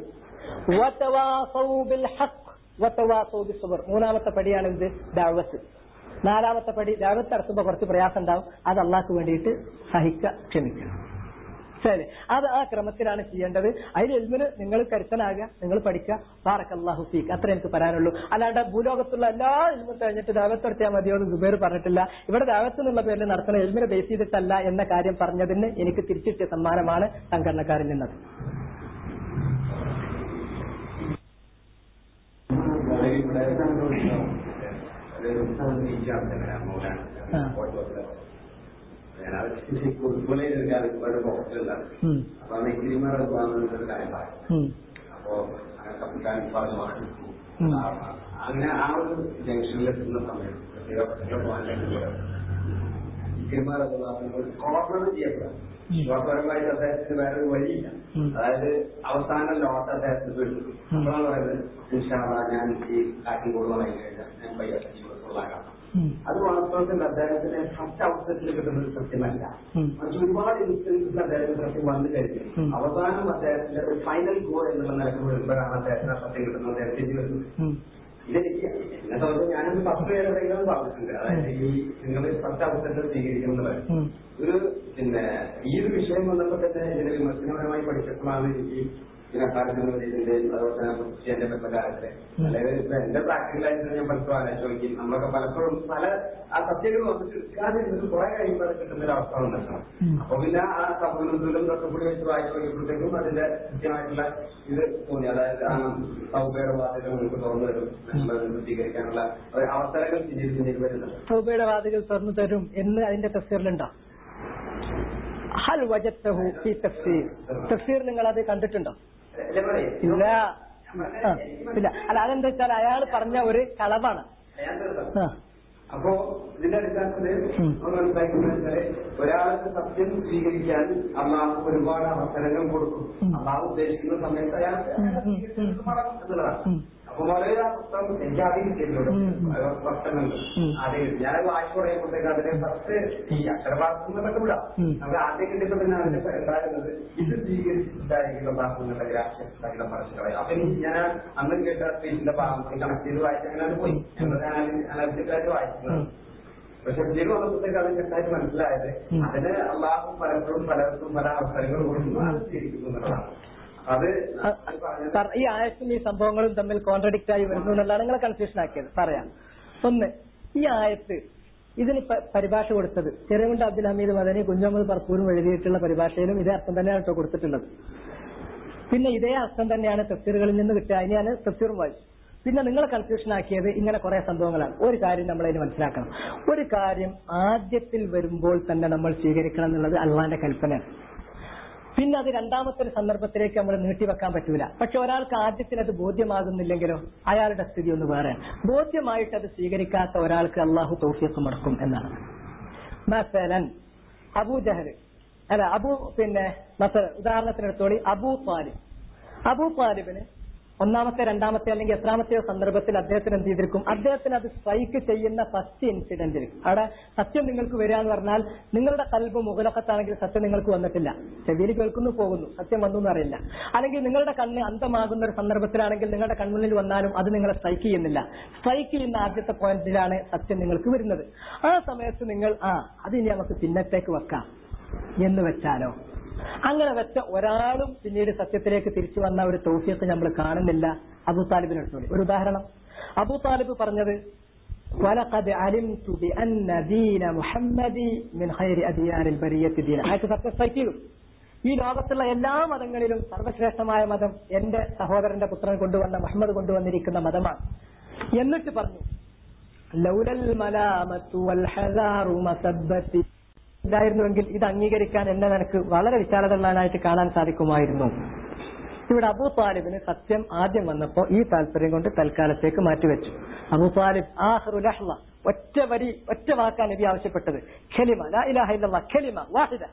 വതവാസൗ ബിൽ ഹഖ് വതവാസൗ ബിസ്സബ്ർ, മൂന്നാമത്തെ പടിയാണ് ഇത് ദഅവത്ത്. നാലാമത്തെ പടി ദഅവത്ത് നടത്തുമ്പോൾ കുറച്ച് പ്രയാസം ഉണ്ടാവും, അത് അള്ളാഹ്ക്ക് വേണ്ടിയിട്ട് സഹിക്കുക, ക്ഷമിക്കുക. ശരി, അത് ആ ക്രമത്തിലാണ് ചെയ്യേണ്ടത്. അതിൽ ഇൽമിന് നിങ്ങൾ കരുത്തനാകുക, നിങ്ങൾ പഠിക്കുക. ബാറക്കല്ലാഹു ഫീക്ക്, അത്ര എനിക്ക് പറയാനുള്ളൂ. അല്ലാണ്ട് ഭൂലോകത്തുള്ള എല്ലാ ഇൽമും കഴിഞ്ഞിട്ട് ദഅവത്ത് നടത്തിയാൽ മതിയോ എന്ന് സുബൈർ പറഞ്ഞിട്ടില്ല. ഇവിടെ ദഅവത്ത് എന്നുള്ള പേരിൽ നടത്തുന്ന ഇൽമിനെ ബേസ് ചെയ്തിട്ടല്ല എന്ന കാര്യം പറഞ്ഞതിന് എനിക്ക് തിരിച്ചിട്ടിയ സമ്മാനമാണ് സംഘടനക്കാരിൽ നിന്നത്. അപ്പോ കപ്പിത്താൻ പറഞ്ഞു വാങ്ങിച്ചു. അങ്ങനെ ആ ഒരു ജംഗ്ഷനിലെത്തുന്ന സമയത്ത് കോർണർ ചെയ്യപ്പെടാം. വിശ്വാസപരമായിട്ട് അദ്ദേഹത്തിന് വേറൊരു വഴിയില്ല. അതായത് അവസാന ലോട്ട് അദ്ദേഹത്തിന് വീഴും. അപ്പോഴാണ് പറയുന്നത് ഇൻഷാല്ലാ ഞാൻ ഈ കാറ്റിൻകോട് വാങ്ങി കഴിഞ്ഞാൽ ഞാൻ പയ്യ ജീവിതത്തിലുള്ളാകാം. അത് വാസ്തവത്തിൽ അദ്ദേഹത്തിന് ഫസ്റ്റ് അവസരത്തിൽ കിട്ടുന്ന ഒരു സത്യമല്ല. മറിച്ച് ഒരുപാട് ഇൻസിഡൻസിൽ അദ്ദേഹത്തിന് സത്യം വന്നു കഴിഞ്ഞു. അവസാനം അദ്ദേഹത്തിന്റെ ഒരു ഫൈനൽ ഗോൾ എന്നുള്ള നിലക്ക് വരുമ്പോഴാണ് അദ്ദേഹത്തിന് സത്യം കിട്ടുന്നത്. അദ്ദേഹത്തിന് വരുന്നത് ഇതെനിക്ക് ഇന്നത്തെ ദിവസം ഞാനൊരു 10 പേരെങ്കിലും പറഞ്ഞിട്ടുണ്ട്. അതായത് ഈ നിങ്ങൾ ഫസ്റ്റ് അവസരത്തിൽ സ്വീകരിക്കുന്നത് ഒരു ഈ ഒരു വിഷയം വന്നപ്പോൾ തന്നെ ഇതിനെ വിമർശനപരമായി പഠിച്ചപ്പോഴാണ് ഈ ഇതിന്റെ അതുപോലെ തന്നെ ക്രിസ്ത്യന്റെ ബന്ധകാലത്തെ അല്ലെങ്കിൽ ഇപ്പൊ എന്റെ പ്രാക്ടിക്കലായിട്ട് ഞാൻ പലപ്പോഴും ആലോചിക്കും. നമ്മളൊക്കെ പലപ്പോഴും പല ആ സത്യങ്ങൾ വന്നിട്ട് എടുക്കാതെ ഇരുന്നിട്ട് കുറെ കഴിയുമ്പോൾ കിട്ടുന്ന ഒരു അവസ്ഥ വന്നിട്ടാണ്. അപ്പൊ പിന്നെ ആ സൗകര്യം തൊക്കെ കൂടി വെച്ച് വായിക്കുമ്പോഴത്തേക്കും അതിന്റെ കൃത്യമായിട്ടുള്ള ഇത് തോന്നി. അതായത് ആ സൗബയുടെ വാതികൾ നമുക്ക് തുറന്നു തരും, സ്വീകരിക്കാനുള്ള അവസരങ്ങൾ പിന്നീട് വരുന്നുണ്ട്. സൗബയുടെ വാതികൾ തുറന്നു തരും എന്ന് അതിന്റെ തഫ്സീറിലുണ്ടോ? ഹൽ വജദ്തഹു ഫീ തഫ്സീർ. തഫ്സീർ നിങ്ങൾ അത് കണ്ടിട്ടുണ്ടോ? ഇല്ല. ഇല്ല. അല്ല, അതെന്താ വെച്ചാൽ അയാൾ പറഞ്ഞ ഒരു കളവാണ്. അപ്പോ ഇതിന്റെ അടിസ്ഥാനത്തിൽ മനസ്സിലാക്കുന്നത് ഒരാൾക്ക് സത്യം സ്വീകരിക്കാൻ അള്ളാഹു ഒരുപാട് അവസരങ്ങൾ കൊടുക്കും. അള്ളാഹു ഉദ്ദേശിക്കുന്ന സമയത്ത് അയാൾ എന്നുള്ളതാണ്. അപ്പൊ വളരെ ആ പുസ്തകം എനിക്ക് ആദ്യം കിട്ടിയിട്ടുണ്ട്. വർഷങ്ങളുണ്ട് ആദ്യം ഞാൻ വായിച്ചു പറയുമ്പോഴത്തേക്ക് അതിനെ ഫസ്റ്റ് ഈ അക്ഷരഭാഷകളൊക്കെ വിടാം. നമുക്ക് ആദ്യം കിട്ടിയപ്പോൾ തന്നെ അതിന്റെ ഉണ്ടായിരുന്നത് ഇത് സ്വീകരിച്ചിട്ടായിരിക്കും ഭാഷകളുടെ രാഷ്ട്രീയ ഭാഷകളെ. അപ്പൊ ഞാൻ അന്ന് കേട്ട സ്പീച്ചിന്റെ ഭാഗം കണക്ട് ചെയ്ത് വായിച്ചങ്ങനെ പോയി. അനലിറ്റിക്കായിട്ട് വായിക്കുന്നത്. പക്ഷെ പിന്നീട് വന്നപ്പോഴത്തേക്ക് അത് കെട്ടായിട്ട് മനസ്സിലായത് അതിന് അള്ളാഹു പലപ്പോഴും പലർക്കും പല അവസരങ്ങളും കൊടുക്കുന്നു. അത് സ്വീകരിക്കുന്നു എന്നുള്ളതാണ്. ഈ ആയത്തും ഈ സംഭവങ്ങളും തമ്മിൽ കോൺട്രഡിക്റ്റ് ആയി വരുന്നു എന്നുള്ളതാണ് നിങ്ങളെ കൺഫ്യൂഷൻ ആക്കിയത്. പറയാം. ഒന്ന്, ഈ ആയത്ത് ഇതിന് പരിഭാഷ കൊടുത്തത് ചെറുകുണ്ട് അബ്ദുൽ ഹമീദ് മദനി, കുഞ്ഞമ്മദ് പറപ്പൂരും എഴുതിയിട്ടുള്ള പരിഭാഷയിലും ഇതേ അർത്ഥം തന്നെയാണ് ഇപ്പോൾ കൊടുത്തിട്ടുള്ളത്. പിന്നെ ഇതേ അർത്ഥം തന്നെയാണ് തഫ്സീറുകളിൽ നിന്ന് കിട്ടുക. അതിനെയാണ് തഫ്സീറും വായിച്ചു. പിന്നെ നിങ്ങളെ കൺഫ്യൂഷൻ ആക്കിയത് ഇങ്ങനെ കുറെ സംഭവങ്ങളാണ്. ഒരു കാര്യം നമ്മളതിന് മനസ്സിലാക്കണം. ഒരു കാര്യം ആദ്യത്തിൽ വരുമ്പോൾ തന്നെ നമ്മൾ സ്വീകരിക്കണം എന്നുള്ളത് അള്ളാന്റെ കൽപ്പനയാണ്. പിന്നെ അത് രണ്ടാമത്തെ ഒരു സന്ദർഭത്തിലേക്ക് നമ്മൾ നീട്ടിവെക്കാൻ പറ്റൂല. പക്ഷെ ഒരാൾക്ക് ആദ്യത്തിൽ അത് ബോധ്യമാകുന്നില്ലെങ്കിലോ അയാളുടെ സ്ഥിതി ഒന്ന് വേറെ. ബോധ്യമായിട്ട് അത് സ്വീകരിക്കാത്ത ഒരാൾക്ക് അള്ളാഹു തൗഫീഖ് മുടക്കും എന്നാണ്. മസലൻ അബൂജഹൽ ഉദാഹരണത്തിനെടുത്തോളി അബൂ താലിബിന് ഒന്നാമത്തെ രണ്ടാമത്തെ അല്ലെങ്കിൽ എത്രാമത്തെയോ സന്ദർഭത്തിൽ അദ്ദേഹത്തിന് എന്ത് ചെയ്തിരിക്കും? അദ്ദേഹത്തിന് അത് സ്ട്രൈക്ക് ചെയ്യുന്ന ഫസ്റ്റ് ഇൻസിഡന്റിൽ അവിടെ സത്യം നിങ്ങൾക്ക് വരിക എന്ന് പറഞ്ഞാൽ നിങ്ങളുടെ കൽബ് മുഗലക്കത്താണെങ്കിൽ സത്യം നിങ്ങൾക്ക് വന്നിട്ടില്ല, ചെവിയിൽ കേൾക്കുന്നു പോകുന്നു, സത്യം വന്നു എന്നറിയില്ല. അല്ലെങ്കിൽ നിങ്ങളുടെ കണ്ണ് അന്ധമാകുന്ന ഒരു സന്ദർഭത്തിലാണെങ്കിൽ നിങ്ങളുടെ കൺമുന്നിൽ വന്നാലും അത് നിങ്ങളെ സ്ട്രൈക്ക് ചെയ്യുന്നില്ല. സ്ട്രൈക്ക് ചെയ്യുന്ന ആദ്യത്തെ പോയിന്റിലാണ് സത്യം നിങ്ങൾക്ക് വരുന്നത്. ആ സമയത്ത് നിങ്ങൾ അത് ഇനി നമുക്ക് പിന്നത്തേക്ക് വെക്കാം എന്ന് വെച്ചാലോ? അങ്ങനെ വെച്ച ഒരാളും പിന്നീട് സത്യത്തിലേക്ക് തിരിച്ചു വന്ന ഒരു തൗഫീഖ് നമ്മൾ കാണുന്നില്ല. അബൂ താലിബിനെടുത്തോളി. ഒരു ഉദാഹരണം. അബൂ താലിബ് പറഞ്ഞത് വലഖദ് അലിംതു ബിഅന്ന ദീന മുഹമ്മദി മിൻ ഖൈരി അദിയാനിൽ ബരിയത്തി ദീന. അയാൾക്ക് സത്യസൈറ്റ് ചെയ്തു. ഈ ലോകത്തുള്ള എല്ലാ മതങ്ങളിലും സർവശ്രേഷ്ഠമായ മതം എന്റെ സഹോദരന്റെ പുത്രൻ കൊണ്ടുവന്ന മുഹമ്മദ് കൊണ്ടുവന്നിരിക്കുന്ന മതമാണ്. എന്നിട്ട് പറഞ്ഞു ലൗലൽ മലാമത്തു വൽ ഹസാറു മസബ്ബത്തി. ഇതായിരുന്നുവെങ്കിൽ ഇത് അംഗീകരിക്കാൻ എന്നെ നിനക്ക് വളരെ വിശാലതയുള്ളതായിട്ട് കാണാൻ സാധിക്കുമായിരുന്നു. ഇവിടെ അബൂ താലിബിന് സത്യം ആദ്യം വന്നപ്പോ ഈ താല്പര്യം കൊണ്ട് തൽക്കാലത്തേക്ക് മാറ്റിവെച്ചു. അബൂ താലിബ് ആഖിറു ലഹ്ള, ഒറ്റ വാക്കാണ് നബി ആവശ്യപ്പെട്ടത്. ഖലിമ ലാ ഇലാഹ ഇല്ലല്ലാഹ് ഖലിമ വാഹിദ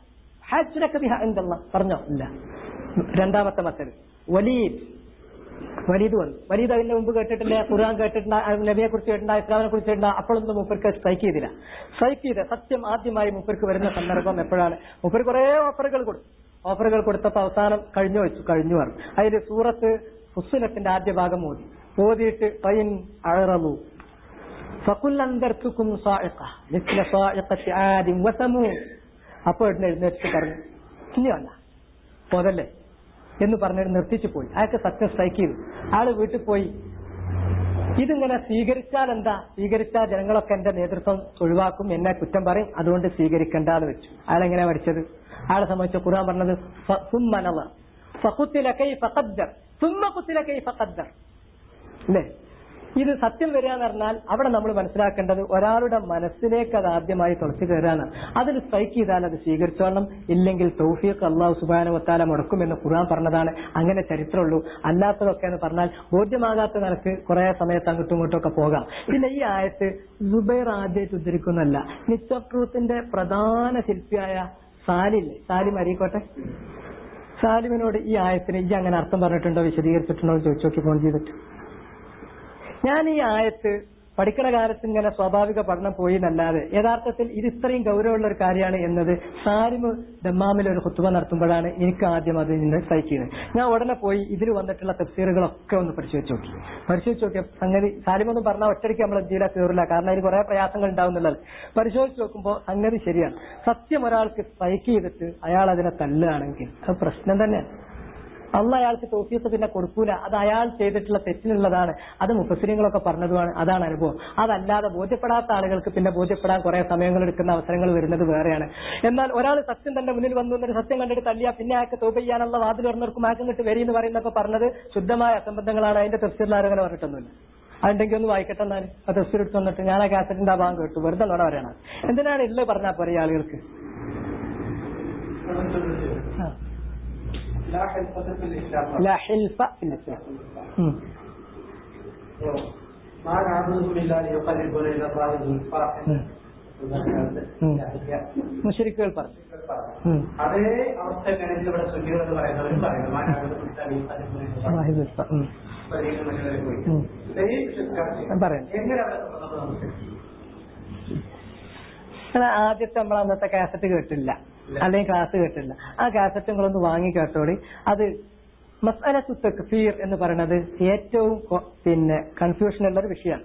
ഹജ്റക ബിഹാ ഇൻദല്ലാഹ്. പറഞ്ഞോ? ഇല്ല. രണ്ടാമത്തെ മസല വലീദ് വന്നു. വലീദ് അതിന്റെ മുമ്പ് കേട്ടിട്ടില്ല, ഖുർആൻ കേട്ടിട്ടുണ്ട്, നബിയെ കുറിച്ച് കേട്ടിട്ടുണ്ട്, ഇസ്ലാമിനെ കുറിച്ച് കേട്ടിട്ടുണ്ട്. അപ്പോഴൊന്നും മൂപ്പർക്ക് സ്ട്രൈക്ക് ചെയ്തില്ല. സ്ട്രൈക്ക് ചെയ്ത് സത്യം ആദ്യമായി മൂപ്പർക്ക് വരുന്ന സന്ദർഭം എപ്പോഴാണ്? മൂപ്പർ കുറെ ഓഫറുകൾ കൊടുത്തപ്പോൾ അവസാനം കഴിഞ്ഞു പറഞ്ഞു. അതിൽ സൂറത്ത് ഫുസ്സിലത്തിന്റെ ആദ്യ ഭാഗം ഓതിയിട്ട് ഫൈൻ അഅറളു ഫഖുൽ അൻദർതുകും സാഇഖ മിസ്ല സാഇഖത്തി ആദിൻ വസമൂദ്. അപ്പോൾ എഴുന്നേറ്റ് പറഞ്ഞു ഇനിയല്ല പോതല്ലേ എന്ന് പറഞ്ഞിട്ട് നിർത്തിച്ചു പോയി. അയാൾക്ക് സത്യം സ്ട്രൈക്ക് ചെയ്തു. ആള് വീട്ടിൽ പോയി. ഇതിങ്ങനെ സ്വീകരിച്ചാൽ എന്താ? സ്വീകരിച്ചാൽ ജനങ്ങളൊക്കെ എന്റെ നേതൃത്വം ഒഴിവാക്കും, എന്നെ കുറ്റം പറയും, അതുകൊണ്ട് സ്വീകരിക്കണ്ടെന്ന് വെച്ചു. അയാളെങ്ങനെയാ പഠിച്ചത്? അയാളെ സംബന്ധിച്ച ഖുർആൻ പറഞ്ഞത് അല്ലേ? ഇത് സത്യം വരിക എന്ന് പറഞ്ഞാൽ അവിടെ നമ്മൾ മനസ്സിലാക്കേണ്ടത് ഒരാളുടെ മനസ്സിലേക്ക് അത് ആദ്യമായി തുളച്ചു കയറാനാണ്. അതിൽ സ്ട്രൈക്ക് ചെയ്താൽ അത് സ്വീകരിച്ചോളണം, ഇല്ലെങ്കിൽ തൗഫീഖ് അല്ലാഹു സുബ്ഹാനഹു വതആല മുടക്കുമെന്ന് ഖുർആൻ പറഞ്ഞതാണ്. അങ്ങനെ ചരിത്രമുള്ളൂ. അല്ലാത്തതൊക്കെ എന്ന് പറഞ്ഞാൽ ബോധ്യമാകാത്ത നിനക്ക് കുറെ സമയത്ത് അങ്ങോട്ടും ഇങ്ങോട്ടും ഒക്കെ പോകാം. പിന്നെ ഈ ആയത്ത് സുബൈർ ആദ്യമായിട്ട് ഉദ്ധരിക്കുന്നല്ല, നിച്ച് ഓഫ് ട്രൂത്തിന്റെ പ്രധാന ശില്പിയായ സാലിം അരീക്കോട്ടെ, സാലിമിനോട് ഈ ആയത്തിന് ഈ അങ്ങനെ അർത്ഥം പറഞ്ഞിട്ടുണ്ടോ വിശദീകരിച്ചിട്ടുണ്ടോ എന്ന് ചോദിച്ചു നോക്കി ഫോൺ ചെയ്തിട്ട്. ഞാൻ ഈ ആയത്ത് പഠിക്കണ കാലത്ത് ഇങ്ങനെ സ്വാഭാവിക പഠനം പോയി എന്നല്ലാതെ യഥാർത്ഥത്തിൽ ഇത് ഇത്രയും ഗൗരവമുള്ള ഒരു കാര്യമാണ് എന്നത് സാലിമ് ദമ്മാമിൽ ഒരു ഖുത്ബ നടത്തുമ്പോഴാണ് എനിക്ക് ആദ്യം അതിൽ നിന്ന് സഹിക്കുന്നത്. ഞാൻ ഉടനെ പോയി ഇതിൽ വന്നിട്ടുള്ള തഫ്സീറുകളൊക്കെ ഒന്ന് പരിശോധിച്ച് നോക്കിയ സംഗതി സാലിമൊന്നും പറഞ്ഞാൽ ഒറ്റയ്ക്ക് നമ്മൾ എന്തില്ല കയറില്ല, കാരണം അതിന് കുറെ പ്രയാസങ്ങൾ ഉണ്ടാവുന്നുള്ളത്. പരിശോധിച്ച് നോക്കുമ്പോൾ സംഗതി ശരിയാണ്. സത്യം ഒരാൾക്ക് സ്ട്രൈക്ക് ചെയ്തിട്ട് അയാൾ അതിനെ തള്ളുകയാണെങ്കിൽ അത് പ്രശ്നം തന്നെയാണ്. അള്ളാഹ് അയാൾക്ക് തൗഫീഖ് പിന്നെ കൊടുക്കൂല. അത് അയാൾ ചെയ്തിട്ടുള്ള തെറ്റിനുള്ളതാണ്. അത് മുഫസ്സിരീങ്ങളൊക്കെ പറഞ്ഞതുമാണ്. അതാണ് അനുഭവം. അതല്ലാതെ ബോധ്യപ്പെടാത്ത ആളുകൾക്ക് പിന്നെ ബോധ്യപ്പെടാൻ കുറെ സമയങ്ങൾ എടുക്കുന്ന അവസരങ്ങൾ വരുന്നത് വേറെയാണ്. എന്നാൽ ഒരാൾ സത്യം തന്റെ മുന്നിൽ വന്നു എന്നൊരു സത്യം കണ്ടിട്ട് തല്ലിയാ പിന്നെ അയാൾക്ക് തൗബ ചെയ്യാനുള്ള വാതിൽ തുറന്നവർക്കും ആക്കും കിട്ട് വരി എന്ന് പറയുന്നൊക്കെ പറഞ്ഞത് ശുദ്ധമായ അസംബന്ധങ്ങളാണ്. അതിന്റെ തഫ്സീറിൽ ആരും അങ്ങനെ പറഞ്ഞിട്ടൊന്നുമില്ല. അതുണ്ടെങ്കിൽ ഒന്ന് വായിക്കട്ടെ. എന്നാൽ ആ തഫ്സീർ എടുത്ത് വന്നിട്ട് ഞാൻ ആ കാസറ്റിന്റെ ആ ഭാഗം കേട്ടു, വെറുതെ നോടെ പറയണം. എന്തിനാണ് ഇല്ല പറഞ്ഞാൽ പോരെ ആളുകൾക്ക്. لا حلفة في الإسلام. لا حلف في الإسلام. ما نعبدهم إلا ليقربونا إلى الله زلفى. മുശ്രിക്കുകൾ പറഞ്ഞു. അതേ അവസ്ഥ കഴിഞ്ഞ് ഇവിടെ സുന്നികൾ എന്ന് പറയുന്നവരും പറയുന്നത് ആദ്യത്തെ നമ്മൾ അന്നത്തെ കാസറ്റ് കേട്ടില്ല, അല്ലെങ്കിൽ ക്ലാസ് കേട്ടില്ല. ആ കാസറ്റ് നിങ്ങളൊന്ന് വാങ്ങി കേട്ടോടി. അത് മസ്അലത്തു തക്ഫീർ എന്ന് പറയുന്നത് ഏറ്റവും കൺഫ്യൂഷൻ ഉള്ള ഒരു വിഷയമാണ്.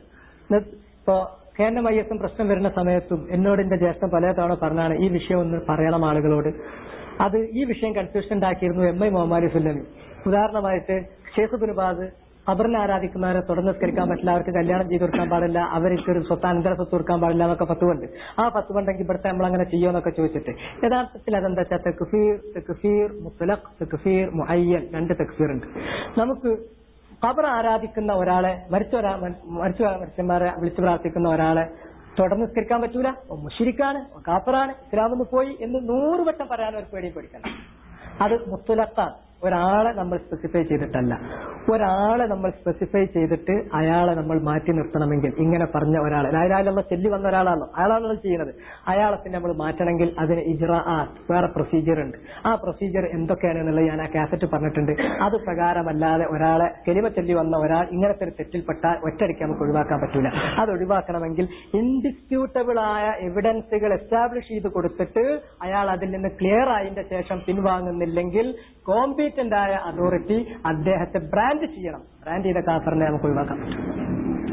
ഇപ്പോ KNMIS പ്രശ്നം വരുന്ന സമയത്തും എന്നോട് എന്റെ ജ്യേഷ്ഠൻ പല തവണ പറഞ്ഞാണ് ഈ വിഷയം ഒന്ന് പറയണം ആളുകളോട്. അത് ഈ വിഷയം കൺഫ്യൂഷൻ ഉണ്ടാക്കിയിരുന്നു MI മുഹമ്മദ് സുല്ലമി. ഉദാഹരണമായിട്ട് ഷേഖ് ഇബ്നു ബാസ് ഖബറിനെ ആരാധിക്കുന്നവരെ തുടർന്ന് നിസ്കരിക്കാൻ പറ്റില്ല, അവർക്ക് കല്യാണം ചെയ്ത് കൊടുക്കാൻ പാടില്ല, അവർക്ക് ഒരു അനന്തര സ്വത്ത് കൊടുക്കാൻ പാടില്ല എന്നൊക്കെ ഫത്വയുണ്ട്. ആ ഫത്വയുണ്ടെങ്കിൽ ഇവിടുത്തെ നമ്മളങ്ങനെ ചെയ്യുമെന്നൊക്കെ ചോദിച്ചിട്ട് യഥാർത്ഥത്തിൽ അതെന്താ വെച്ചാൽ തക്ഫീർ മുത്ലഖ്, തക്ഫീർ മുഅയ്യൻ, രണ്ട് തക്ഫീർ ഉണ്ട്. നമുക്ക് ഖബർ ആരാധിക്കുന്ന ഒരാളെ, മരിച്ച മനുഷ്യന്മാരെ വിളിച്ചു പ്രാർത്ഥിക്കുന്ന ഒരാളെ തുടർന്ന് നിസ്കരിക്കാൻ പറ്റൂല, മുശ്രിക്കാണ്, കാഫിറാണ്, ഇസ്ലാമിന്ന് പോയി എന്ന് 100 വട്ടം പറയാൻ ഒരു പേടിയും പേടിക്കണം. അത് മുത്ലഖാണ്. ഒരാളെ നമ്മൾ സ്പെസിഫൈ ചെയ്തിട്ടല്ല. ഒരാളെ നമ്മൾ സ്പെസിഫൈ ചെയ്തിട്ട് അയാളെ നമ്മൾ മാറ്റി നിർത്തണമെങ്കിൽ, ഇങ്ങനെ പറഞ്ഞ ഒരാളെ ലായിലായിലുള്ള ചെല്ലി വന്ന ഒരാളാണല്ലോ, അയാളാണല്ലോ ചെയ്യുന്നത്, അയാളെ പിന്നെ നമ്മൾ മാറ്റണമെങ്കിൽ അതിന് ഇജ്റാഅത്ത്, വേറെ പ്രൊസീജിയർ ഉണ്ട്. ആ പ്രൊസീജിയർ എന്തൊക്കെയാണെന്നുള്ളത് ഞാൻ ആ കാസറ്റ് പറഞ്ഞിട്ടുണ്ട്. അത് പ്രകാരമല്ലാതെ ഒരാളെ കെലിമ ചെല്ലി വന്ന ഒരാൾ ഇങ്ങനത്തെ ഒരു തെറ്റിൽപ്പെട്ടാൽ ഒറ്റയടിക്ക് നമുക്ക് ഒഴിവാക്കാൻ പറ്റൂല. അത് ഒഴിവാക്കണമെങ്കിൽ ഇൻഡിസ്പ്യൂട്ടബിൾ ആയ എവിഡൻസുകൾ എസ്റ്റാബ്ലിഷ് ചെയ്ത് കൊടുത്തിട്ട് അയാൾ അതിൽ നിന്ന് ക്ലിയർ ആയതിന്റെ ശേഷം പിൻവാങ്ങുന്നില്ലെങ്കിൽ കോമ്പീറ്റന്റ് ആയ അതോറിറ്റി അദ്ദേഹത്തെ ബ്രാൻഡ് ചെയ്യണം. ബ്രാൻഡ് ചെയ്ത കാഫറിനെ നമുക്ക് ഒഴിവാക്കാൻ പറ്റും.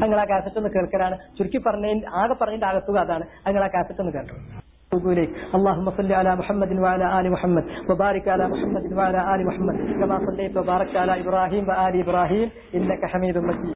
അങ്ങനെ ആ കാസറ്റ് ഒന്ന് കേൾക്കലാണ്. ചുരുക്കി ആകെ പറഞ്ഞതിന്റെ അകത്തുക അതാണ്. അങ്ങനെ ആ കാസറ്റ് ഒന്ന് കേട്ടു. اللهم صل على محمد وعلى آل محمد وبارك على محمد وعلى آل محمد كما صليت وباركت على إبراهيم وآل إبراهيم إنك حميد مجيد.